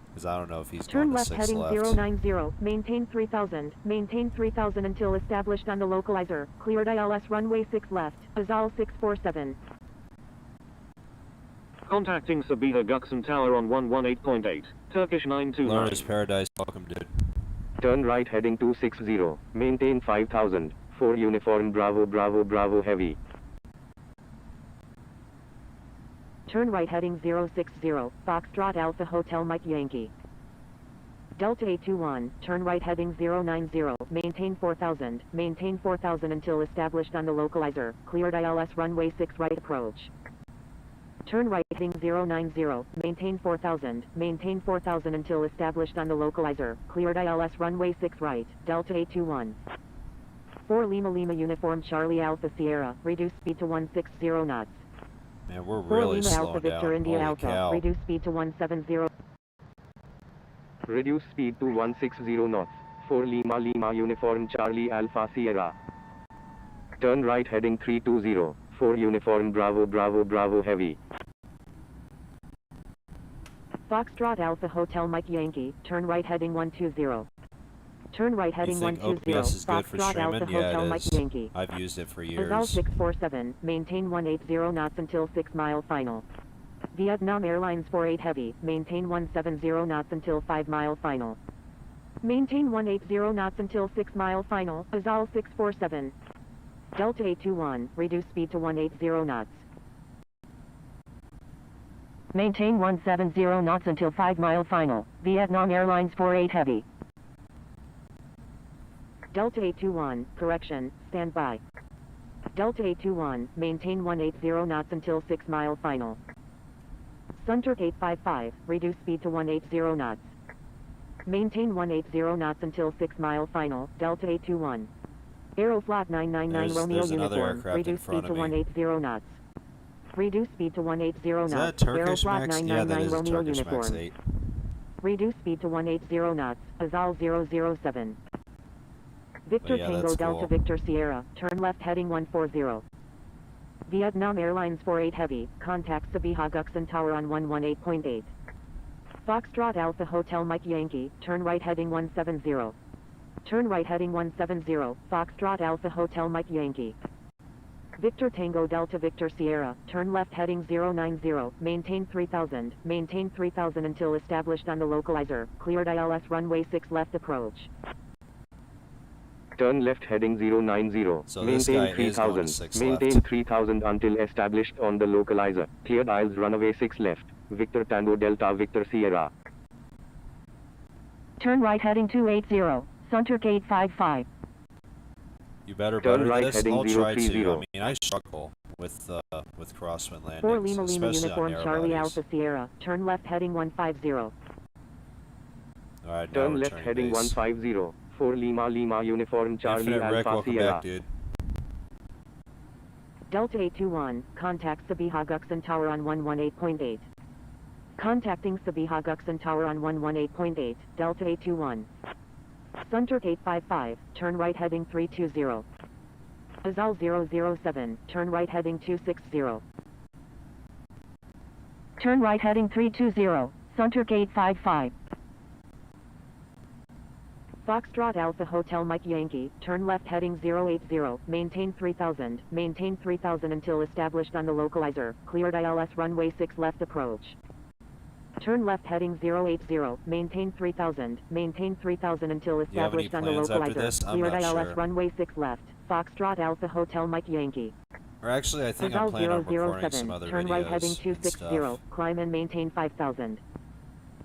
Because I don't know if he's Turn going to left 6 heading left. 090, maintain 3000, maintain 3000 until established on the localizer, cleared ILS runway 6 left, Azal 647. Contacting Sabiha Gökçen Tower on 118.8, Turkish 929. Learner's Paradise, welcome dude. Turn right heading 260, maintain 5000, 4 Uniform Bravo Bravo Bravo Heavy. Turn right heading 060, Foxtrot Alpha Hotel Mike Yankee. Delta 821, turn right heading 090, maintain 4000 until established on the localizer, cleared ILS runway 6 right approach. Turn right heading 090, maintain 4000 until established on the localizer, cleared ILS runway 6 right, Delta 821. 4 Lima Lima Uniform Charlie Alpha Sierra, reduce speed to 160 knots. Man, we're 4 really Lima Alpha slowing Victor down. India Holy Alpha, cow. reduce speed to 170. Reduce speed to 160 knots. 4 Lima Lima Uniform Charlie Alpha Sierra. Turn right heading 320, 4 Uniform Bravo Bravo Bravo Heavy. Foxtrot Alpha Hotel Mike Yankee, turn right heading 120. Turn right heading You think 120, OBS is good for Foxtrot streaming? Alpha Yeah, Hotel it Mike is. Yankee. I've used it for Azal years. 647, maintain 180 knots until 6 mile final. Vietnam Airlines 48 Heavy, maintain 170 knots until 5 mile final. Maintain 180 knots until 6 mile final, Azal 647. Delta 821, reduce speed to 180 knots. Maintain 170 knots until 5 mile final, Vietnam Airlines 48 Heavy. Delta 821, correction, stand by. Delta 821, maintain 180 knots until 6 mile final. Sunturk 855, reduce speed to 180 knots. Maintain 180 knots until 6 mile final, Delta 821. Aeroflot 999 Romeo there's another Uniform, aircraft in reduce speed front to of me. 180 knots. Reduce speed to 180 Is that knots. Turkish Aeroflot Max? Yeah, that 999 is a Romeo Turkish Uniform. Max 8. Reduce speed to 180 knots, Azal 007. Victor yeah, Tango that's Delta cool. Victor Sierra, turn left heading 140. Vietnam Airlines 48 Heavy, contact Sabiha Gökçen Tower on 118.8. Foxtrot Alpha Hotel Mike Yankee, turn right heading 170. Turn right heading 170, Foxtrot Alpha Hotel Mike Yankee. Victor Tango Delta Victor Sierra, turn left heading 090, maintain 3000 until established on the localizer, cleared ILS runway 6 left approach. Turn left heading 090, So this guy maintain is going to 3000, 6 maintain left. 3000 until established on the localizer, cleared ILS runway 6 left, Victor Tango Delta Victor Sierra. Turn right heading 280, Sunturk 855. You better Turn butter right this. heading I'll try 030. to. I mean, I struggle with crosswind 4 landings, Lima Lima especially Uniform on narrow Charlie bodies. Alpha Sierra, turn left heading 150. All right, now Turn left returning heading base. 150, 4 Lima Lima Uniform Charlie Infinite Rick, Alpha welcome Sierra. back, dude. Delta 821, contact Sabiha Gökçen Tower on 118.8. Contacting Sabiha Gökçen Tower on 118.8, Delta 821. Sunturk 855, turn right heading 320. Azal 007, turn right heading 260. Turn right heading 320, Sunturk 855. Foxtrot Alpha Hotel Mike Yankee, turn left heading 080, maintain 3000 until established on the localizer, cleared ILS runway 6 left approach. Turn left heading 080, maintain 3000 until Do you have any established on the plans after localizer, this? I'm cleared not ILS sure. runway 6 left, Foxtrot Alpha Hotel Mike Yankee. Or actually, I think I'm Azal planning on recording 007, some other turn right heading videos and 260, stuff. climb and maintain 5000.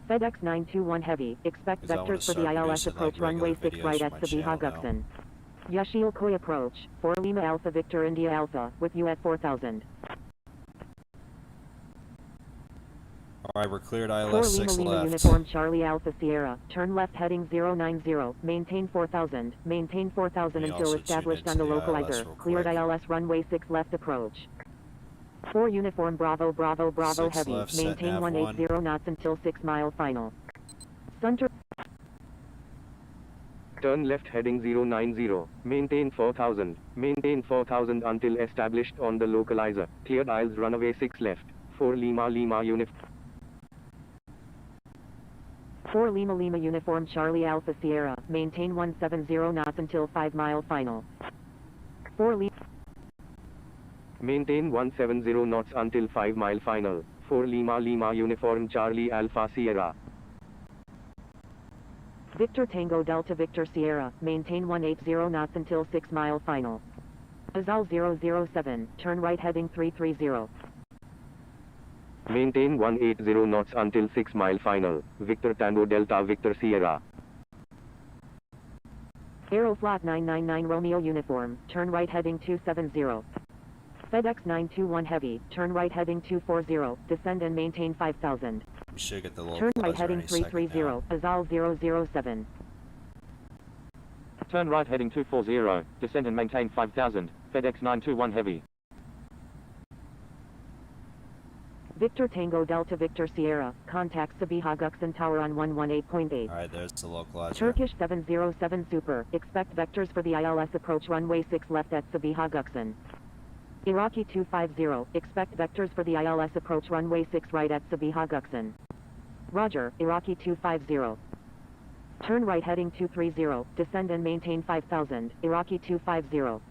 FedEx 921 Heavy, expect 'Cause I wanna vectors for the start ILS producing, approach like, regular runway 6 videos right for at my Sabiha channel now. Gökçen. Yashil Koi approach, 4 Lima Alpha Victor India Alpha, with you at 4000. Alright, we're cleared 4 ILS Lima 6 Lima left. Uniform Charlie Alpha Sierra, turn left heading 090, maintain 4000 Let me until also tune established into on the the ILS localizer, real cleared quick. ILS runway 6 left approach. 4 Uniform Bravo Bravo Bravo 6 Heavy, left, set maintain nav 180 1. knots until 6 mile final. Sunturk Turn left heading 090. Maintain 4000. Maintain 4000 until established on the localizer. Cleared aisles runway 6 left. 4 Lima Lima Uniform. 4 Lima Lima Uniform Charlie Alpha Sierra. Maintain 170 knots until 5 mile final. 4 Lima. Maintain 170 knots until 5 mile final. 4 Lima Lima Uniform Charlie Alpha Sierra. Victor Tango Delta Victor Sierra. Maintain 180 knots until 6 mile final. Azal 007. Turn right heading 330. Maintain 180 knots until 6 mile final. Victor Tango Delta Victor Sierra. Aeroflot 999 Romeo Uniform. Turn right heading 270. FedEx 921 Heavy. Turn right heading 240. Descend and maintain 5000. We should get the little Turn right buzzer heading any second 330. now. Azal 007. Turn right heading 240, descend and maintain 5000, FedEx 921 Heavy. Victor Tango Delta Victor Sierra. Contact Sabiha Gökçen Tower on 118.8. Alright, there's the localizer. Turkish 707 Super. Expect vectors for the ILS approach runway 6 left at Sabiha Gökçen. Iraqi 250. Expect vectors for the ILS approach runway 6 right at Sabiha Gökçen. Roger, Iraqi 250. Turn right heading 230. Descend and maintain 5000, Iraqi 250.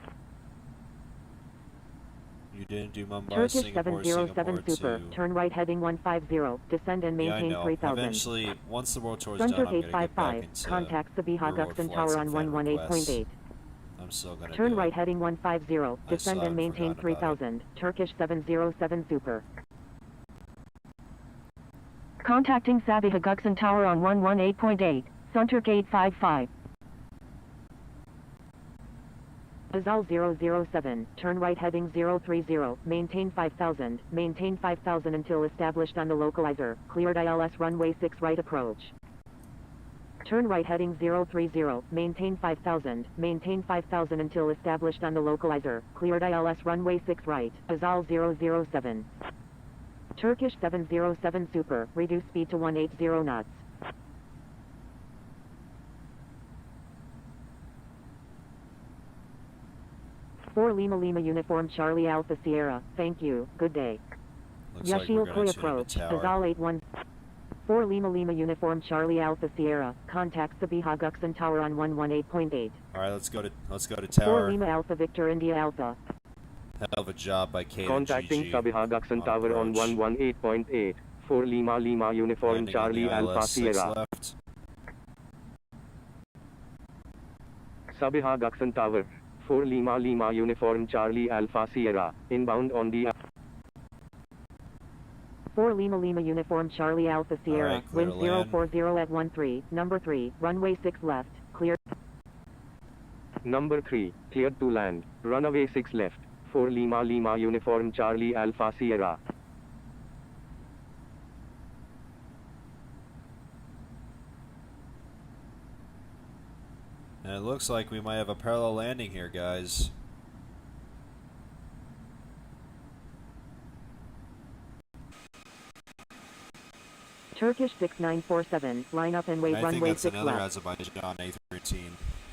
You didn't do Mumbai, Turkish Singapore, 707 Singapore Super. to... Turn right heading 150. Descend and Yeah, I maintain know. 3000. Eventually, once the world tour's done, Sunturk I'm going to get back 855. into Contact Sabiha remote Gökçen flights Tower on and fan requests. 118.8. I'm still going to Turn do right it. heading 150. I Descend saw and it, maintain forgot about it. 3000. Turkish 707 Super. Contacting Sabiha Gökçen Tower on 118.8. Sunturk 855. Azal 007. Turn right heading 030. Maintain 5000. Maintain 5000 until established on the localizer. Cleared ILS runway 6 right approach. Turn right heading 030. Maintain 5000. Maintain 5000 until established on the localizer. Cleared ILS runway 6 right. Azal 007. Turkish 707 Super. Reduce speed to 180 knots. For Lima Lima Uniform Charlie Alpha Sierra. Thank you. Good day. Looks like we're Yashil going Koi to approach. the tower. Azal 81. For Lima Lima Uniform Charlie Alpha Sierra. Contact Sabiha Gökçen Tower on 118.8. Alright, let's go to For tower. Lima Alpha Victor India Alpha. Hell of a job by Kate Contacting and Sabiha Gökçen Tower on approach. 118.8. 4 Lima Lima Uniform Landing on Charlie the Alpha ILS 6 Sierra. left. Sabiha Gökçen Tower. 4 Lima Lima Uniform Charlie Alpha Sierra. Inbound on the... For Lima Lima Uniform Charlie Alpha Sierra. Alright, clear Wind to land. 040 at 13. Number 3. Runway 6 left. Clear. Number 3. Cleared to land. Runway 6 left. 4 Lima Lima Uniform Charlie Alpha Sierra. And it looks like we might have a parallel landing here, guys. Turkish 6947. Line up and wait I think runway that's 6 another left. Azerbaijan A318.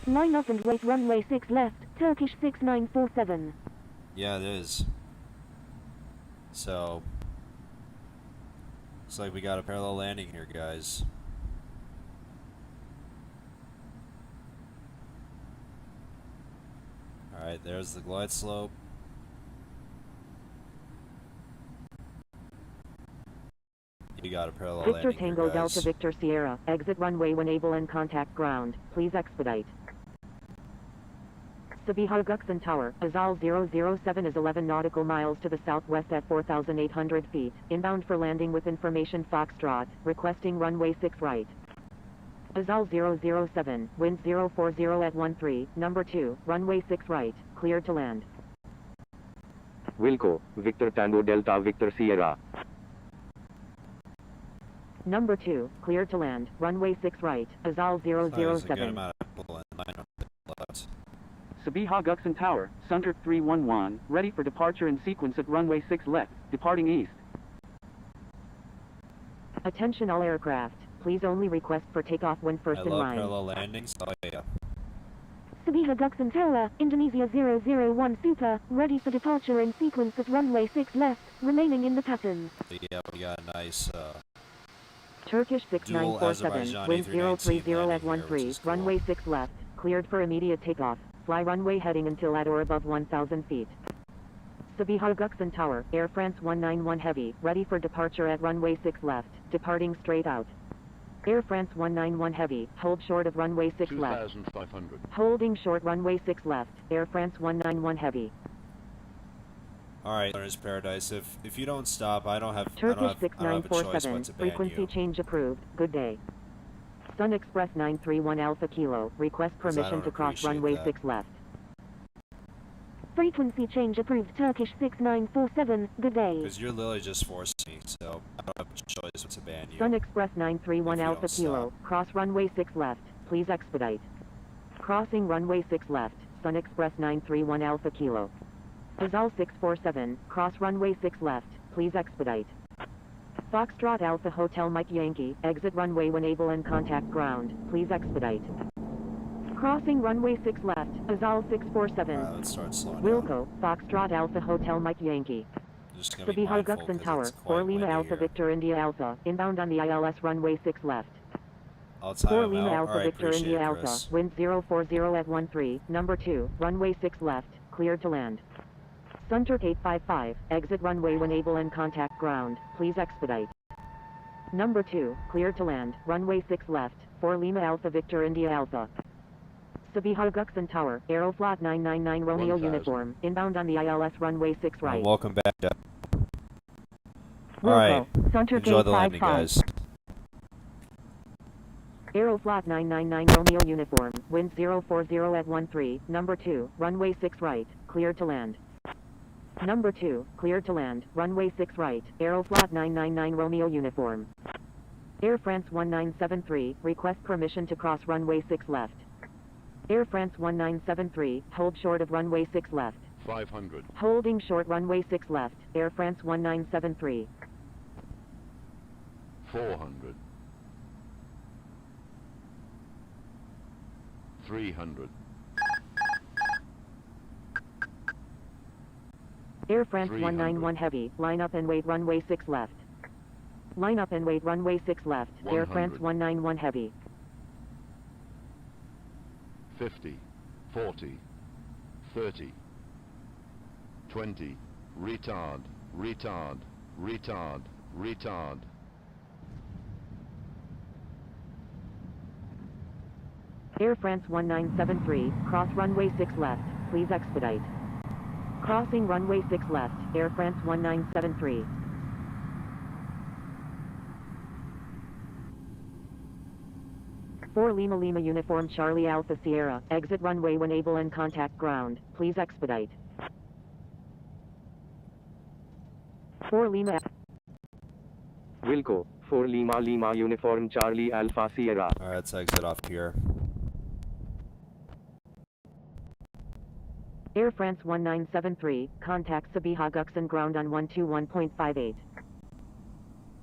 Line up and wait runway 6 left, Turkish 6947. Yeah, it is. So, looks like we got a parallel landing here, guys. Alright, there's the glide slope. You got a parallel Victor landing Tango here, Delta guys. Victor Sierra. Exit runway when able and contact ground. Please expedite. Sabiha Gökçen Tower. Azal 007 is 11 nautical miles to the southwest at 4,800 feet. Inbound for landing with information Foxtrot. Requesting runway 6 right. Azal 007. Wind 040 at 13. Number 2. Runway 6 right. Cleared to land. Wilco. Victor Tango Delta Victor Sierra. Number 2. Cleared to land. Runway 6 right. Azal There's a good 007. amount of people in line up left. Sabiha Gökçen Tower, Sunturk 311, ready for departure in sequence at runway 6 left, departing east. Attention all aircraft. Please only request for takeoff when first I in love line. parallel landings. Oh yeah. Sabiha Gökçen Tower, Indonesia 001 Super, ready for departure in sequence at runway 6 left, remaining in the pattern. Yeah, we got a nice Turkish dual 6947, Azerbaijan wind A319 030 at landing here, which 13, is cool. runway 6 left, cleared for immediate takeoff. Fly runway heading until at or above 1,000 feet. Sabiha Gökçen Tower, Air France 191 Heavy, ready for departure at runway 6 left, departing straight out. Air France 191 Heavy, hold short of runway 6 left. 2,500. Holding short runway 6 left, Air France 191 Heavy. Alright, Learner's Paradise. If you don't stop, I don't have a Turkish choice but 6947, to ban frequency you. change approved, good day. Sun Express 931 Alpha Kilo, request 'Cause I permission don't to cross appreciate runway that. 6 left. Frequency change approved Turkish 6947, good day. Because you're literally just forcing me, so I don't have a choice but to ban you. Sun Express 931 If you Alpha don't Kilo, cross runway 6 left, please expedite. Crossing runway 6 left, Sun Express 931 Alpha Kilo. Azal 647, cross runway 6 left, please expedite. Foxtrot Alpha Hotel Mike Yankee, exit runway when able and contact ground, please expedite. Crossing runway 6 left, Azal 647. Alright, let's start slowing Wilco, Foxtrot Alpha Hotel Mike Yankee. down. Just gonna be Sabiha mindful Gökçen 'cause Tower, it's quite 4 Lima windy Alpha here. Victor India Alpha, inbound on the ILS runway 6 left. I'll time 4 him Lima out. Alpha Alright, Victor appreciate India it, Alpha, Chris. wind 040 at 13, number 2, runway 6 left, cleared to land. Sunturk 855, exit runway when able and contact ground, please expedite. Number 2, cleared to land, runway 6 left, 4 Lima Alpha Victor India Alpha. Sabiha Gökçen Tower, Aeroflot 999 Romeo 1,000. uniform, inbound on the ILS runway 6 right. Welcome back. Wilco, Alright, Sunturk enjoy the landing, 855. guys. Aeroflot 999 Romeo uniform, wind 040 at 13, number 2, runway 6 right, cleared to land. Number 2, cleared to land, runway 6 right, Aeroflot 999 Romeo uniform. Air France 1973, request permission to cross runway 6 left. Air France 1973, hold short of runway 6 left. 500. Holding short runway 6 left, Air France 1973. 400. 300. Air France 300. 191 Heavy, line up and wait runway 6 left. Line up and wait runway 6 left, Air France 100. 191 Heavy. 50. 40. 30. 20. Retard. Retard. Retard. Retard. Air France 1973, cross runway 6 left, please expedite. Crossing runway 6 left, Air France 1973. For Lima Lima Uniform Charlie Alpha Sierra, exit runway when able and contact ground, please expedite. For Lima Wilco, 4 Lima Lima Uniform Charlie Alpha Sierra. Alright, let's exit off here. Air France 1973, contact Sabiha Gökçen ground on 121.58.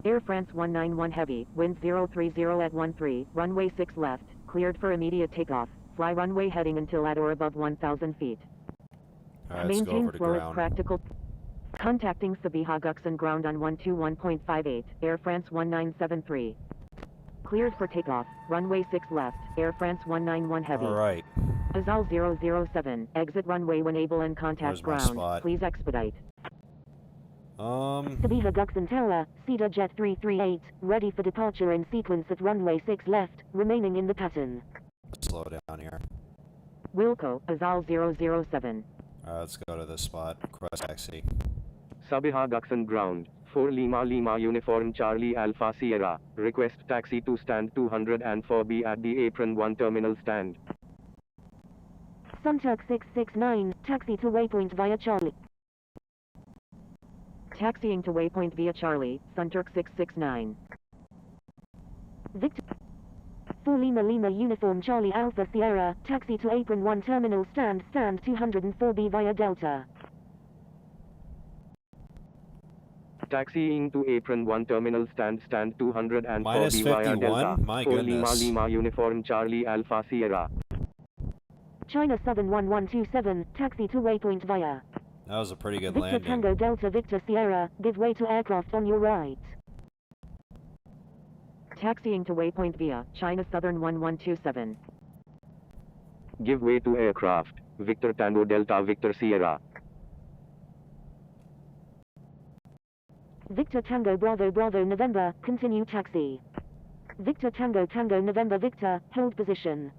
Air France 191 Heavy, wind 030 at 13, runway 6 left, cleared for immediate takeoff. Fly runway heading until at or above 1,000 feet. Alright, let's go Maintain over to flow as ground. practical. Contacting Sabiha Gökçen ground on 121.58, Air France 1973. Cleared for takeoff, runway 6 left, Air France 191 Heavy. Alright. Azal 007, exit runway when able and contact Where's my ground, spot? please expedite. Sabiha Gökçen Tower, Cedar Jet 338, ready for departure in sequence at runway 6 left, remaining in the pattern. Let's slow down here. Wilco, Azal 007. Alright, let's go to this spot. Cross taxi. Sabiha Gökçen ground, 4 Lima Lima Uniform Charlie Alpha Sierra. Request taxi to stand 204B at the Apron 1 terminal stand. Sunturk 669, taxi to waypoint via Charlie. Taxiing to waypoint via Charlie, Sunturk 669. Victor 4 Lima Lima Uniform Charlie Alpha Sierra, taxi to Apron 1 terminal stand 204B via Delta. Taxiing to Apron 1 terminal stand 204B Minus via 51? Delta. My 4 Lima goodness. Lima Uniform Charlie Alpha Sierra. China Southern 1127, taxi to waypoint via. That was a pretty good Victor landing. Tango Delta Victor Sierra, give way to aircraft on your right. Taxiing to waypoint via China Southern 1127. Give way to aircraft. Victor Tango Delta Victor Sierra. Victor Tango Bravo Bravo November, continue taxi. Victor Tango Tango November Victor, hold position.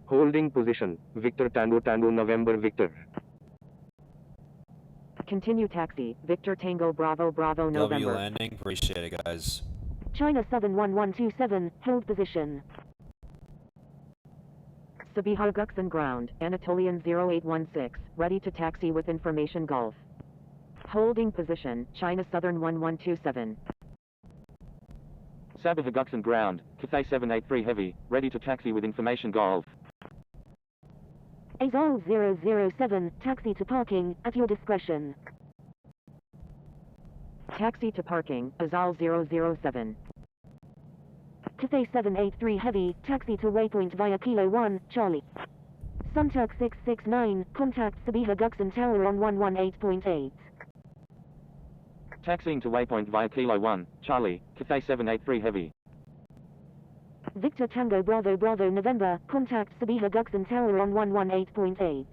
Holding position. Victor Tango Tango November Victor. Continue taxi. Victor Tango Bravo Bravo W November. landing. Appreciate it, guys. China Southern 1127, hold position. Sabiha Gökçen ground, Anatolian 0816, ready to taxi with information Golf. Holding position, China Southern 1127. Sabiha Gökçen ground, Cathay 783 heavy, ready to taxi with information Golf. Azul 007, taxi to parking, at your discretion. Taxi to parking, Azul 007. Cathay 783 heavy, taxi to waypoint via Kilo 1, Charlie. Sunturk 669, contact Sabiha Gökçen Tower on 118.8. Taxiing to waypoint via Kilo 1, Charlie, Cathay 783 heavy. Victor Tango Bravo Bravo November, contact Sabiha Gökçen Tower on 118.8.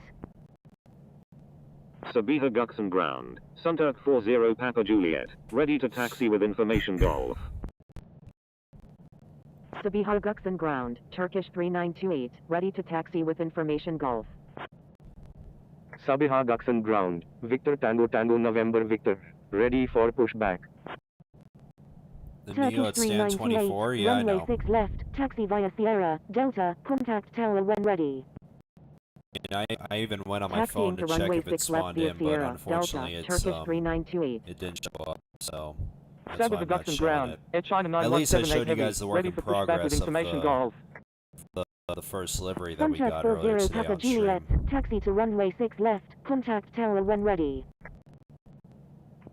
Sabiha Gökçen ground, Sunturk 40 Papa Juliet, ready to taxi with information Golf. Sabiha Gökçen ground, Turkish 3928, ready to taxi with information Golf. Sabiha Gökçen ground. Victor Tango Tango November Victor. Ready for pushback. The Neo at stand 24, yeah, I runway know. 6 left, taxi via Sierra, Delta, contact tower when ready. I even went on my phone Taxiing to to check runway if it 6 left spawned via in, but Sierra, unfortunately Delta, it's Turkish 3928. it didn't show up. So that's why Sabiha I'm not Gökçen showing ground, it. Air China At least I 9178 showed you heavy, guys the work ready in for pushback with progress of information Golf. the first livery that we Sunturk got earlier 40 today Papa on Juliet, stream. taxi to runway 6 left, contact tower when ready.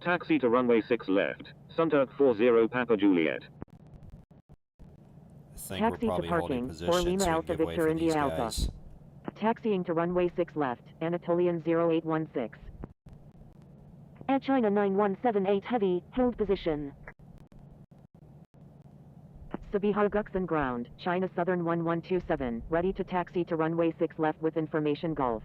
Taxi to runway 6 left, Sunturk 40 Papa Juliet. I think Taxi we're to probably parking, holding position 4 so Lima we can Alpha give way Victor for India these Alpha. guys. Taxiing to runway 6 left, Anatolian 0816. Air China 9178 heavy, hold position. Sabiha Gökçen ground, China Southern 1127, ready to taxi to runway 6 left with information Golf.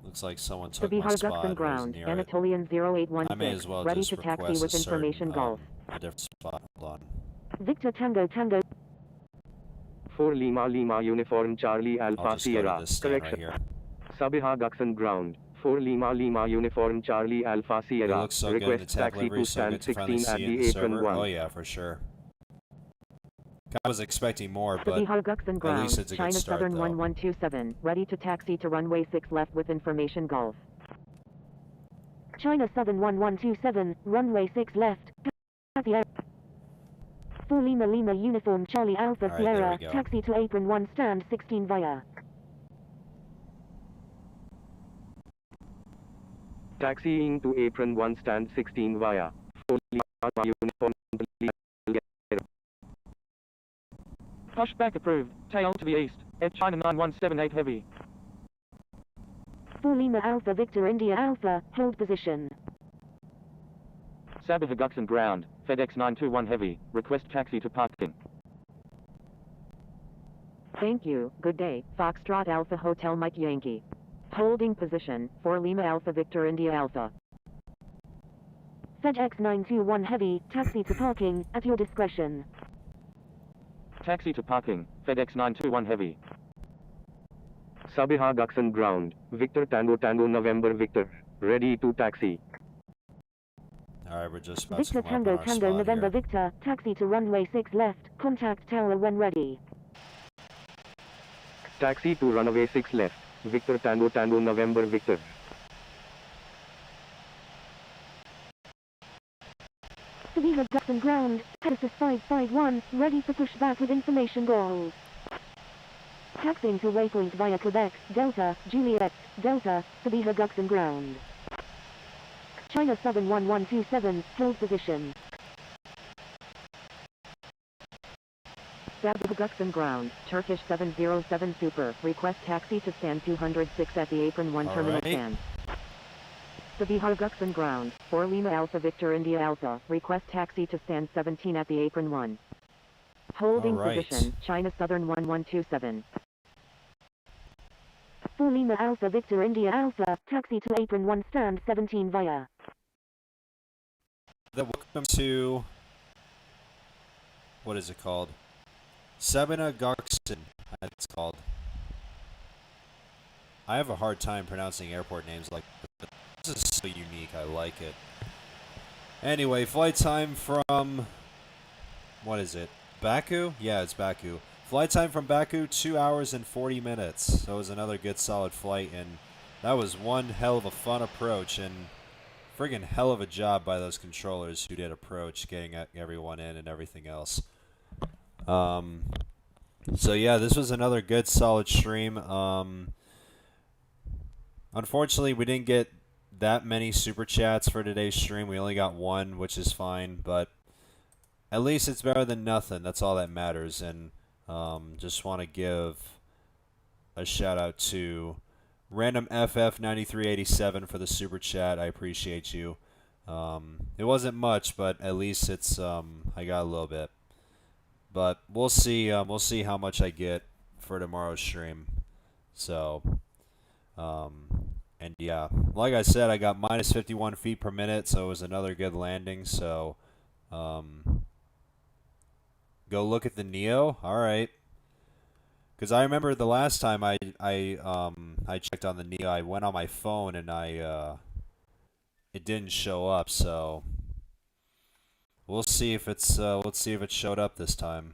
Looks like someone took my Sabiha spot Gökçen and was ground, near it. Anatolian I may 0816, as well ready just to taxi request with a certain, information Golf. a different spot. Hold on. Victor Tango Tango. 4 Lima Lima Uniform Charlie I'll Alpha just go to Sierra. this stand right Correction. here. Sabiha Gökçen ground. 4 Lima Lima Uniform Charlie Alpha It Sierra. looks so good in the Request tab taxi livery, to so stand good to finally 16 at see it in the the apron server. 1. Oh yeah, for sure. I was expecting more, but Sabiha Gökçen at ground, least it's a good China start Southern though. 1127, ready to taxi to runway 6 left with information Golf. China Southern 1127, runway 6 left, taxi air. 4 Lima Lima Uniform Charlie Alpha Alright, there Sierra, we go. taxi to apron 1 stand 16 via. Taxiing to apron 1 stand 16 via 4 Lima Uniform. Pushback approved, tail to the east, Air China 9178 heavy. 4 Lima Alpha Victor India Alpha, hold position. Sabiha Gökçen ground, FedEx 921 heavy, request taxi to parking. Thank you, good day, Foxtrot Alpha Hotel Mike Yankee. Holding position, 4 Lima Alpha Victor India Alpha. FedEx 921 heavy, taxi to parking, at your discretion. Taxi to parking, FedEx 921 heavy. Sabiha Gökçen ground. Victor Tango Tango November Victor. Ready to taxi. Alright, we're just about Victor to come up Tango on our Tango spot November here. Victor, taxi to runway 6 left, contact tower when ready. Taxi to runway 6 left. Victor Tango Tango November Victor. Sabiha Gökçen ground, Pegasus 551, ready for pushback with information goals. Taxiing to waypoint via Quebec, Delta, Juliet, Delta, Sabiha Gökçen ground. China Southern 1127, hold position. Sabiha Gökçen ground, Turkish 707 Super, request taxi to stand 206 at the apron 1 terminal Alright. stand. Sabiha Gökçen ground, 4 Lima Alpha Victor India Alpha, request taxi to stand 17 at the apron 1. Holding Alright. position, China Southern 1127. 4 Lima Alpha Victor India Alpha, taxi to apron 1 stand 17 via. Welcome to, what is it called? Sabiha Gökçen, it's called. I have a hard time pronouncing airport names like this. This is so unique, I like it. Anyway, flight time from, what is it? Baku? Yeah, it's Baku. Flight time from Baku, 2 hours and 40 minutes. So it was another good solid flight, and that was one hell of a fun approach, and friggin' hell of a job by those controllers who did approach, getting everyone in and everything else. So yeah, this was another good solid stream. Unfortunately, we didn't get that many super chats for today's stream. We only got one, which is fine, but at least it's better than nothing. That's all that matters. And just want to give a shout out to Random FF9387 for the super chat. I appreciate you. It wasn't much, but at least it's I got a little bit. But we'll see how much I get for tomorrow's stream. So, and yeah, like I said, I got minus 51 feet per minute, so it was another good landing. So, go look at the Neo. All right, because I remember the last time I checked on the Neo, I went on my phone and it didn't show up. So we'll see if it's let's see if it showed up this time.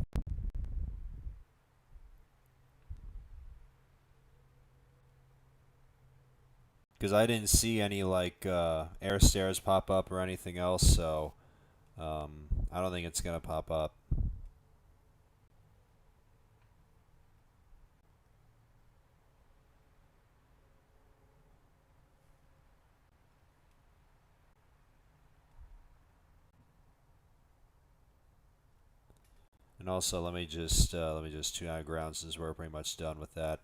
Because I didn't see any like air stairs pop up or anything else, so I don't think it's gonna pop up. And also, let me just tune out ground since we're pretty much done with that.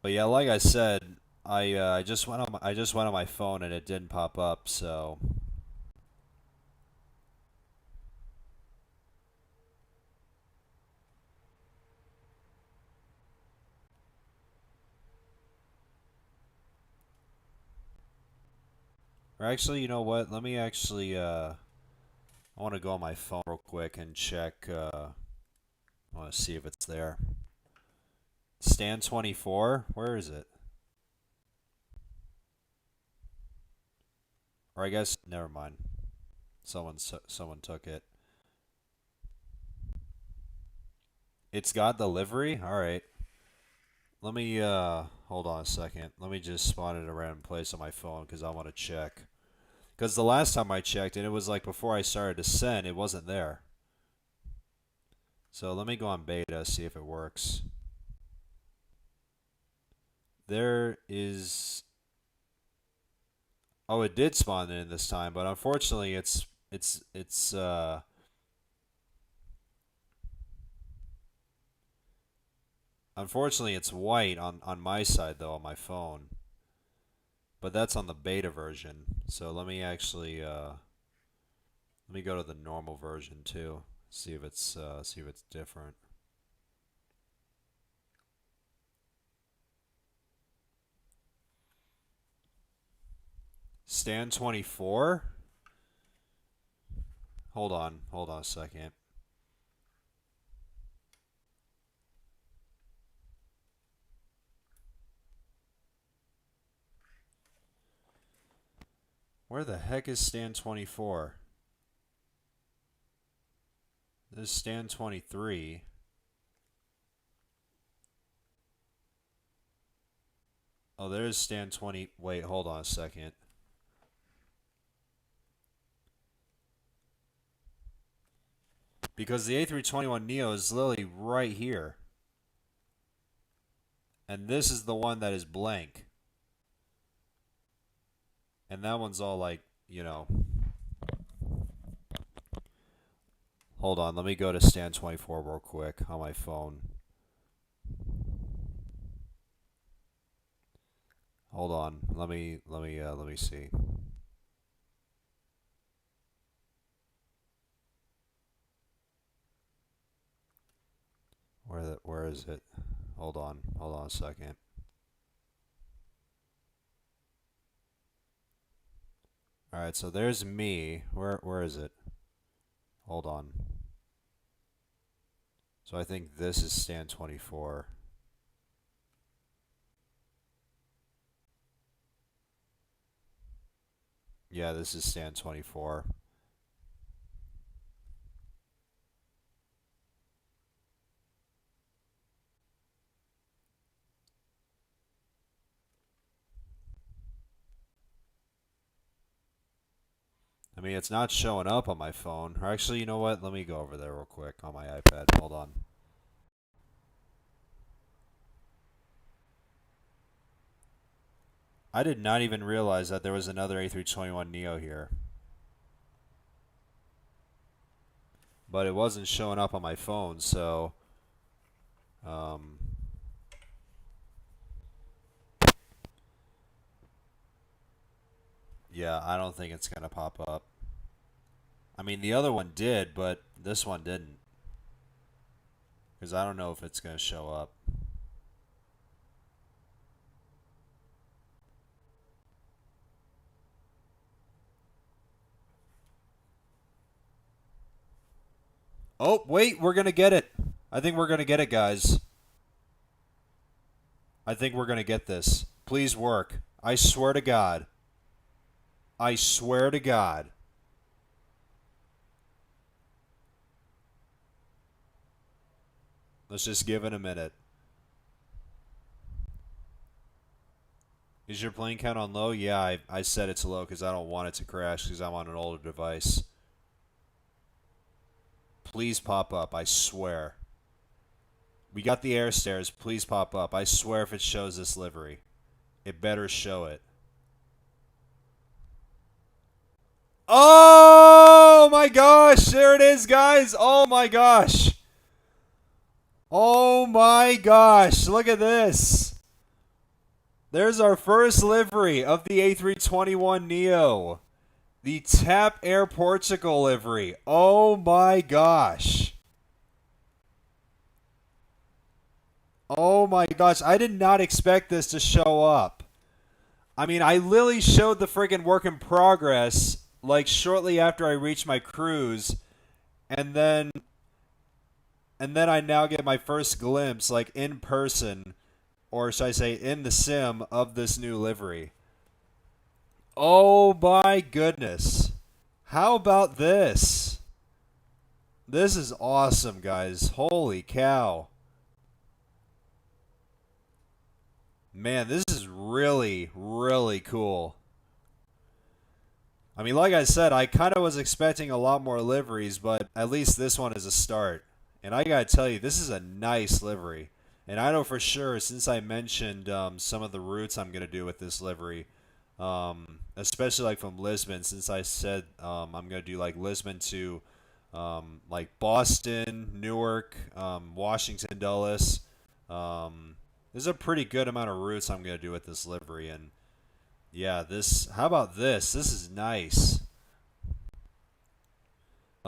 But yeah, like I said, I just went on my phone and it didn't pop up, so. Or actually, you know what? Let me actually I want to go on my phone real quick and check. I want to see if it's there. Stand 24. Where is it? Or I guess never mind. Someone took it. It's got the livery? Alright. Let me hold on a second. Let me just spawn it in a random place on my phone because I want to check. Because the last time I checked, and it was like before I started to send, it wasn't there. So let me go on beta, see if it works. There is... Oh, it did spawn in this time, but unfortunately it's unfortunately it's white on my side though, on my phone. But that's on the beta version. So let me actually let me go to the normal version too. See if it's different. Stand 24? Hold on a second. Where the heck is stand 24? This is stand 23. Oh, there's stand 20. Wait, hold on a second. Because the A321Neo is literally right here. And this is the one that is blank. And that one's all like, you know, Hold on, let me go to stand 24 real quick on my phone. Hold on, let me see. Where is it? Hold on a second. All right, so there's me. Where is it? Hold on. So I think this is stand 24. Yeah, this is stand 24. I mean, it's not showing up on my phone. Or actually, you know what? Let me go over there real quick on my iPad. Hold on. I did not even realize that there was another A321Neo here. But it wasn't showing up on my phone, so... yeah, I don't think it's going to pop up. I mean, the other one did, but this one didn't. Because I don't know if it's going to show up. Oh, wait, we're going to get it. I think we're going to get it, guys. I think we're going to get this. Please work. I swear to God. I swear to God. Let's just give it a minute. Is your plane count on low? Yeah, I said it's low because I don't want it to crash because I'm on an older device. Please pop up, I swear. We got the air stairs. Please pop up. I swear if it shows this livery. It better show it. Oh my gosh, there it is, guys. Oh my gosh. Oh my gosh, look at this. There's our first livery of the A321Neo. The TAP Air Portugal livery. Oh my gosh. Oh my gosh, I did not expect this to show up. I mean, I literally showed the friggin' work in progress like shortly after I reached my cruise, and then I now get my first glimpse, like in person, or should I say in the sim, of this new livery. Oh my goodness. How about this? This is awesome, guys. Holy cow. Man, this is really, really cool. I mean, like I said, I kind of was expecting a lot more liveries, but at least this one is a start. And I gotta tell you, this is a nice livery. And I know for sure, since I mentioned some of the routes I'm gonna do with this livery, especially like from Lisbon, since I said I'm gonna do like Lisbon to like Boston, Newark, Washington, Dulles. There's a pretty good amount of routes I'm gonna do with this livery, and yeah, this. How about this? This is nice.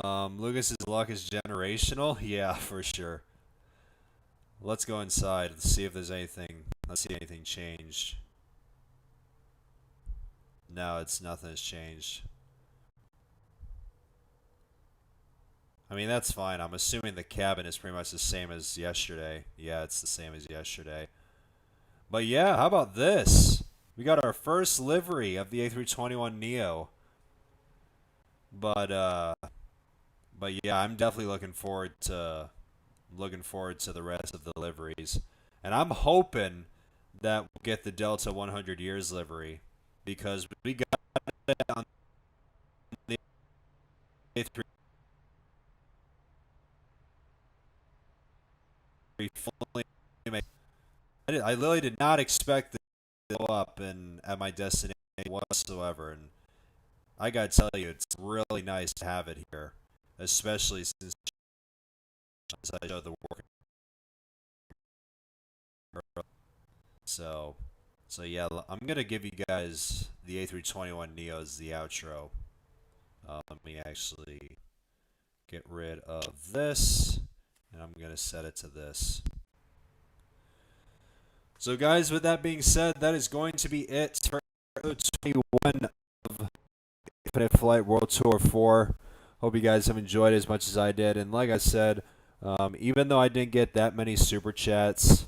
Lucas's luck is generational. Yeah, for sure. Let's go inside. Let's see if there's anything. Let's see anything changed. No, it's nothing has changed. I mean, that's fine. I'm assuming the cabin is pretty much the same as yesterday. Yeah, it's the same as yesterday. But yeah, how about this? We got our first livery of the A321Neo. But yeah, I'm definitely looking forward to the rest of the liveries. And I'm hoping that we'll get the Delta 100 years livery because we got it on the A3 fully made. I literally did not expect it to go up at my destination whatsoever, and I gotta tell you, it's really nice to have it here, especially since I showed the work. So, yeah, I'm gonna give you guys the A321Neo as the outro. Let me actually get rid of this, and I'm gonna set it to this. So, guys, with that being said, that is going to be it for episode 21 of Infinite Flight World Tour 4. Hope you guys have enjoyed as much as I did. And like I said, even though I didn't get that many super chats,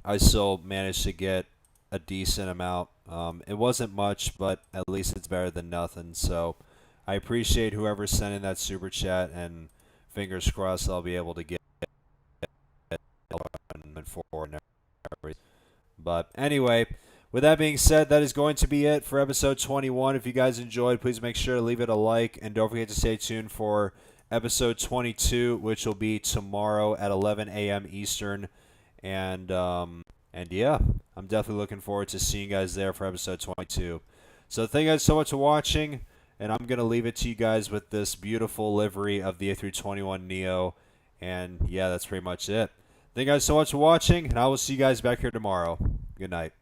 I still managed to get a decent amount. It wasn't much, but at least it's better than nothing. So I appreciate whoever's sending that super chat, and fingers crossed I'll be able to get forward and everything. But anyway, with that being said, that is going to be it for episode 21. If you guys enjoyed, please make sure to leave it a like, and don't forget to stay tuned for episode 22, which will be tomorrow at 11 a.m. Eastern. And yeah, I'm definitely looking forward to seeing you guys there for episode 22. So thank you guys so much for watching, and I'm going to leave it to you guys with this beautiful livery of the A321Neo. And yeah, that's pretty much it. Thank you guys so much for watching, and I will see you guys back here tomorrow. Good night.